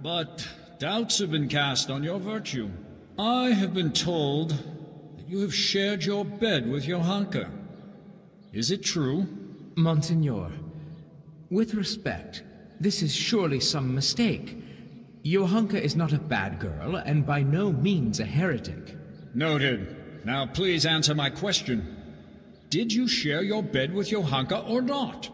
but doubts have been cast on your virtue. I have been told that you have shared your bed with Johanka. Is it true?
Monseigneur, with respect, this is surely some mistake. Johanka is not a bad girl, and by no means a heretic.
Noted. Now please answer my question. Did you share your bed with Johanka or not?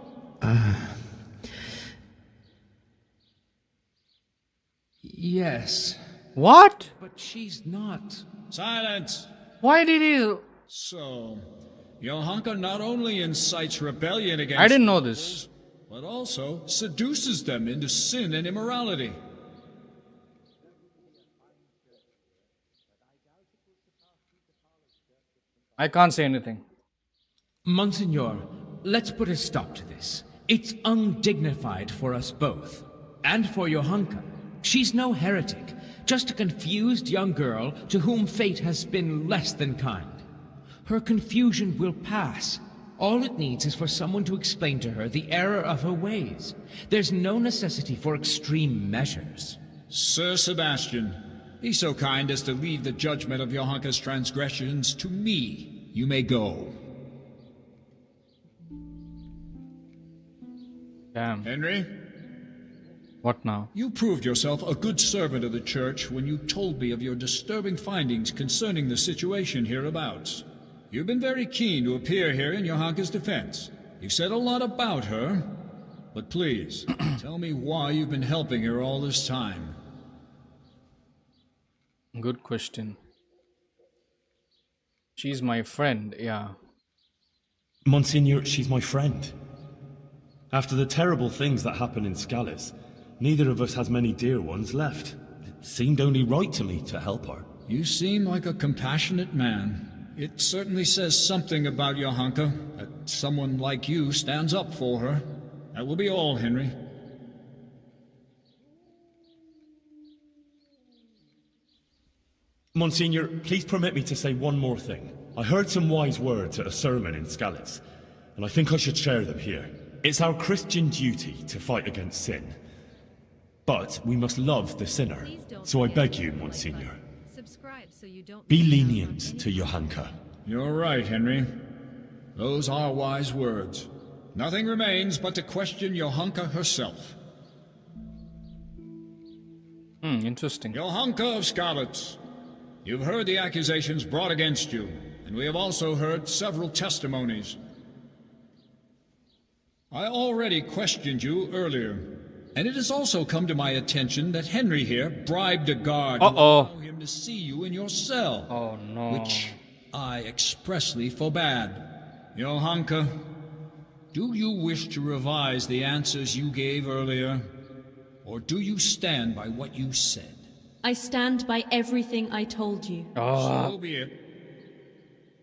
Yes.
What?
But she's not.
Silence!
Why did he...
So, Johanka not only incites rebellion against
I didn't know this.
but also seduces them into sin and immorality.
I can't say anything.
Monseigneur, let's put a stop to this. It's undignified for us both. And for Johanka. She's no heretic, just a confused young girl to whom fate has been less than kind. Her confusion will pass. All it needs is for someone to explain to her the error of her ways. There's no necessity for extreme measures.
Sir Sebastian, be so kind as to leave the judgment of Johanka's transgressions to me. You may go.
Damn.
Henry?
What now?
You proved yourself a good servant of the Church when you told me of your disturbing findings concerning the situation hereabouts. You've been very keen to appear here in Johanka's defense. You've said a lot about her, but please, tell me why you've been helping her all this time.
Good question. She's my friend, yeah.
Monsignor, she's my friend. After the terrible things that happened in Scallis, neither of us has many dear ones left. It seemed only right to me to help her.
You seem like a compassionate man. It certainly says something about Johanka, that someone like you stands up for her. That will be all, Henry.
Monsignor, please permit me to say one more thing. I heard some wise words at a sermon in Scallis, and I think I should share them here. It's our Christian duty to fight against sin. But we must love the sinner. So I beg you, Monsignor,
Subscribe so you don't
be lenient to Johanka.
You're right, Henry. Those are wise words. Nothing remains but to question Johanka herself.
Interesting.
Johanka of Skalitz, you've heard the accusations brought against you, and we have also heard several testimonies. I already questioned you earlier, and it has also come to my attention that Henry here bribed a guard to allow him to see you in your cell.
Oh no.
Which I expressly forbade. Johanka, do you wish to revise the answers you gave earlier, or do you stand by what you said?
I stand by everything I told you.
So be it.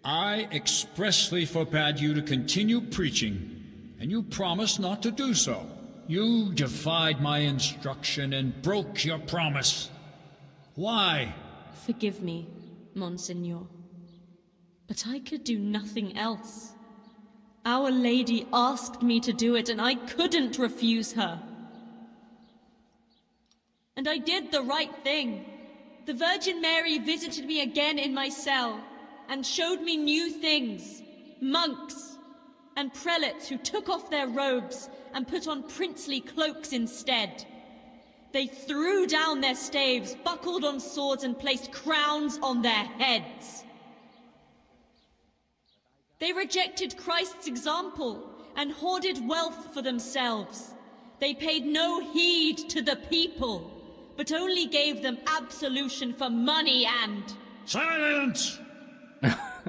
I expressly forbade you to continue preaching, and you promised not to do so. You defied my instruction and broke your promise. Why?
Forgive me, Monseigneur. But I could do nothing else. Our Lady asked me to do it, and I couldn't refuse her. And I did the right thing. The Virgin Mary visited me again in my cell and showed me new things. Monks and prelates who took off their robes and put on princely cloaks instead. They threw down their staves, buckled on swords, and placed crowns on their heads. They rejected Christ's example and hoarded wealth for themselves. They paid no heed to the people, but only gave them absolution for money and...
Silence!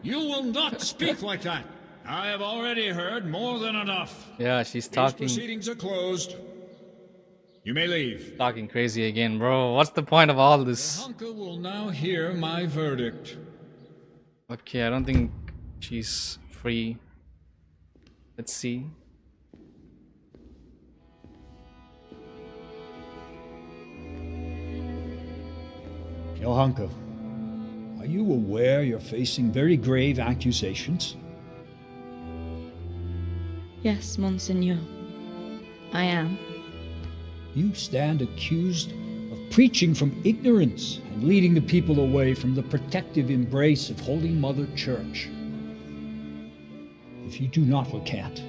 You will not speak like that. I have already heard more than enough.
Yeah, she's talking.
These proceedings are closed. You may leave.
Talking crazy again, bro. What's the point of all this?
Johanka will now hear my verdict.
Okay, I don't think she's free. Let's see.
Johanka, are you aware you're facing very grave accusations?
Yes, Monseigneur. I am.
You stand accused of preaching from ignorance and leading the people away from the protective embrace of Holy Mother Church. If you do not recant,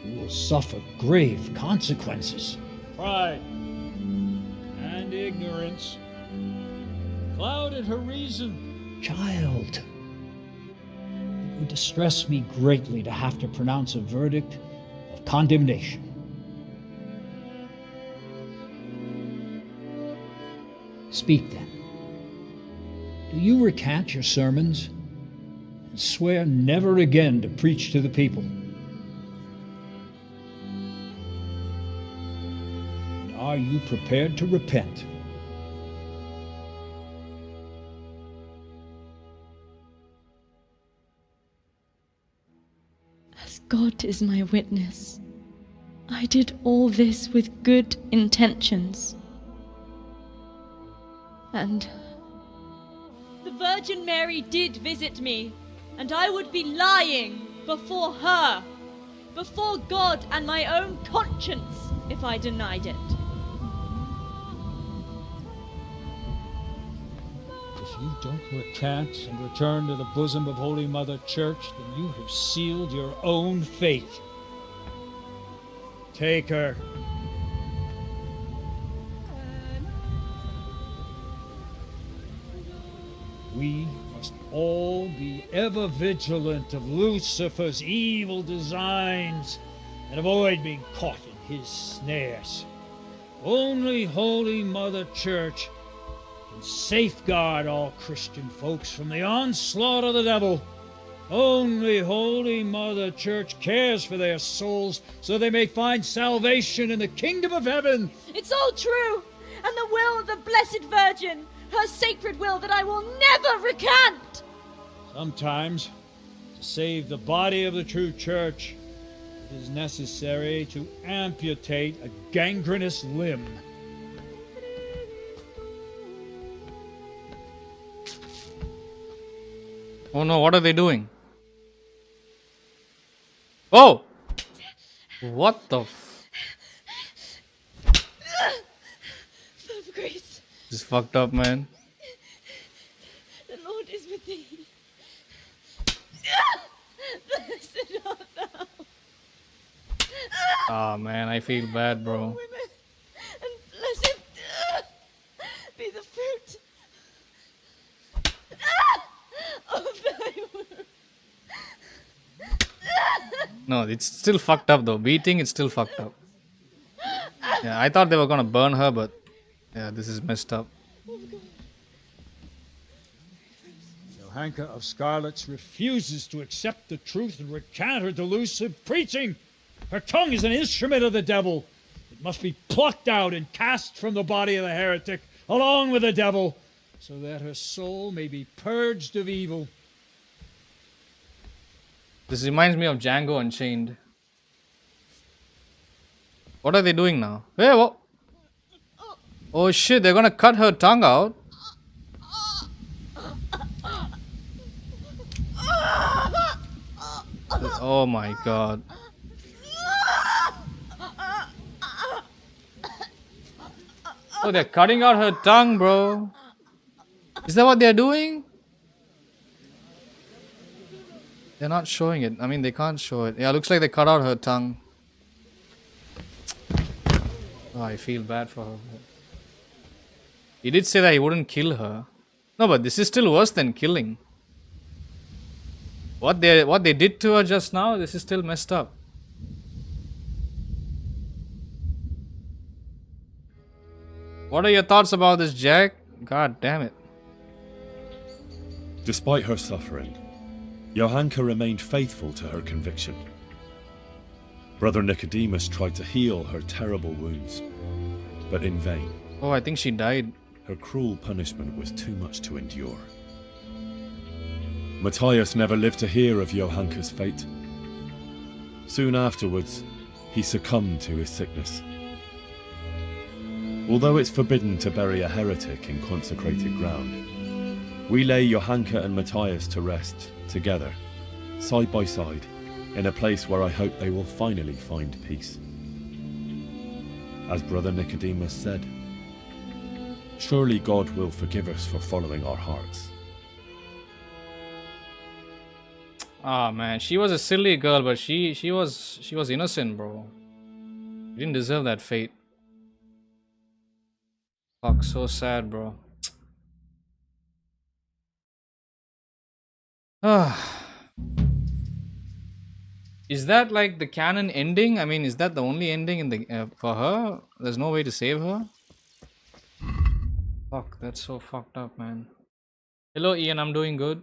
you will suffer grave consequences. Pride and ignorance clouded her reason. Child, it would distress me greatly to have to pronounce a verdict of condemnation. Speak then. Do you recant your sermons and swear never again to preach to the people? And are you prepared to repent?
As God is my witness, I did all this with good intentions. And the Virgin Mary did visit me, and I would be lying before her, before God and my own conscience, if I denied it.
If you don't recant and return to the bosom of Holy Mother Church, then you have sealed your own fate. Take her. We must all be ever vigilant of Lucifer's evil designs and avoid being caught in his snares. Only Holy Mother Church can safeguard all Christian folks from the onslaught of the devil. Only Holy Mother Church cares for their souls so they may find salvation in the kingdom of heaven.
It's all true, and the will of the Blessed Virgin, her sacred will that I will never recant.
Sometimes, to save the body of the true church, it is necessary to amputate a gangrenous limb.
Oh no, what are they doing? Oh! What the
Full of grace.
This is fucked up, man.
The Lord is with thee. Blessed art thou.
Ah, man, I feel bad, bro.
Women, and blessed be the fruit of thy womb.
No, it's still fucked up though. Beating, it's still fucked up. Yeah, I thought they were gonna burn her, but yeah, this is messed up.
Johanka of Scarlets refuses to accept the truth and recant her delusive preaching. Her tongue is an instrument of the devil. It must be plucked out and cast from the body of the heretic, along with the devil, so that her soul may be purged of evil.
This reminds me of Django Unchained. What are they doing now? Hey, what? Oh shit, they're gonna cut her tongue out. Oh my god. Oh, they're cutting out her tongue, bro. Is that what they're doing? They're not showing it. I mean, they can't show it. Yeah, looks like they cut out her tongue. Oh, I feel bad for her. He did say that he wouldn't kill her. No, but this is still worse than killing. What they did to her just now, this is still messed up. What are your thoughts about this, Jack? God damn it.
Despite her suffering, Johanka remained faithful to her conviction. Brother Nicodemus tried to heal her terrible wounds, but in vain.
Oh, I think she died.
Her cruel punishment was too much to endure. Matthias never lived to hear of Johanka's fate. Soon afterwards, he succumbed to his sickness. Although it's forbidden to bury a heretic in consecrated ground, we lay Johanka and Matthias to rest together, side by side, in a place where I hope they will finally find peace. As Brother Nicodemus said, surely God will forgive us for following our hearts.
Ah man, she was a silly girl, but she was innocent, bro. She didn't deserve that fate. Fuck, so sad, bro. Is that like the canon ending? I mean, is that the only ending in the for her? There's no way to save her? Fuck, that's so fucked up, man. Hello, Ian, I'm doing good.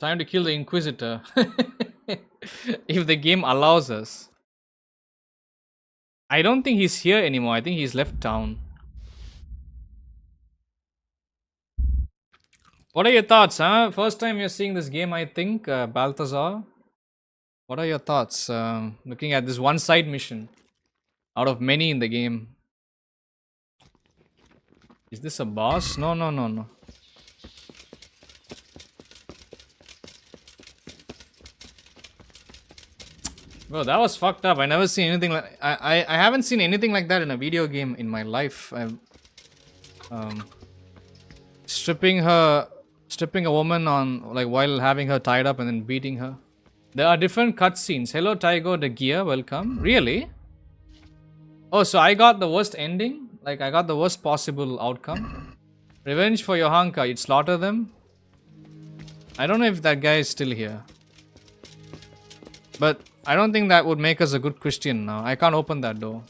Time to kill the Inquisitor. If the game allows us. I don't think he's here anymore. I think he's left town. What are your thoughts, huh? First time you're seeing this game, I think, Balthazar. What are your thoughts? Looking at this one side mission out of many in the game. Is this a boss? No. Bro, that was fucked up. I never seen anything like I haven't seen anything like that in a video game in my life. I've stripping a woman on like while having her tied up and then beating her. There are different cutscenes. Hello Taigo the Gear, welcome. Really? Oh, so I got the worst ending? Like I got the worst possible outcome? Revenge for Johanka, you'd slaughter them? I don't know if that guy is still here. But I don't think that would make us a good Christian now. I can't open that door.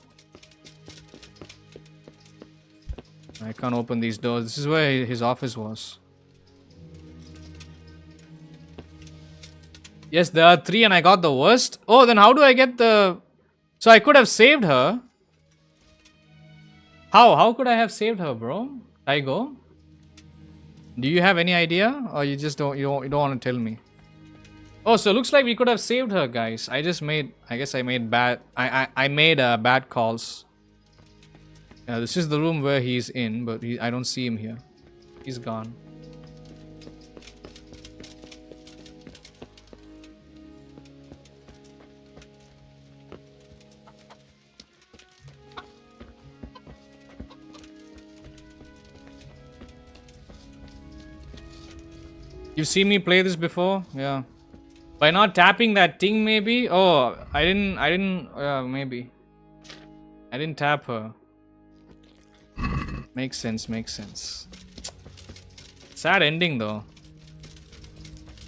I can't open these doors. This is where his office was. Yes, there are 3 and I got the worst. Oh, then how do I get the... So I could have saved her. How? How could I have saved her, bro? Taigo? Do you have any idea? Or you just don't want to tell me? Oh, so it looks like we could have saved her, guys. I guess I made bad... I made bad calls. This is the room where he's in, but I don't see him here. He's gone. You've seen me play this before? Yeah. By not tapping that thing, maybe? Oh, I didn't, maybe. I didn't tap her. Makes sense. Sad ending, though.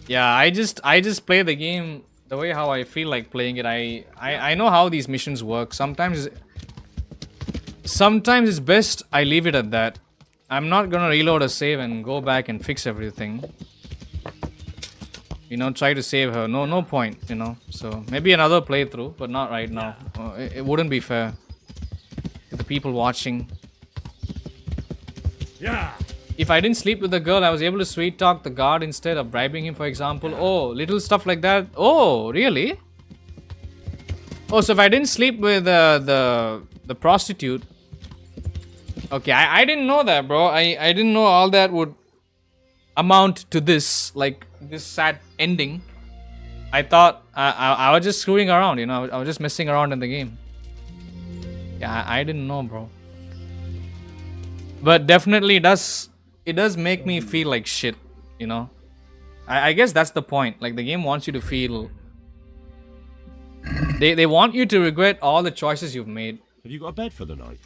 Yeah, I just play the game the way how I feel like playing it. I know how these missions work. Sometimes it's best I leave it at that. I'm not gonna reload a save and go back and fix everything. You know, try to save her. No point, you know. So maybe another playthrough, but not right now. It wouldn't be fair to the people watching.
Yeah.
If I didn't sleep with the girl, I was able to sweet talk the guard instead of bribing him, for example. Oh, little stuff like that. Oh, really? Oh, so if I didn't sleep with the prostitute. Okay, I didn't know that, bro. I didn't know all that would amount to this, like this sad ending. I thought I was just screwing around, you know. I was just messing around in the game. Yeah, I didn't know, bro. But definitely it does make me feel like shit, you know. I guess that's the point. Like the game wants you to feel. They want you to regret all the choices you've made.
Have you got a bed for the night?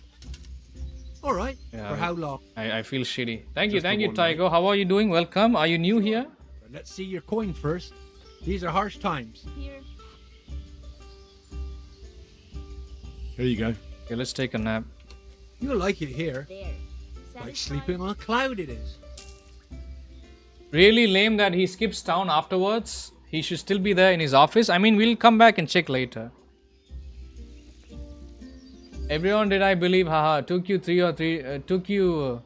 All right.
Yeah,
for how long?
I feel shitty. Thank you, Taigo. How are you doing? Welcome. Are you new here?
Let's see your coin first. These are harsh times.
Here you go.
Okay, let's take a nap.
You'll like it here. Like sleeping on a cloud it is.
Really lame that he skips town afterwards. He should still be there in his office. I mean, we'll come back and check later. Everyone did, I believe, haha, took you 3 or 3, took you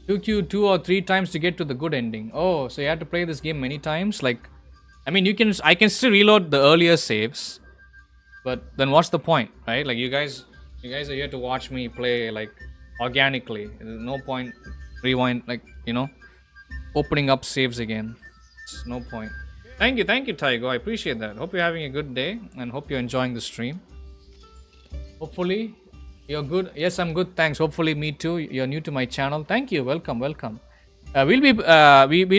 Took you 2 or 3 times to get to the good ending. Oh, so you had to play this game many times? Like, I mean, I can still reload the earlier saves, but then what's the point, right? Like, you guys are here to watch me play, like, organically. There's no point rewind, like, opening up saves again. It's no point. Thank you, Taigo. I appreciate that. Hope you're having a good day and hope you're enjoying the stream. Hopefully, you're good. Yes, I'm good. Thanks. Hopefully, me too. You're new to my channel. Thank you. Welcome. We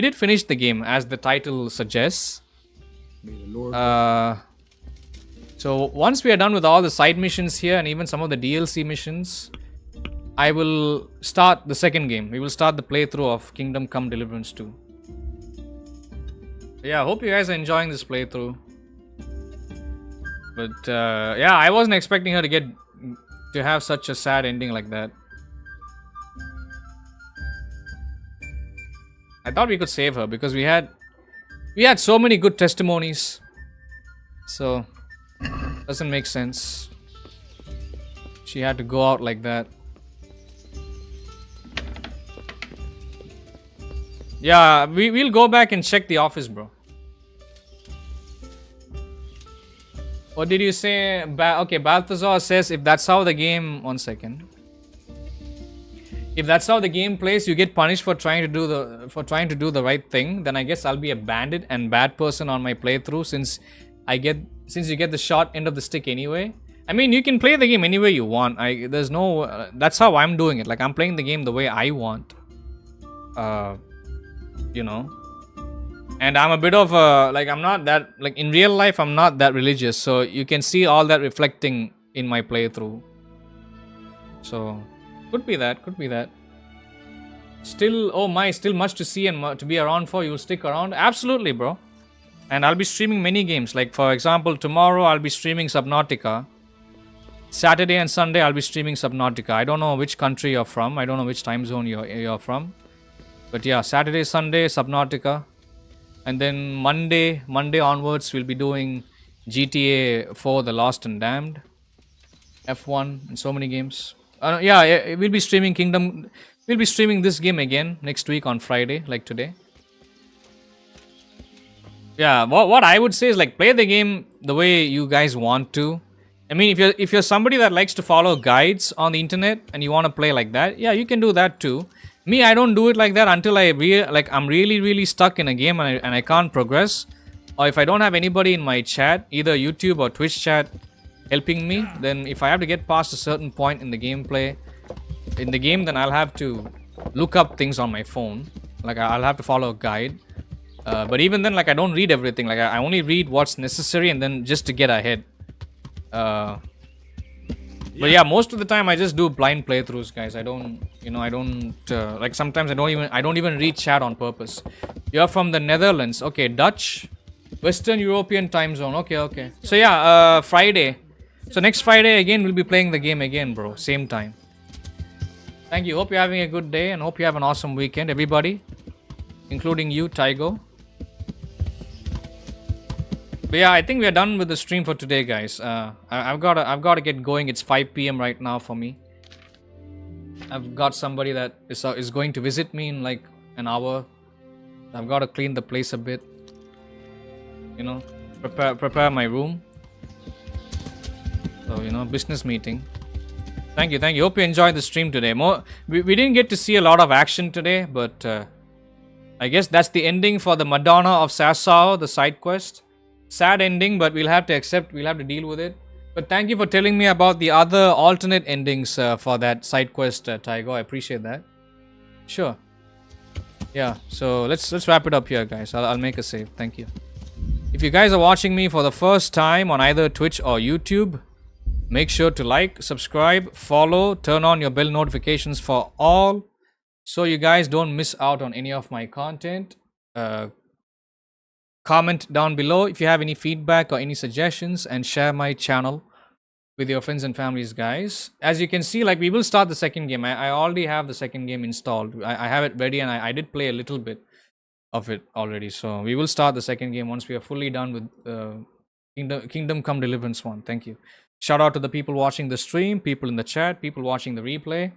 did finish the game as the title suggests. So once we are done with all the side missions here and even some of the DLC missions, I will start the second game. We will start the playthrough of Kingdom Come Deliverance 2. Yeah, I hope you guys are enjoying this playthrough. But yeah, I wasn't expecting her to have such a sad ending like that. I thought we could save her because we had so many good testimonies. So doesn't make sense. She had to go out like that. Yeah, we'll go back and check the office, bro. What did you say? Okay, Balthazar says if that's how the game... One second. If that's how the game plays, you get punished for trying to do the right thing. Then I guess I'll be a bandit and bad person on my playthrough since you get the short end of the stick anyway. I mean, you can play the game any way you want. There's no... that's how I'm doing it. Like, I'm playing the game the way I want. And I'm a bit of a... Like, I'm not that... Like, in real life, I'm not that religious. So, you can see all that reflecting in my playthrough. So, could be that. Still much to see and to be around for. You'll stick around? Absolutely, bro. And I'll be streaming many games. Like, for example, tomorrow I'll be streaming Subnautica. Saturday and Sunday I'll be streaming Subnautica. I don't know which country you're from. I don't know which time zone you're from. But yeah, Saturday, Sunday, Subnautica. And then Monday onwards, we'll be doing GTA 4, The Lost and Damned, F1, and so many games. Yeah, we'll be streaming We'll be streaming this game again next week on Friday, like today. Yeah, what I would say is, like, play the game the way you guys want to. I mean, if you're somebody that likes to follow guides on the internet and you want to play like that, yeah, you can do that too. Me, I don't do it like that until I'm really stuck in a game and I can't progress, or if I don't have anybody in my chat, either YouTube or Twitch chat, helping me. Then if I have to get past a certain point in the gameplay, then I'll have to look up things on my phone. Like, I'll have to follow a guide. But even then, like, I don't read everything. Like, I only read what's necessary and then just to get ahead. But yeah, most of the time I just do blind playthroughs, guys. I don't like, sometimes I don't even read chat on purpose. You're from the Netherlands. Okay, Dutch, Western European time zone. Okay. So yeah, Friday. So next Friday again, we'll be playing the game again, bro. Same time. Thank you. Hope you're having a good day and hope you have an awesome weekend, everybody, including you, Taigo. But yeah, I think we are done with the stream for today, guys. I've got to get going. It's 5 p.m. right now for me. I've got somebody that is going to visit me in like an hour. I've got to clean the place a bit. Prepare my room. So, business meeting. Thank you. Hope you enjoyed the stream today. We didn't get to see a lot of action today, but I guess that's the ending for the Madonna of Sasau, the side quest. Sad ending, but we'll have to accept. We'll have to deal with it. But thank you for telling me about the other alternate endings for that side quest, Taigo. I appreciate that. Sure. Yeah. So let's wrap it up here, guys. I'll make a save. Thank you. If you guys are watching me for the first time on either Twitch or YouTube, make sure to like, subscribe, follow, turn on your bell notifications for all, so you guys don't miss out on any of my content. Comment down below if you have any feedback or any suggestions, and share my channel with your friends and families, guys. As you can see, like, we will start the second game. I already have the second game installed. I have it ready, and I did play a little bit of it already. So we will start the second game once we are fully done with Kingdom Come Deliverance 1. Thank you. Shout out to the people watching the stream, people in the chat, people watching the replay.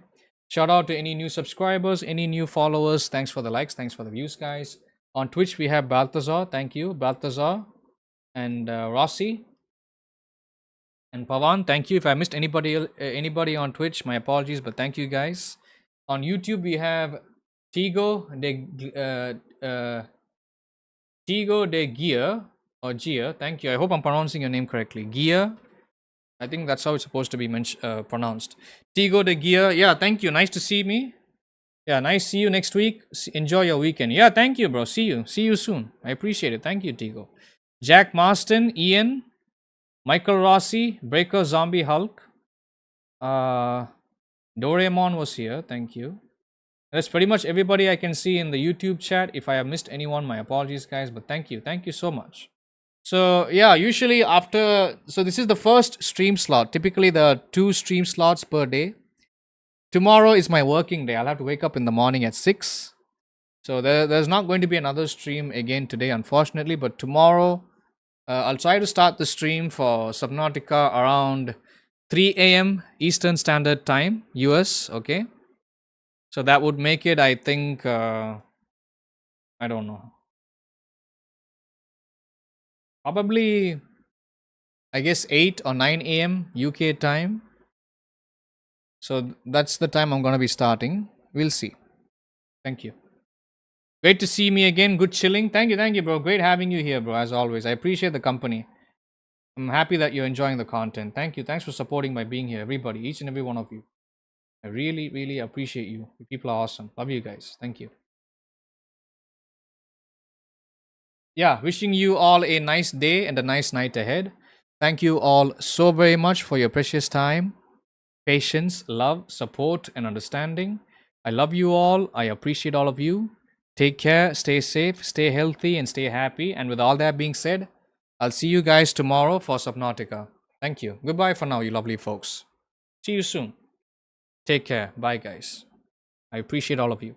Shout out to any new subscribers, any new followers. Thanks for the likes. Thanks for the views, guys. On Twitch, we have Balthazar. Thank you, Balthazar. And Rossi. And Pavan, thank you. If I missed anybody on Twitch, my apologies, but thank you, guys. On YouTube, we have Tigo de Gia or Gia. Thank you. I hope I'm pronouncing your name correctly. Gia. I think that's how it's supposed to be pronounced. Tigo de Gia. Yeah, thank you. Nice to see me. Yeah, nice. See you next week. Enjoy your weekend. Yeah, thank you, bro. See you. See you soon. I appreciate it. Thank you, Tigo. Jack Marston, Ian, Michael Rossi, Breaker Zombie Hulk. Doraemon was here. Thank you. That's pretty much everybody I can see in the YouTube chat. If I have missed anyone, my apologies, guys. But thank you. Thank you so much. So yeah, usually so this is the first stream slot. Typically there are 2 stream slots per day. Tomorrow is my working day. I'll have to wake up in the morning at 6. So there's not going to be another stream again today, unfortunately. But tomorrow, I'll try to start the stream for Subnautica around 3 a.m. Eastern Standard Time, US. Okay. So that would make it, I think, I don't know. Probably, I guess 8 or 9 a.m. UK time. So that's the time I'm going to be starting. We'll see. Thank you. Great to see me again. Good chilling. Thank you, bro. Great having you here, bro, as always. I appreciate the company. I'm happy that you're enjoying the content. Thank you. Thanks for supporting by being here, everybody, each and every one of you. I really, really appreciate you. You people are awesome. Love you guys. Thank you. Yeah, wishing you all a nice day and a nice night ahead. Thank you all so very much for your precious time, patience, love, support, and understanding. I love you all. I appreciate all of you. Take care, stay safe, stay healthy, and stay happy. And with all that being said, I'll see you guys tomorrow for Subnautica. Thank you. Goodbye for now, you lovely folks. See you soon. Take care. Bye, guys. I appreciate all of you.